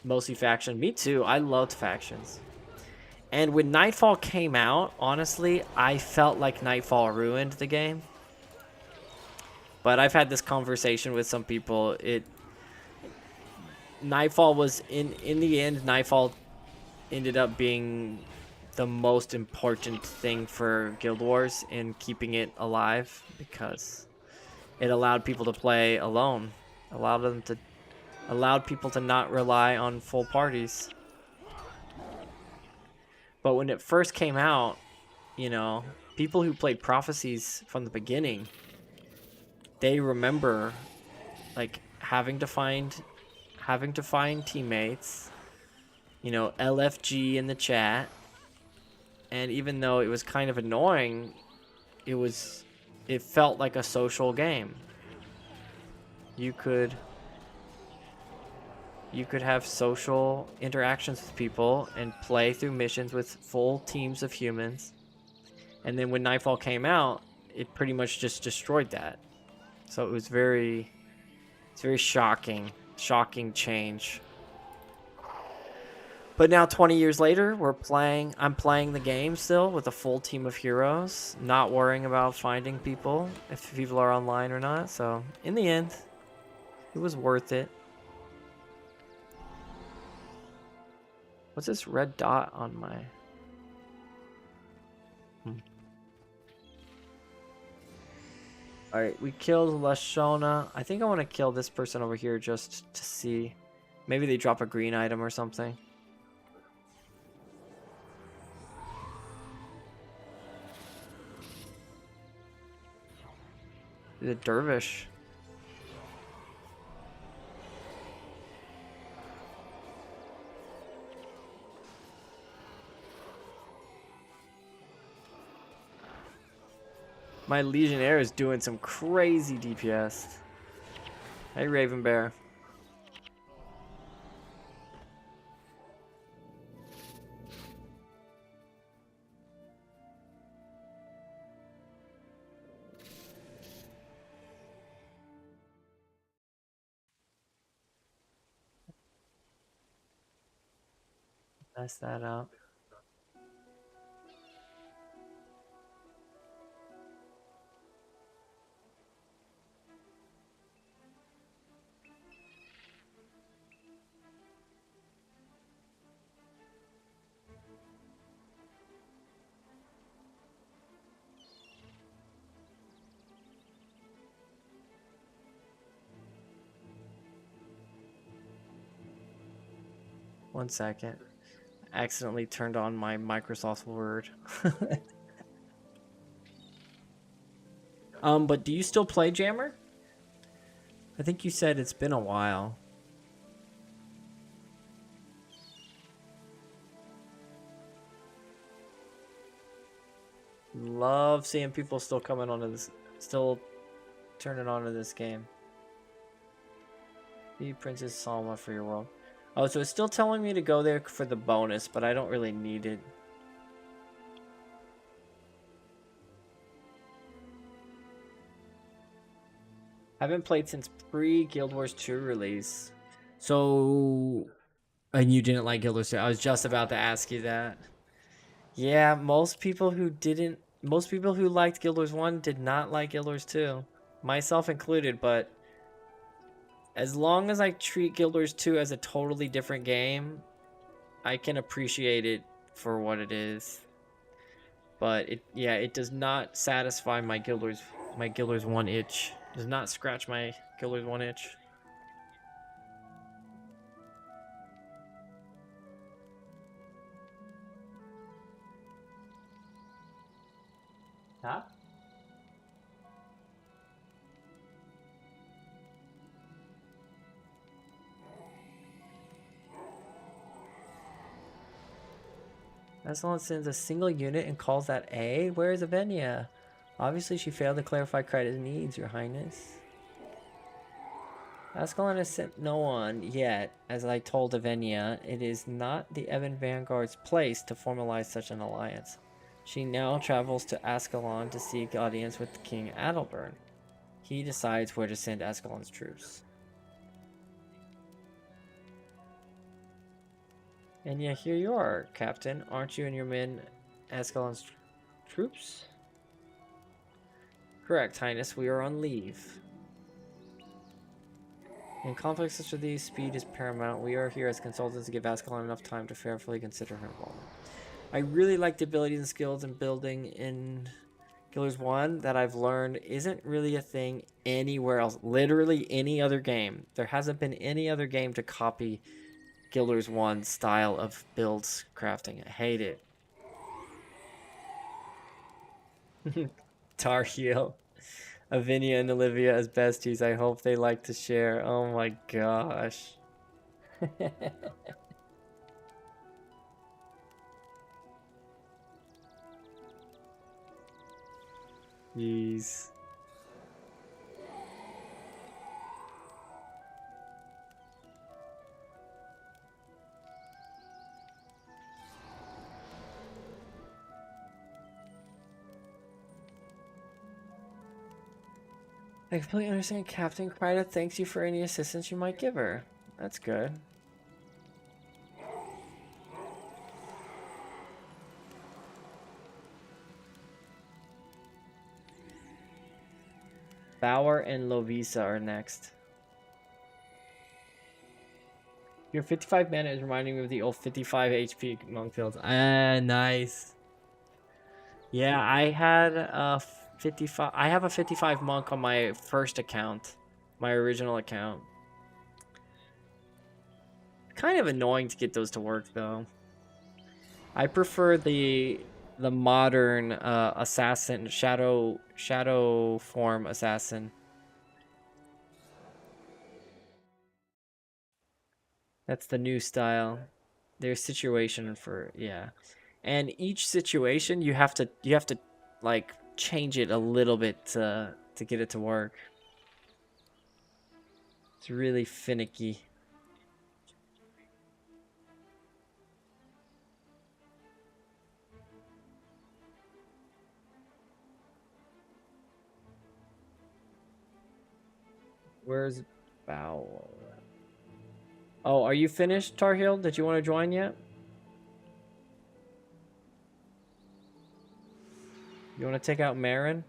Mostly faction. Me too. I loved factions. And when Nightfall came out, honestly, I felt like Nightfall ruined the game. But I've had this conversation with some people. Nightfall was in the end, Nightfall ended up being the most important thing for Guild Wars in keeping it alive, because it allowed people to play alone, allowed people to not rely on full parties. But when it first came out, you know, people who played Prophecies from the beginning, they remember like having to find teammates, you know, LFG in the chat. And even though it was kind of annoying, it felt like a social game. You could have social interactions with people and play through missions with full teams of humans. And then when Nightfall came out, it pretty much just destroyed that. So it was it's very shocking change. But now 20 years later, I'm playing the game still with a full team of heroes, not worrying about finding people, if people are online or not. So in the end, it was worth it. What's this red dot on my... Alright, we killed Lashona. I think I want to kill this person over here just to see. Maybe they drop a green item or something. The dervish. My Legionnaire is doing some crazy DPS. Hey, Raven Bear. Mess that up. One second. Accidentally turned on my Microsoft Word. But do you still play Jammer? I think you said it's been a while. Love seeing people still coming onto this, still turning onto this game. Be Princess Salma for your world. Oh, so it's still telling me to go there for the bonus, but I don't really need it. I haven't played since pre-Guild Wars 2 release. So... And you didn't like Guild Wars 2. I was just about to ask you that. Yeah, most people who liked Guild Wars 1 did not like Guild Wars 2. Myself included, but... As long as I treat Guild Wars 2 as a totally different game, I can appreciate it for what it is. But it does not satisfy my Guild Wars 1 itch. It does not scratch my Guild Wars 1 itch. Huh? As long as sends a single unit and calls that A? Where is Avenia? Obviously, she failed to clarify Kryta's needs, Your Highness. Ascalon has sent no one yet. As I told Avenia, it is not the Evan Vanguard's place to formalize such an alliance. She now travels to Ascalon to seek audience with King Adalbern. He decides where to send Ascalon's troops. And yeah, here you are, Captain. Aren't you and your men Ascalon's troops? Correct, Highness. We are on leave. In conflicts such as these, speed is paramount. We are here as consultants to give Ascalon enough time to fairly consider her involvement. I really like the abilities and skills in building in Guilders 1 that I've learned isn't really a thing anywhere else. Literally any other game. There hasn't been any other game to copy Guilders 1 style of builds crafting. I hate it. Tar Heel. Avinia and Olivia as besties. I hope they like to share. Oh my gosh. Jeez. I completely understand. Captain Kryta thanks you for any assistance you might give her. That's good. Bauer and Lovisa are next. Your 55 mana is reminding me of the old 55 HP Monkfield. Ah, nice. Yeah, I had a 55. I have a 55 monk on my first account, my original account. Kind of annoying to get those to work though. I prefer the modern assassin shadow form assassin. That's the new style. There's situation for yeah. And each situation you have to like change it a little bit to get it to work. It's really finicky. Where's Bow? Oh, are you finished, Tar Heel? Did you want to join yet? You want to take out Marin?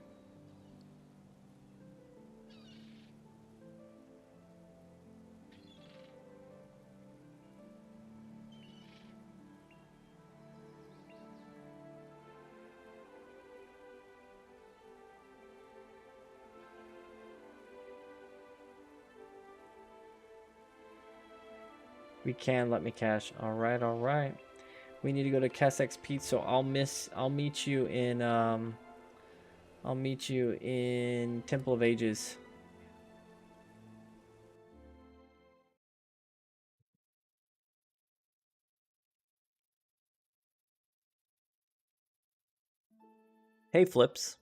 We can let me cash. All right, all right. We need to go to Kessex Pete, so I'll meet you in Temple of Ages. Hey, Flips.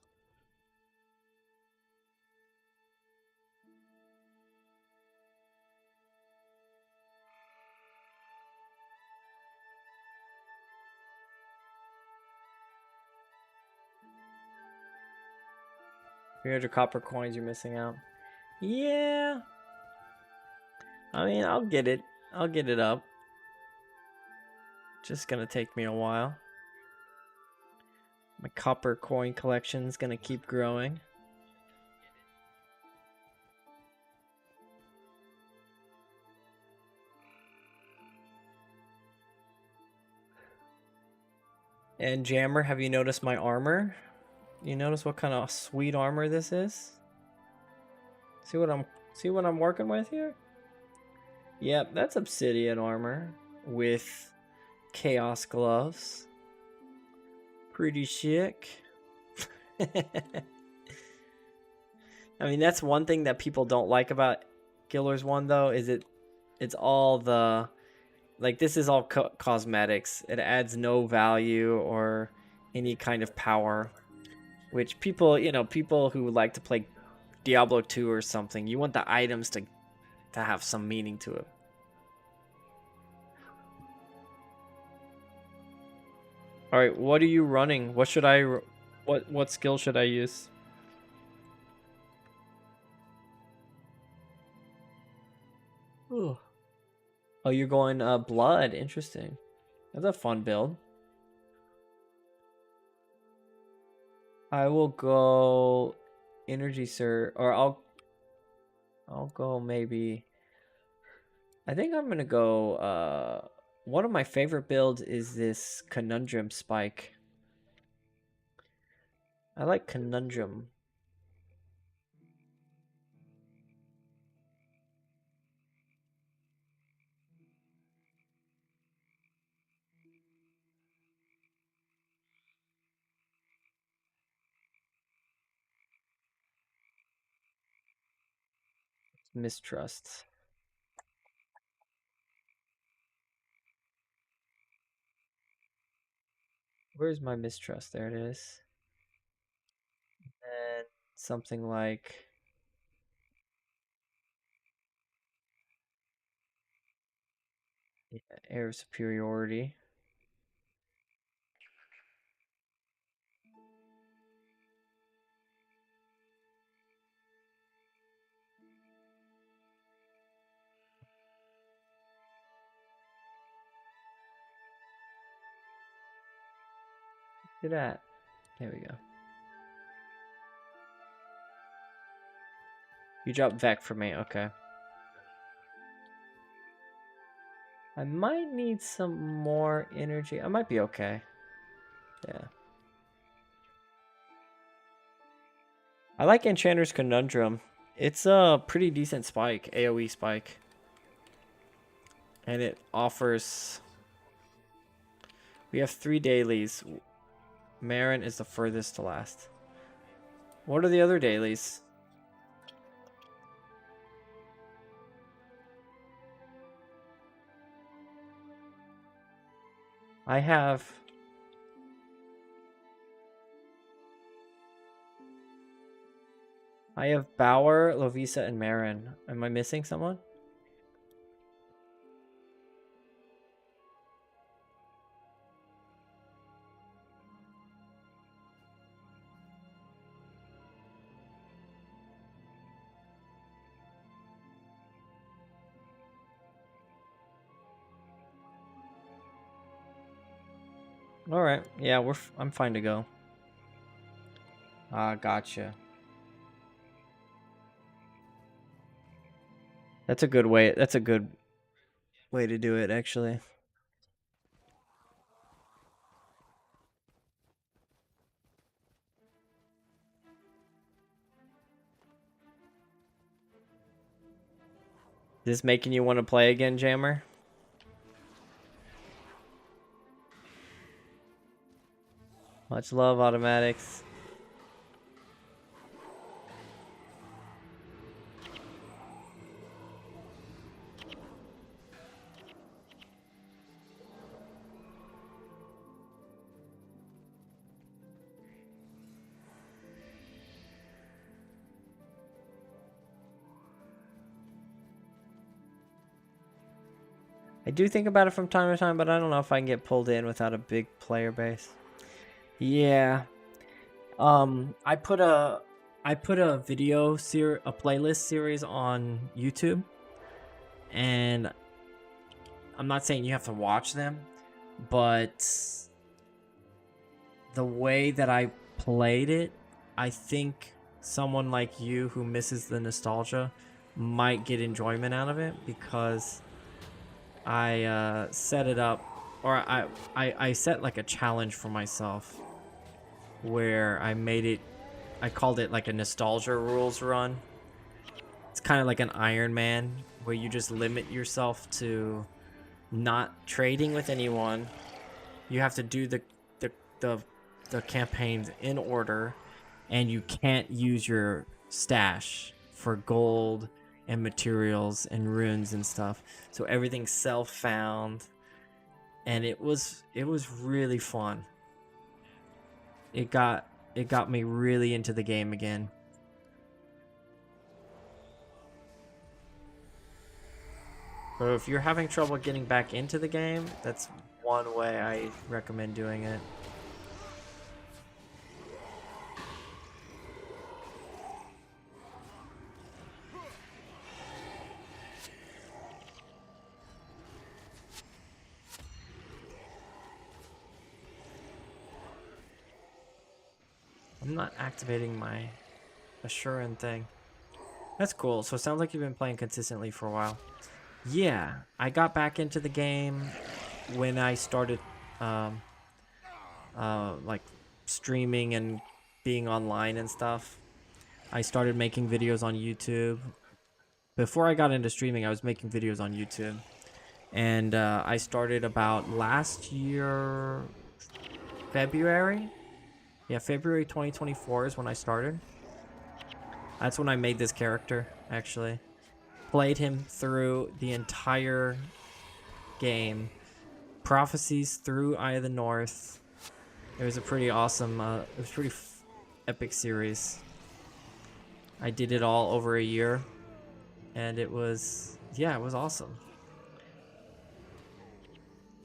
$300 copper coins you're missing out. Yeah. I mean, I'll get it. I'll get it up. Just gonna take me a while. My copper coin collection's gonna keep growing. And Jammer, have you noticed my armor? You notice what kind of sweet armor this is? See what I'm working with here? Yep, that's obsidian armor with chaos gloves. Pretty chic. I mean, that's one thing that people don't like about Guilders 1 though, is it's all the like this is all cosmetics. It adds no value or any kind of power. Which people, you know, people who like to play Diablo 2 or something, you want the items to have some meaning to it. All right, what are you running? What should what skill should I use? Ooh. Oh, you're going blood. Interesting. That's a fun build. I will go energy sir, or I'll go maybe. I think I'm gonna go. One of my favorite builds is this conundrum spike. I like conundrum. Mistrust. Where's my mistrust? There it is. And something like air of superiority. Look at that. There we go. You dropped Vec for me. Okay. I might need some more energy. I might be okay. Yeah. I like Enchanter's Conundrum. It's a pretty decent spike, AoE spike. And it offers... We have 3 dailies. Marin is the furthest to last. What are the other dailies? I have... Bauer, Lovisa, and Marin. Am I missing someone? All right. Yeah, I'm fine to go. Gotcha. That's a good way. That's a good way to do it, actually. Is this making you want to play again, Jammer? Much love, automatics. I do think about it from time to time, but I don't know if I can get pulled in without a big player base. Yeah. I put a video a playlist series on YouTube, and I'm not saying you have to watch them, but the way that I played it, I think someone like you who misses the nostalgia might get enjoyment out of it, because I set it up, or I set like a challenge for myself where I called it like a nostalgia rules run. It's kind of like an Iron Man, where you just limit yourself to not trading with anyone. You have to do the campaigns in order, and you can't use your stash for gold and materials and runes and stuff. So everything's self-found, and it was really fun. It it got me really into the game again. So if you're having trouble getting back into the game, that's one way I recommend doing it. I'm not activating my Assurin thing. That's cool. So it sounds like you've been playing consistently for a while. Yeah, I got back into the game when I started like streaming and being online and stuff. I started making videos on YouTube. Before I got into streaming, I was making videos on YouTube. And I started about last year, February. Yeah, February 2024 is when I started. That's when I made this character, actually. Played him through the entire game. Prophecies through Eye of the North. It was a pretty awesome, it was a pretty epic series. I did it all over a year. And it was, yeah, it was awesome.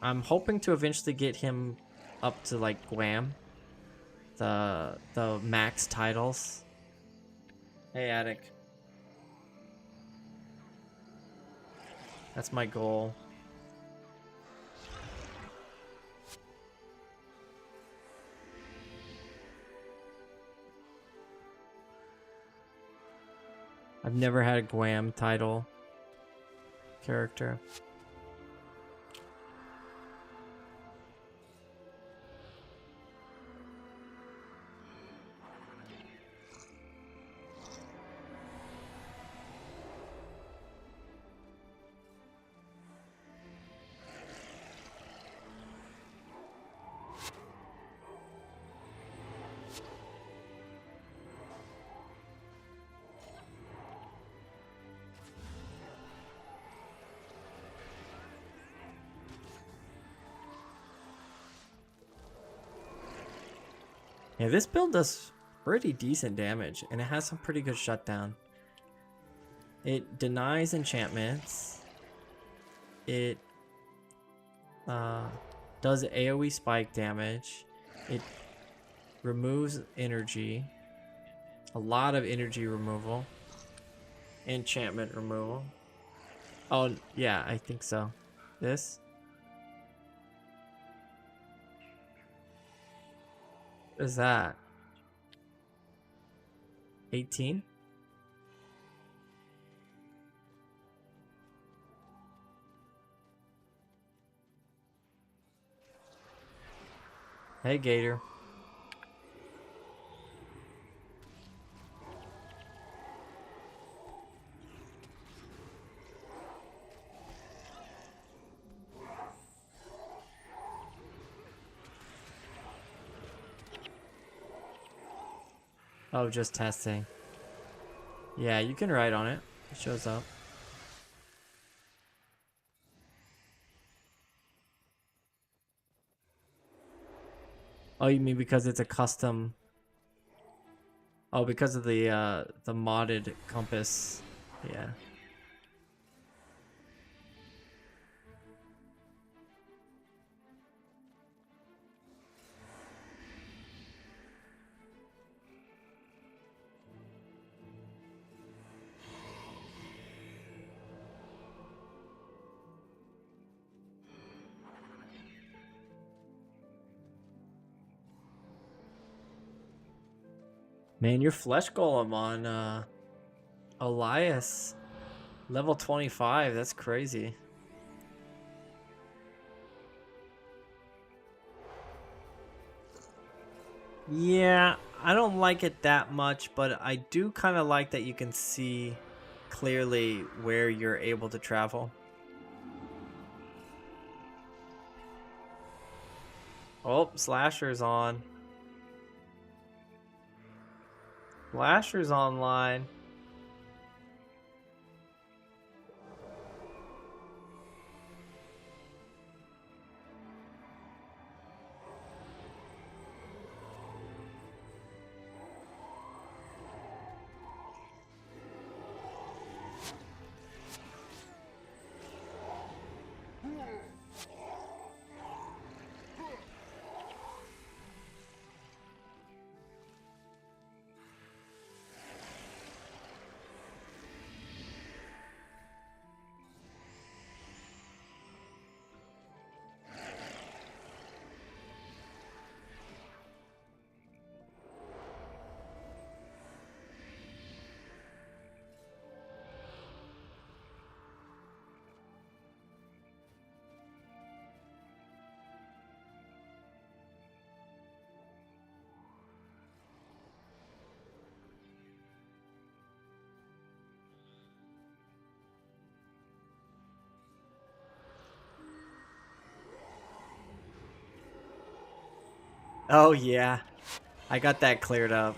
I'm hoping to eventually get him up to like Guam. The max titles. Hey, Attic. That's my goal. I've never had a Guam title character. Yeah, this build does pretty decent damage, and it has some pretty good shutdown. It denies enchantments. It does AoE spike damage. It removes energy. A lot of energy removal. Enchantment removal. Oh, yeah, I think so. This? What is that? 18? Hey, Gator. Oh, just testing. Yeah, you can write on it. It shows up. Oh, you mean because it's a custom? Oh, because of the modded compass. Yeah. Man, your flesh golem on Elias level 25. That's crazy. Yeah, I don't like it that much, but I do kind of like that you can see clearly where you're able to travel. Oh, Slasher's on. Slasher's online. Oh yeah, I got that cleared up.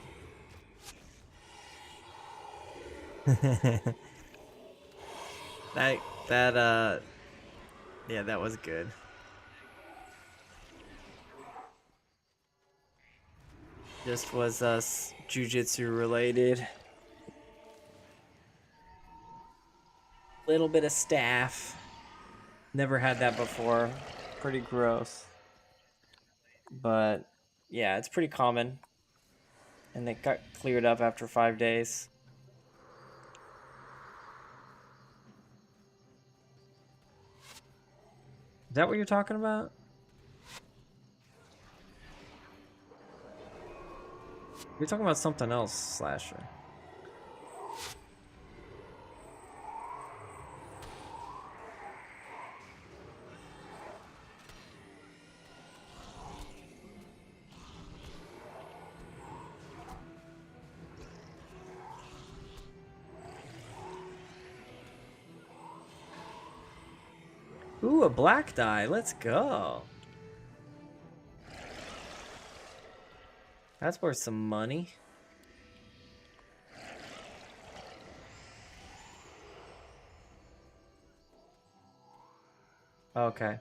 that that yeah, that was good. Just was us jujitsu related. Little bit of staff. Never had that before. Pretty gross. But yeah, it's pretty common. And it got cleared up after 5 days. Is that what you're talking about? You're talking about something else, Slasher. Ooh, a black die. Let's go. That's worth some money. Okay.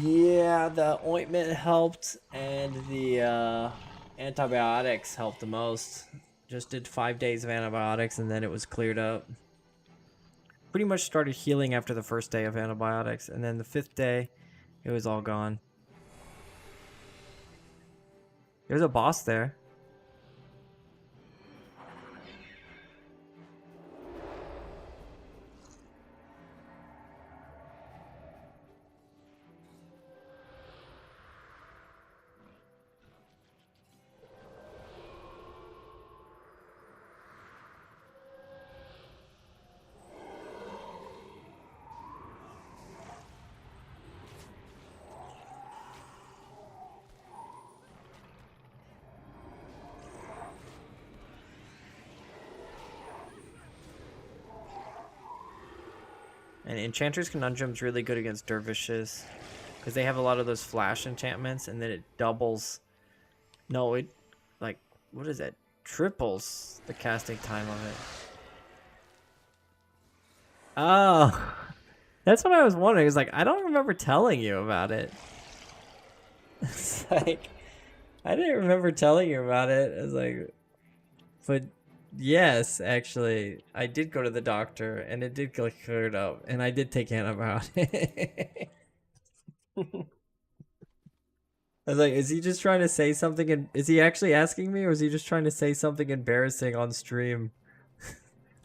Yeah, the ointment helped, and the antibiotics helped the most. Just did 5 days of antibiotics, and then it was cleared up. Pretty much started healing after the first day of antibiotics, and then the 5th day, it was all gone. There's a boss there. And Enchanter's Conundrum's really good against dervishes, because they have a lot of those flash enchantments, and then it doubles. No, it, like, what is that? Triples the casting time of it. Oh, that's what I was wondering. It's like, I don't remember telling you about it. It's like, I didn't remember telling you about it. It's like, but yes, actually, I did go to the doctor, and it did get cleared up, and I did take antibiotics. I was like, is he just trying to say something? And is he actually asking me, or is he just trying to say something embarrassing on stream?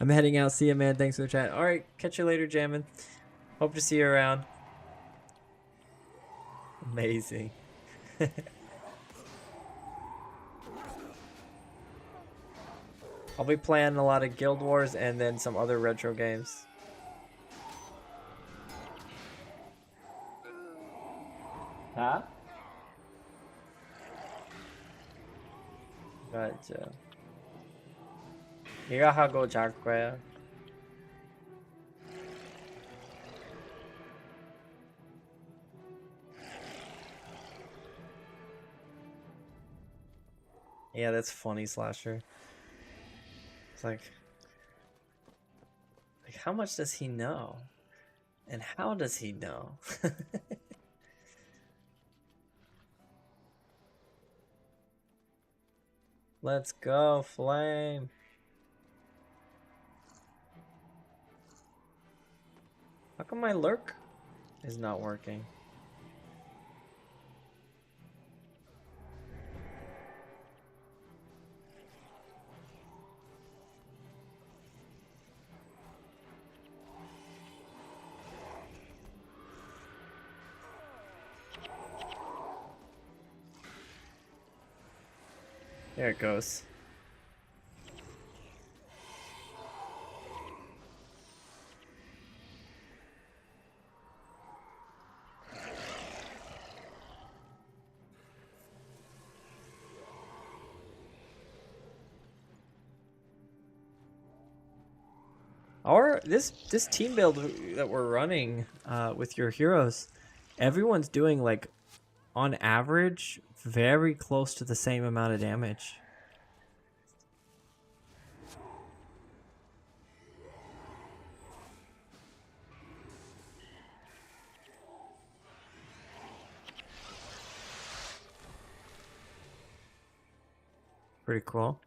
I'm heading out. See you, man. Thanks for the chat. All right, catch you later, Jammin. Hope to see you around. Amazing. I'll be playing a lot of Guild Wars and then some other retro games. Huh? Gotcha. 네가 하고 잘 거야. Yeah, that's funny, Slasher. It's like how much does he know? And how does he know? Let's go, Flame. How come my lurk is not working? There it goes. This team build that we're running with your heroes, everyone's doing like on average, very close to the same amount of damage. Pretty cool.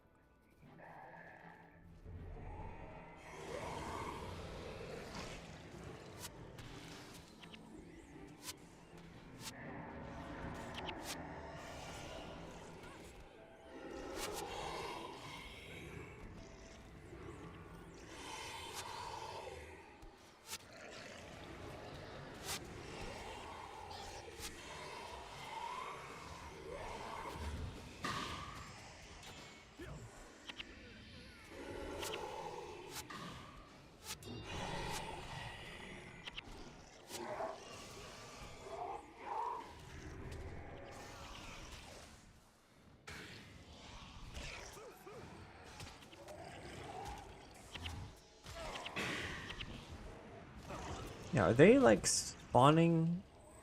Yeah, are they like spawning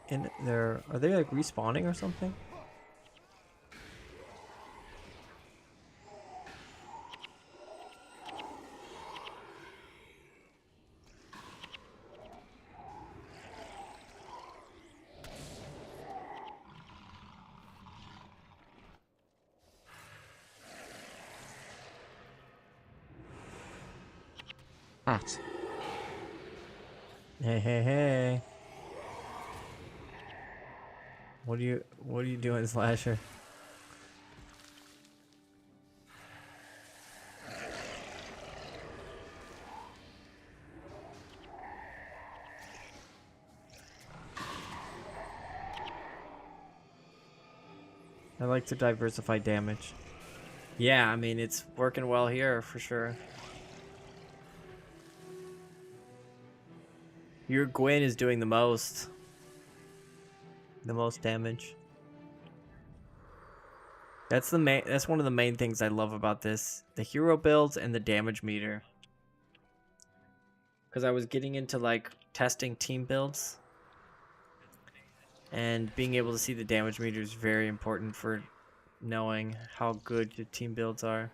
in their... Are they like respawning or something? At. Hey, hey, hey. What are you doing, Slasher? I like to diversify damage. Yeah, I mean, it's working well here for sure. Your Gwen is doing the most. The most damage. That's one of the main things I love about this. The hero builds and the damage meter. Because I was getting into like testing team builds. And being able to see the damage meter is very important for knowing how good your team builds are.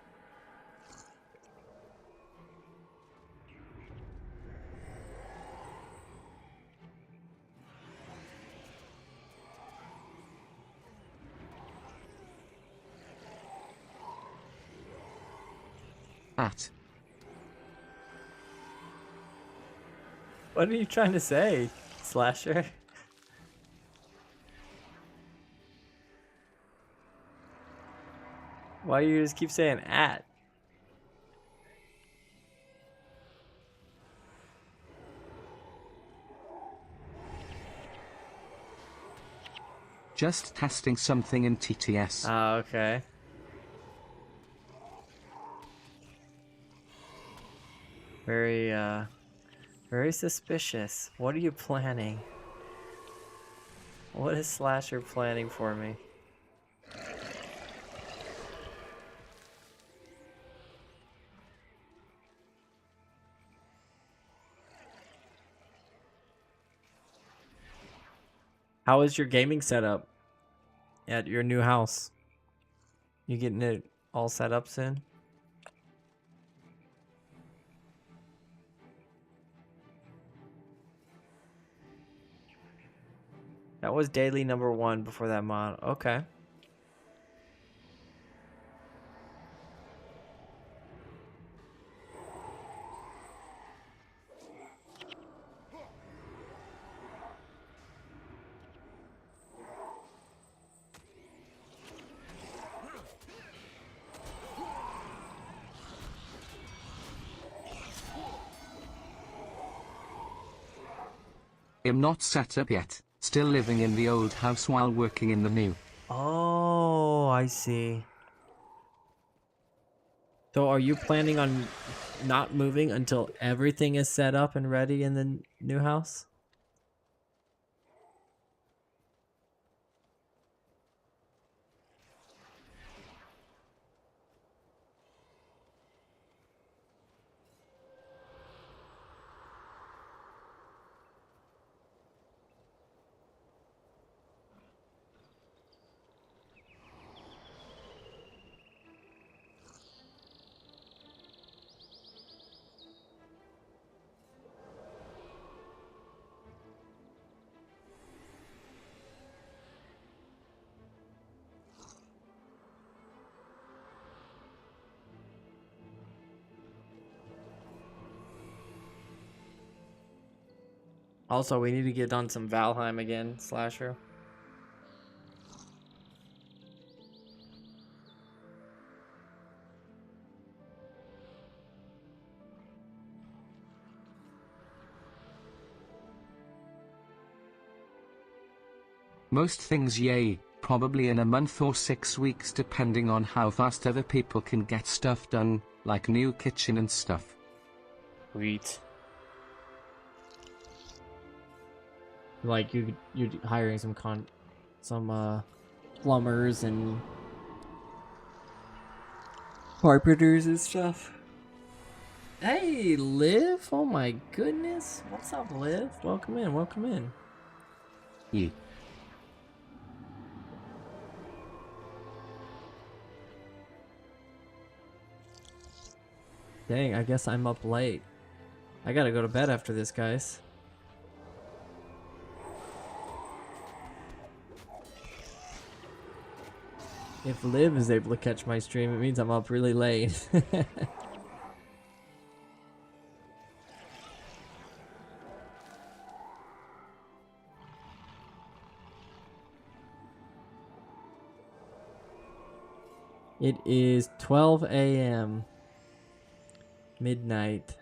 At. What are you trying to say, Slasher? Why do you just keep saying at? Just testing something in TTS. Oh, okay. Very suspicious. What are you planning? What is Slasher planning for me? How is your gaming setup at your new house? You getting it all set up soon? That was daily #1 before that mod. Okay. I'm not set up yet, still living in the old house while working in the new. Oh, I see. So are you planning on not moving until everything is set up and ready in the new house? Also, we need to get on some Valheim again, Slasher. Most things, yay, probably in a month or 6 weeks depending on how fast other people can get stuff done, like new kitchen and stuff. Sweet. Like you're hiring some plumbers and carpenters and stuff. Hey, Liv! Oh my goodness! What's up, Liv? Welcome in. Welcome in. Yeah. Dang, I guess I'm up late. I gotta go to bed after this, guys. If Liv is able to catch my stream, it means I'm up really late. It is 12 a.m. Midnight.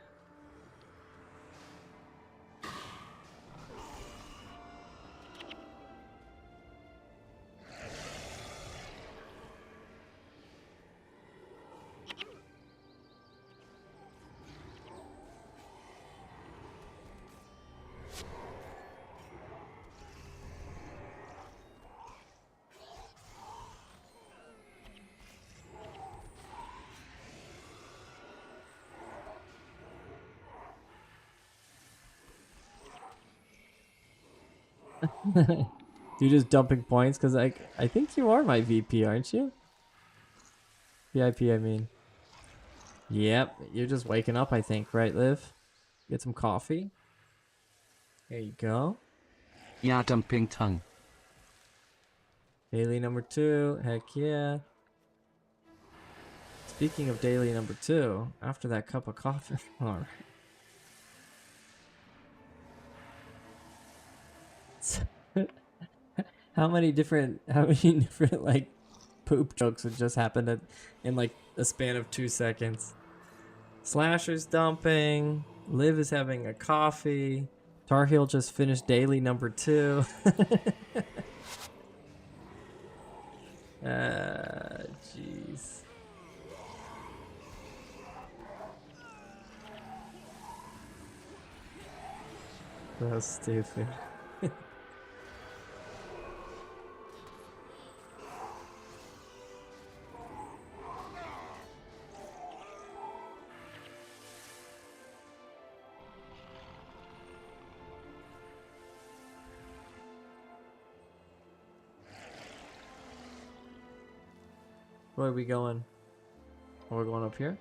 You're just dumping points because I think you are my VP, aren't you? VIP, I mean. Yep, you're just waking up, I think, right, Liv? Get some coffee. There you go. Yeah, dumping tongue. Daily number 2, heck yeah. Speaking of daily number 2, after that cup of coffee, alright. How many different like poop jokes would just happen in like a span of 2 seconds? Slasher's dumping. Liv is having a coffee. Tar Heel just finished daily number 2. Jeez. So stupid. Where are we going? Oh, we're going up here?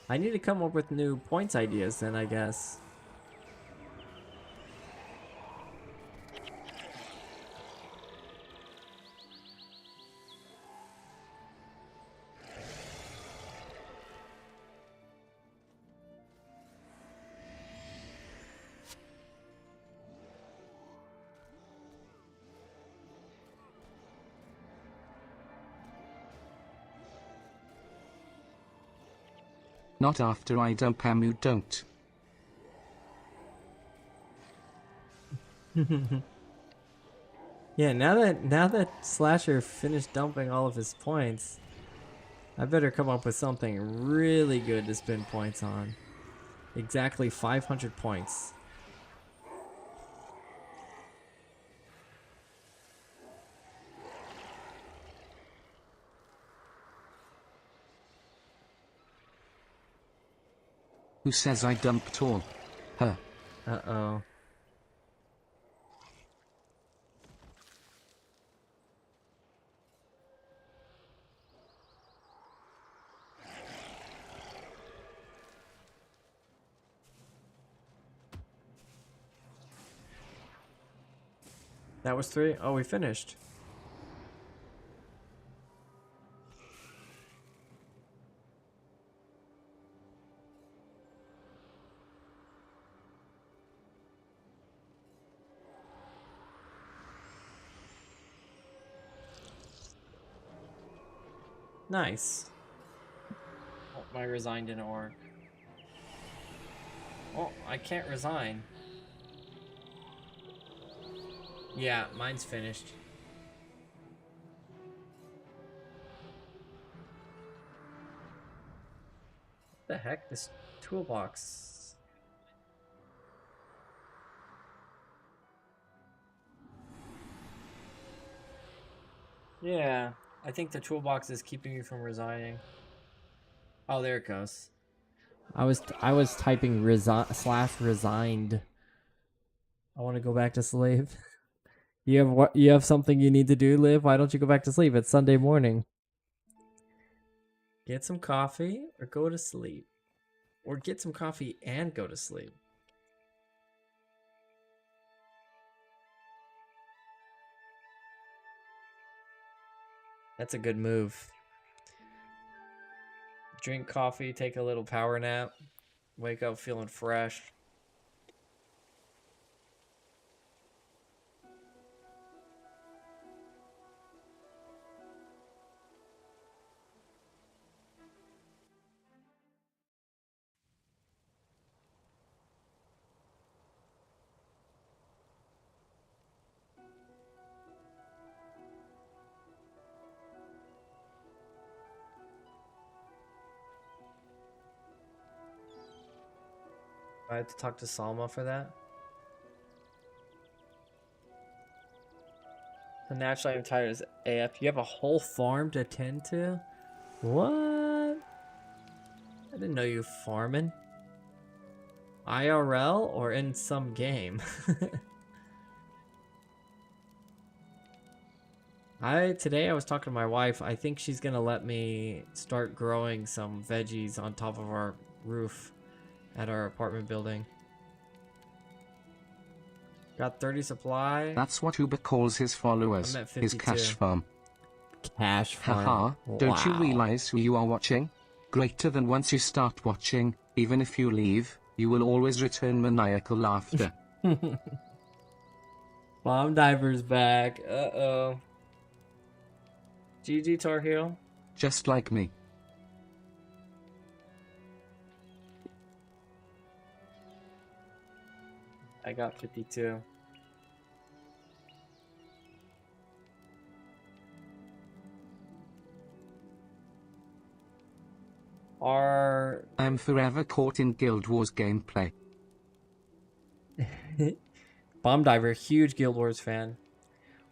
I need to come up with new points ideas then, I guess. Not after I dump you don't. Yeah, now that Slasher finished dumping all of his points, I better come up with something really good to spend points on. Exactly 500 points. Who says I dumped all? Huh. Uh-oh. That was 3? Oh, we finished. Nice. Oh, my resign didn't work. Oh, I can't resign. Yeah, mine's finished. What the heck? This toolbox. Yeah, I think the toolbox is keeping me from resigning. Oh, there it goes. I was typing /resigned. I want to go back to sleep. You have something you need to do, Liv? Why don't you go back to sleep? It's Sunday morning. Get some coffee or go to sleep. Or get some coffee and go to sleep. That's a good move. Drink coffee, take a little power nap, wake up feeling fresh. I have to talk to Salma for that. And naturally, I'm tired as AF. You have a whole farm to tend to? What? I didn't know you farming. IRL or in some game? Today I was talking to my wife. I think she's gonna let me start growing some veggies on top of our roof at our apartment building. Got 30 supply. That's what Uber calls his followers, I'm at his 52. cash farm. Cash farm. Haha, don't you Wow. realize who you are watching? Greater than once you start watching, even if you leave, you will always return maniacal laughter. Bomb diver's back. Uh-oh. GG Tar Heel. Just like me. I got 52. I'm forever caught in Guild Wars gameplay. Bomb Diver, huge Guild Wars fan.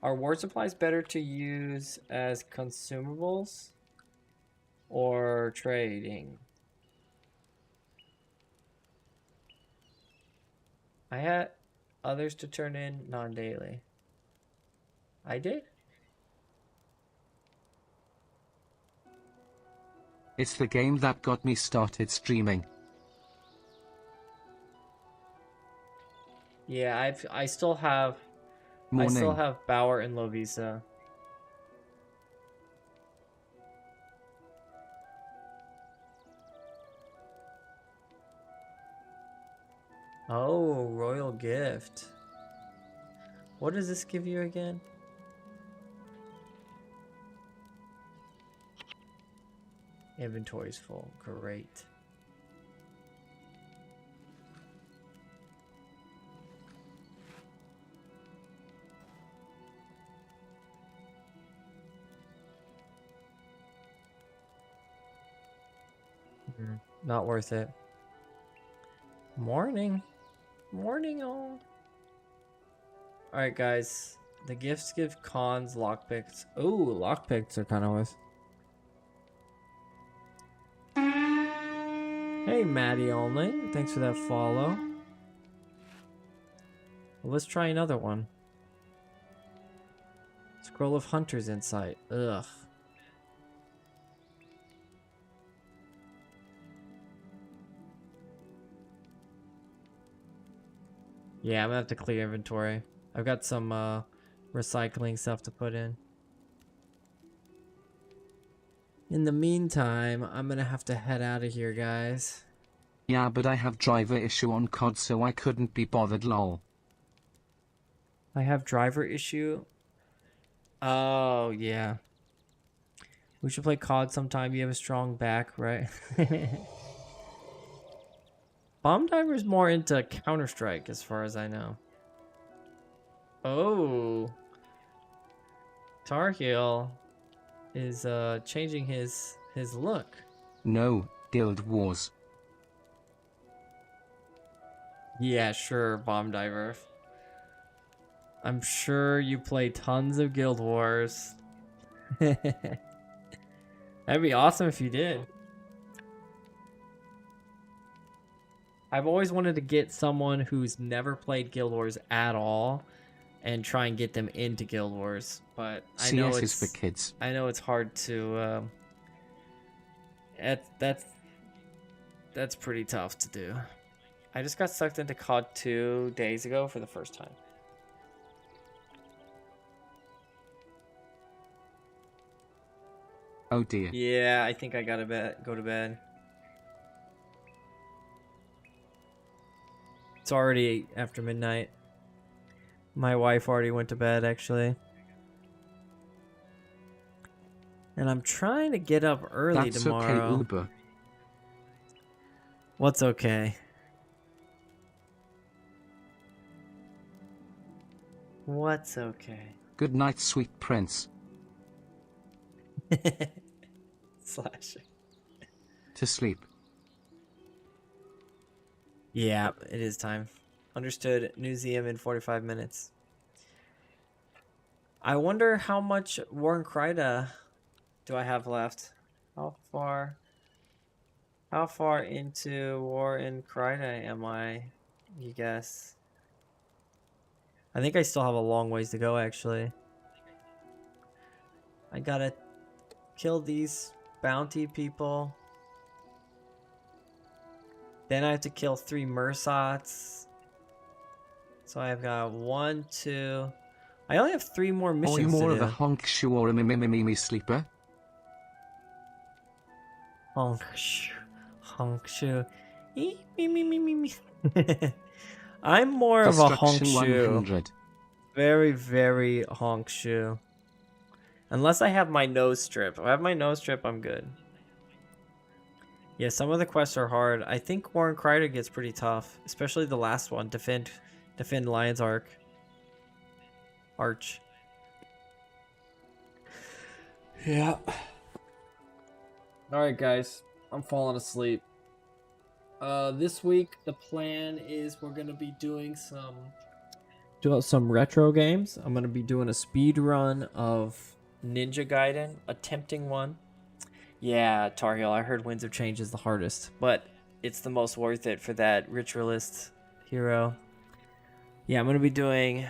Are war supplies better to use as consumables or trading? I had others to turn in non-daily. I did? It's the game that got me started streaming. Yeah, I still have Morning. I still have Bauer and Lovisa. Oh, royal gift. What does this give you again? Inventory's full. Great. Not worth it. Morning. Morning all. Alright guys. The gifts give cons lockpicks. Ooh, lockpicks are kind of worth. Hey Maddie only. Thanks for that follow. Well, let's try another one. Scroll of Hunter's Insight. Ugh. Yeah, I'm gonna have to clear inventory. I've got some recycling stuff to put in. In the meantime, I'm gonna have to head out of here, guys. Yeah, but I have driver issue on COD, so I couldn't be bothered, lol. I have driver issue. Oh, yeah. We should play COD sometime. You have a strong back, right? Bomb Diver's more into Counter-Strike, as far as I know. Oh. Tar Heel is changing his look. No, Guild Wars. Yeah, sure, Bomb Diver. I'm sure you play tons of Guild Wars. That'd be awesome if you did. I've always wanted to get someone who's never played Guild Wars at all and try and get them into Guild Wars, but I know CS it's is for kids. I know it's hard to that's pretty tough to do. I just got sucked into COD 2 days ago for the first time. Oh dear. Yeah, I think I gotta go to bed. It's already after midnight. My wife already went to bed, actually. And I'm trying to get up early That's tomorrow. okay, Uber. What's okay? What's okay? Good night, sweet prince. Slashing. To sleep. Yeah, it is time. Understood. Museum in 45 minutes. I wonder how much War in Kryta do I have left? How far into War in Kryta am I? You guess. I think I still have a long ways to go, actually. I gotta kill these bounty people. Then I have to kill 3 Mersats. So I've got 1, 2. I only have 3 more missions Are you more to of do. a honk shoe or a mimimimi sleeper? Honk shoo. Honk shoo. Me, me, me, me, me. I'm more of a honk Destruction shoe. 100. Very, very honk shoe. Unless I have my nose strip. If I have my nose strip, I'm good. Yeah, some of the quests are hard. I think War in Kryta gets pretty tough. Especially the last one. Defend Lion's Arch. Yeah. Alright, guys. I'm falling asleep. This week, the plan is we're going to be doing some retro games. I'm going to be doing a speed run of Ninja Gaiden, attempting one. Yeah, Tar Heel, I heard Winds of Change is the hardest, but it's the most worth it for that ritualist hero. Yeah, I'm going to be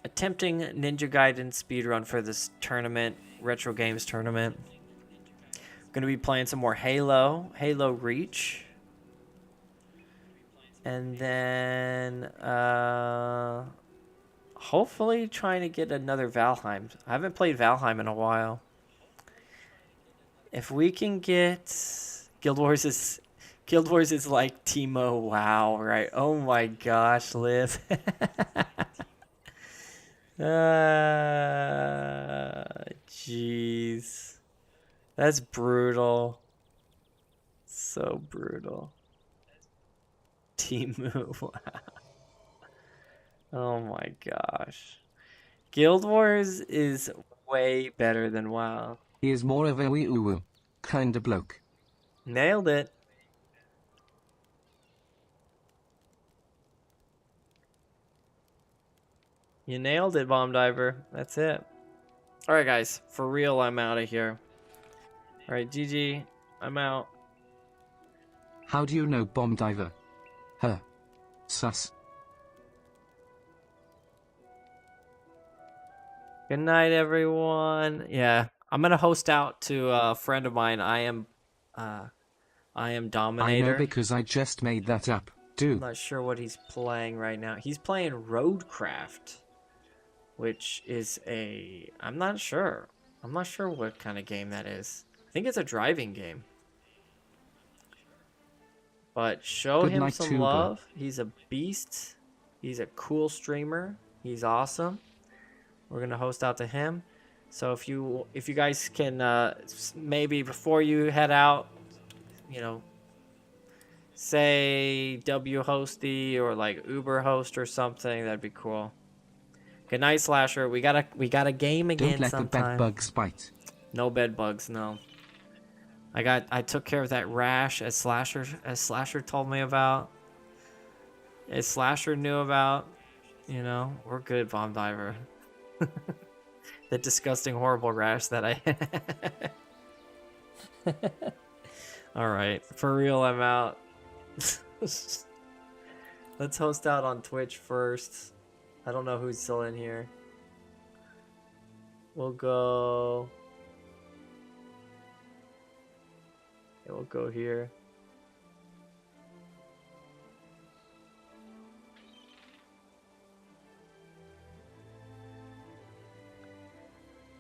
attempting Ninja Gaiden speedrun for this tournament, Retro Games tournament. I'm going to be playing some more Halo Reach. And then, hopefully trying to get another Valheim. I haven't played Valheim in a while. If we can get Guild Wars is like Teemo WoW, right? Oh my gosh, Liv. Jeez. That's brutal. So brutal. Teemu, wow. Oh my gosh. Guild Wars is way better than WoW. He is more of a wee woo kinda bloke. Nailed it. You nailed it, Bomb Diver. That's it. Alright, guys. For real, I'm out of here. Alright, GG. I'm out. How do you know Bomb Diver? Huh. Sus. Good night, everyone. Yeah, I'm gonna host out to a friend of mine. I am Dominator. I know because I just made that up. I'm not sure what he's playing right now. He's playing Roadcraft. which is a... I'm not sure. I'm not sure what kind of game that is. I think it's a driving game. But show Good him night, some Tuba. love. He's a beast. He's a cool streamer. He's awesome. We're gonna host out to him. So if you guys can maybe before you head out, you know, say W hosty or like Uber host or something, that'd be cool. Good night, Slasher. We got a game again Don't let sometime. the bed bugs bite. No bed bugs, no. I took care of that rash as Slasher told me about. As Slasher knew about. You know, we're good, Bomb Diver. The disgusting, horrible rash that I had. Alright, for real, I'm out. Let's host out on Twitch first. I don't know who's still in here. We'll go... Yeah, we'll go here.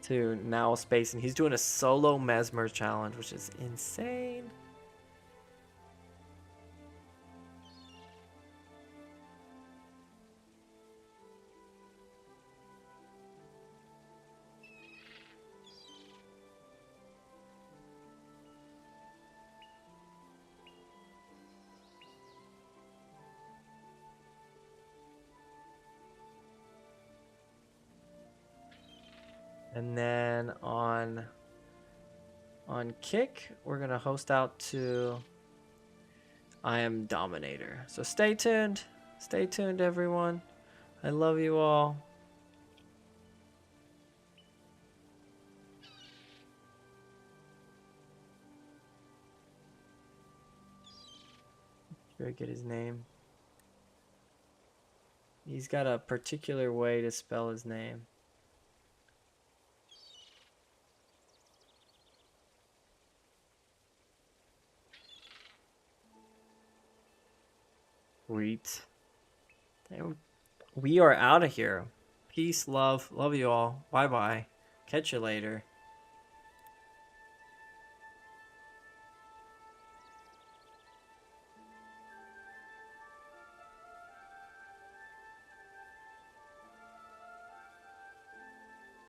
To now space, and he's doing a solo Mesmer challenge, which is insane. And then on Kick, we're gonna host out to I Am Dominator. So stay tuned. Stay tuned, everyone. I love you all. Should I get his name? He's got a particular way to spell his name. Sweet. We are out of here. Peace, love. Love you all. Bye-bye. Catch you later.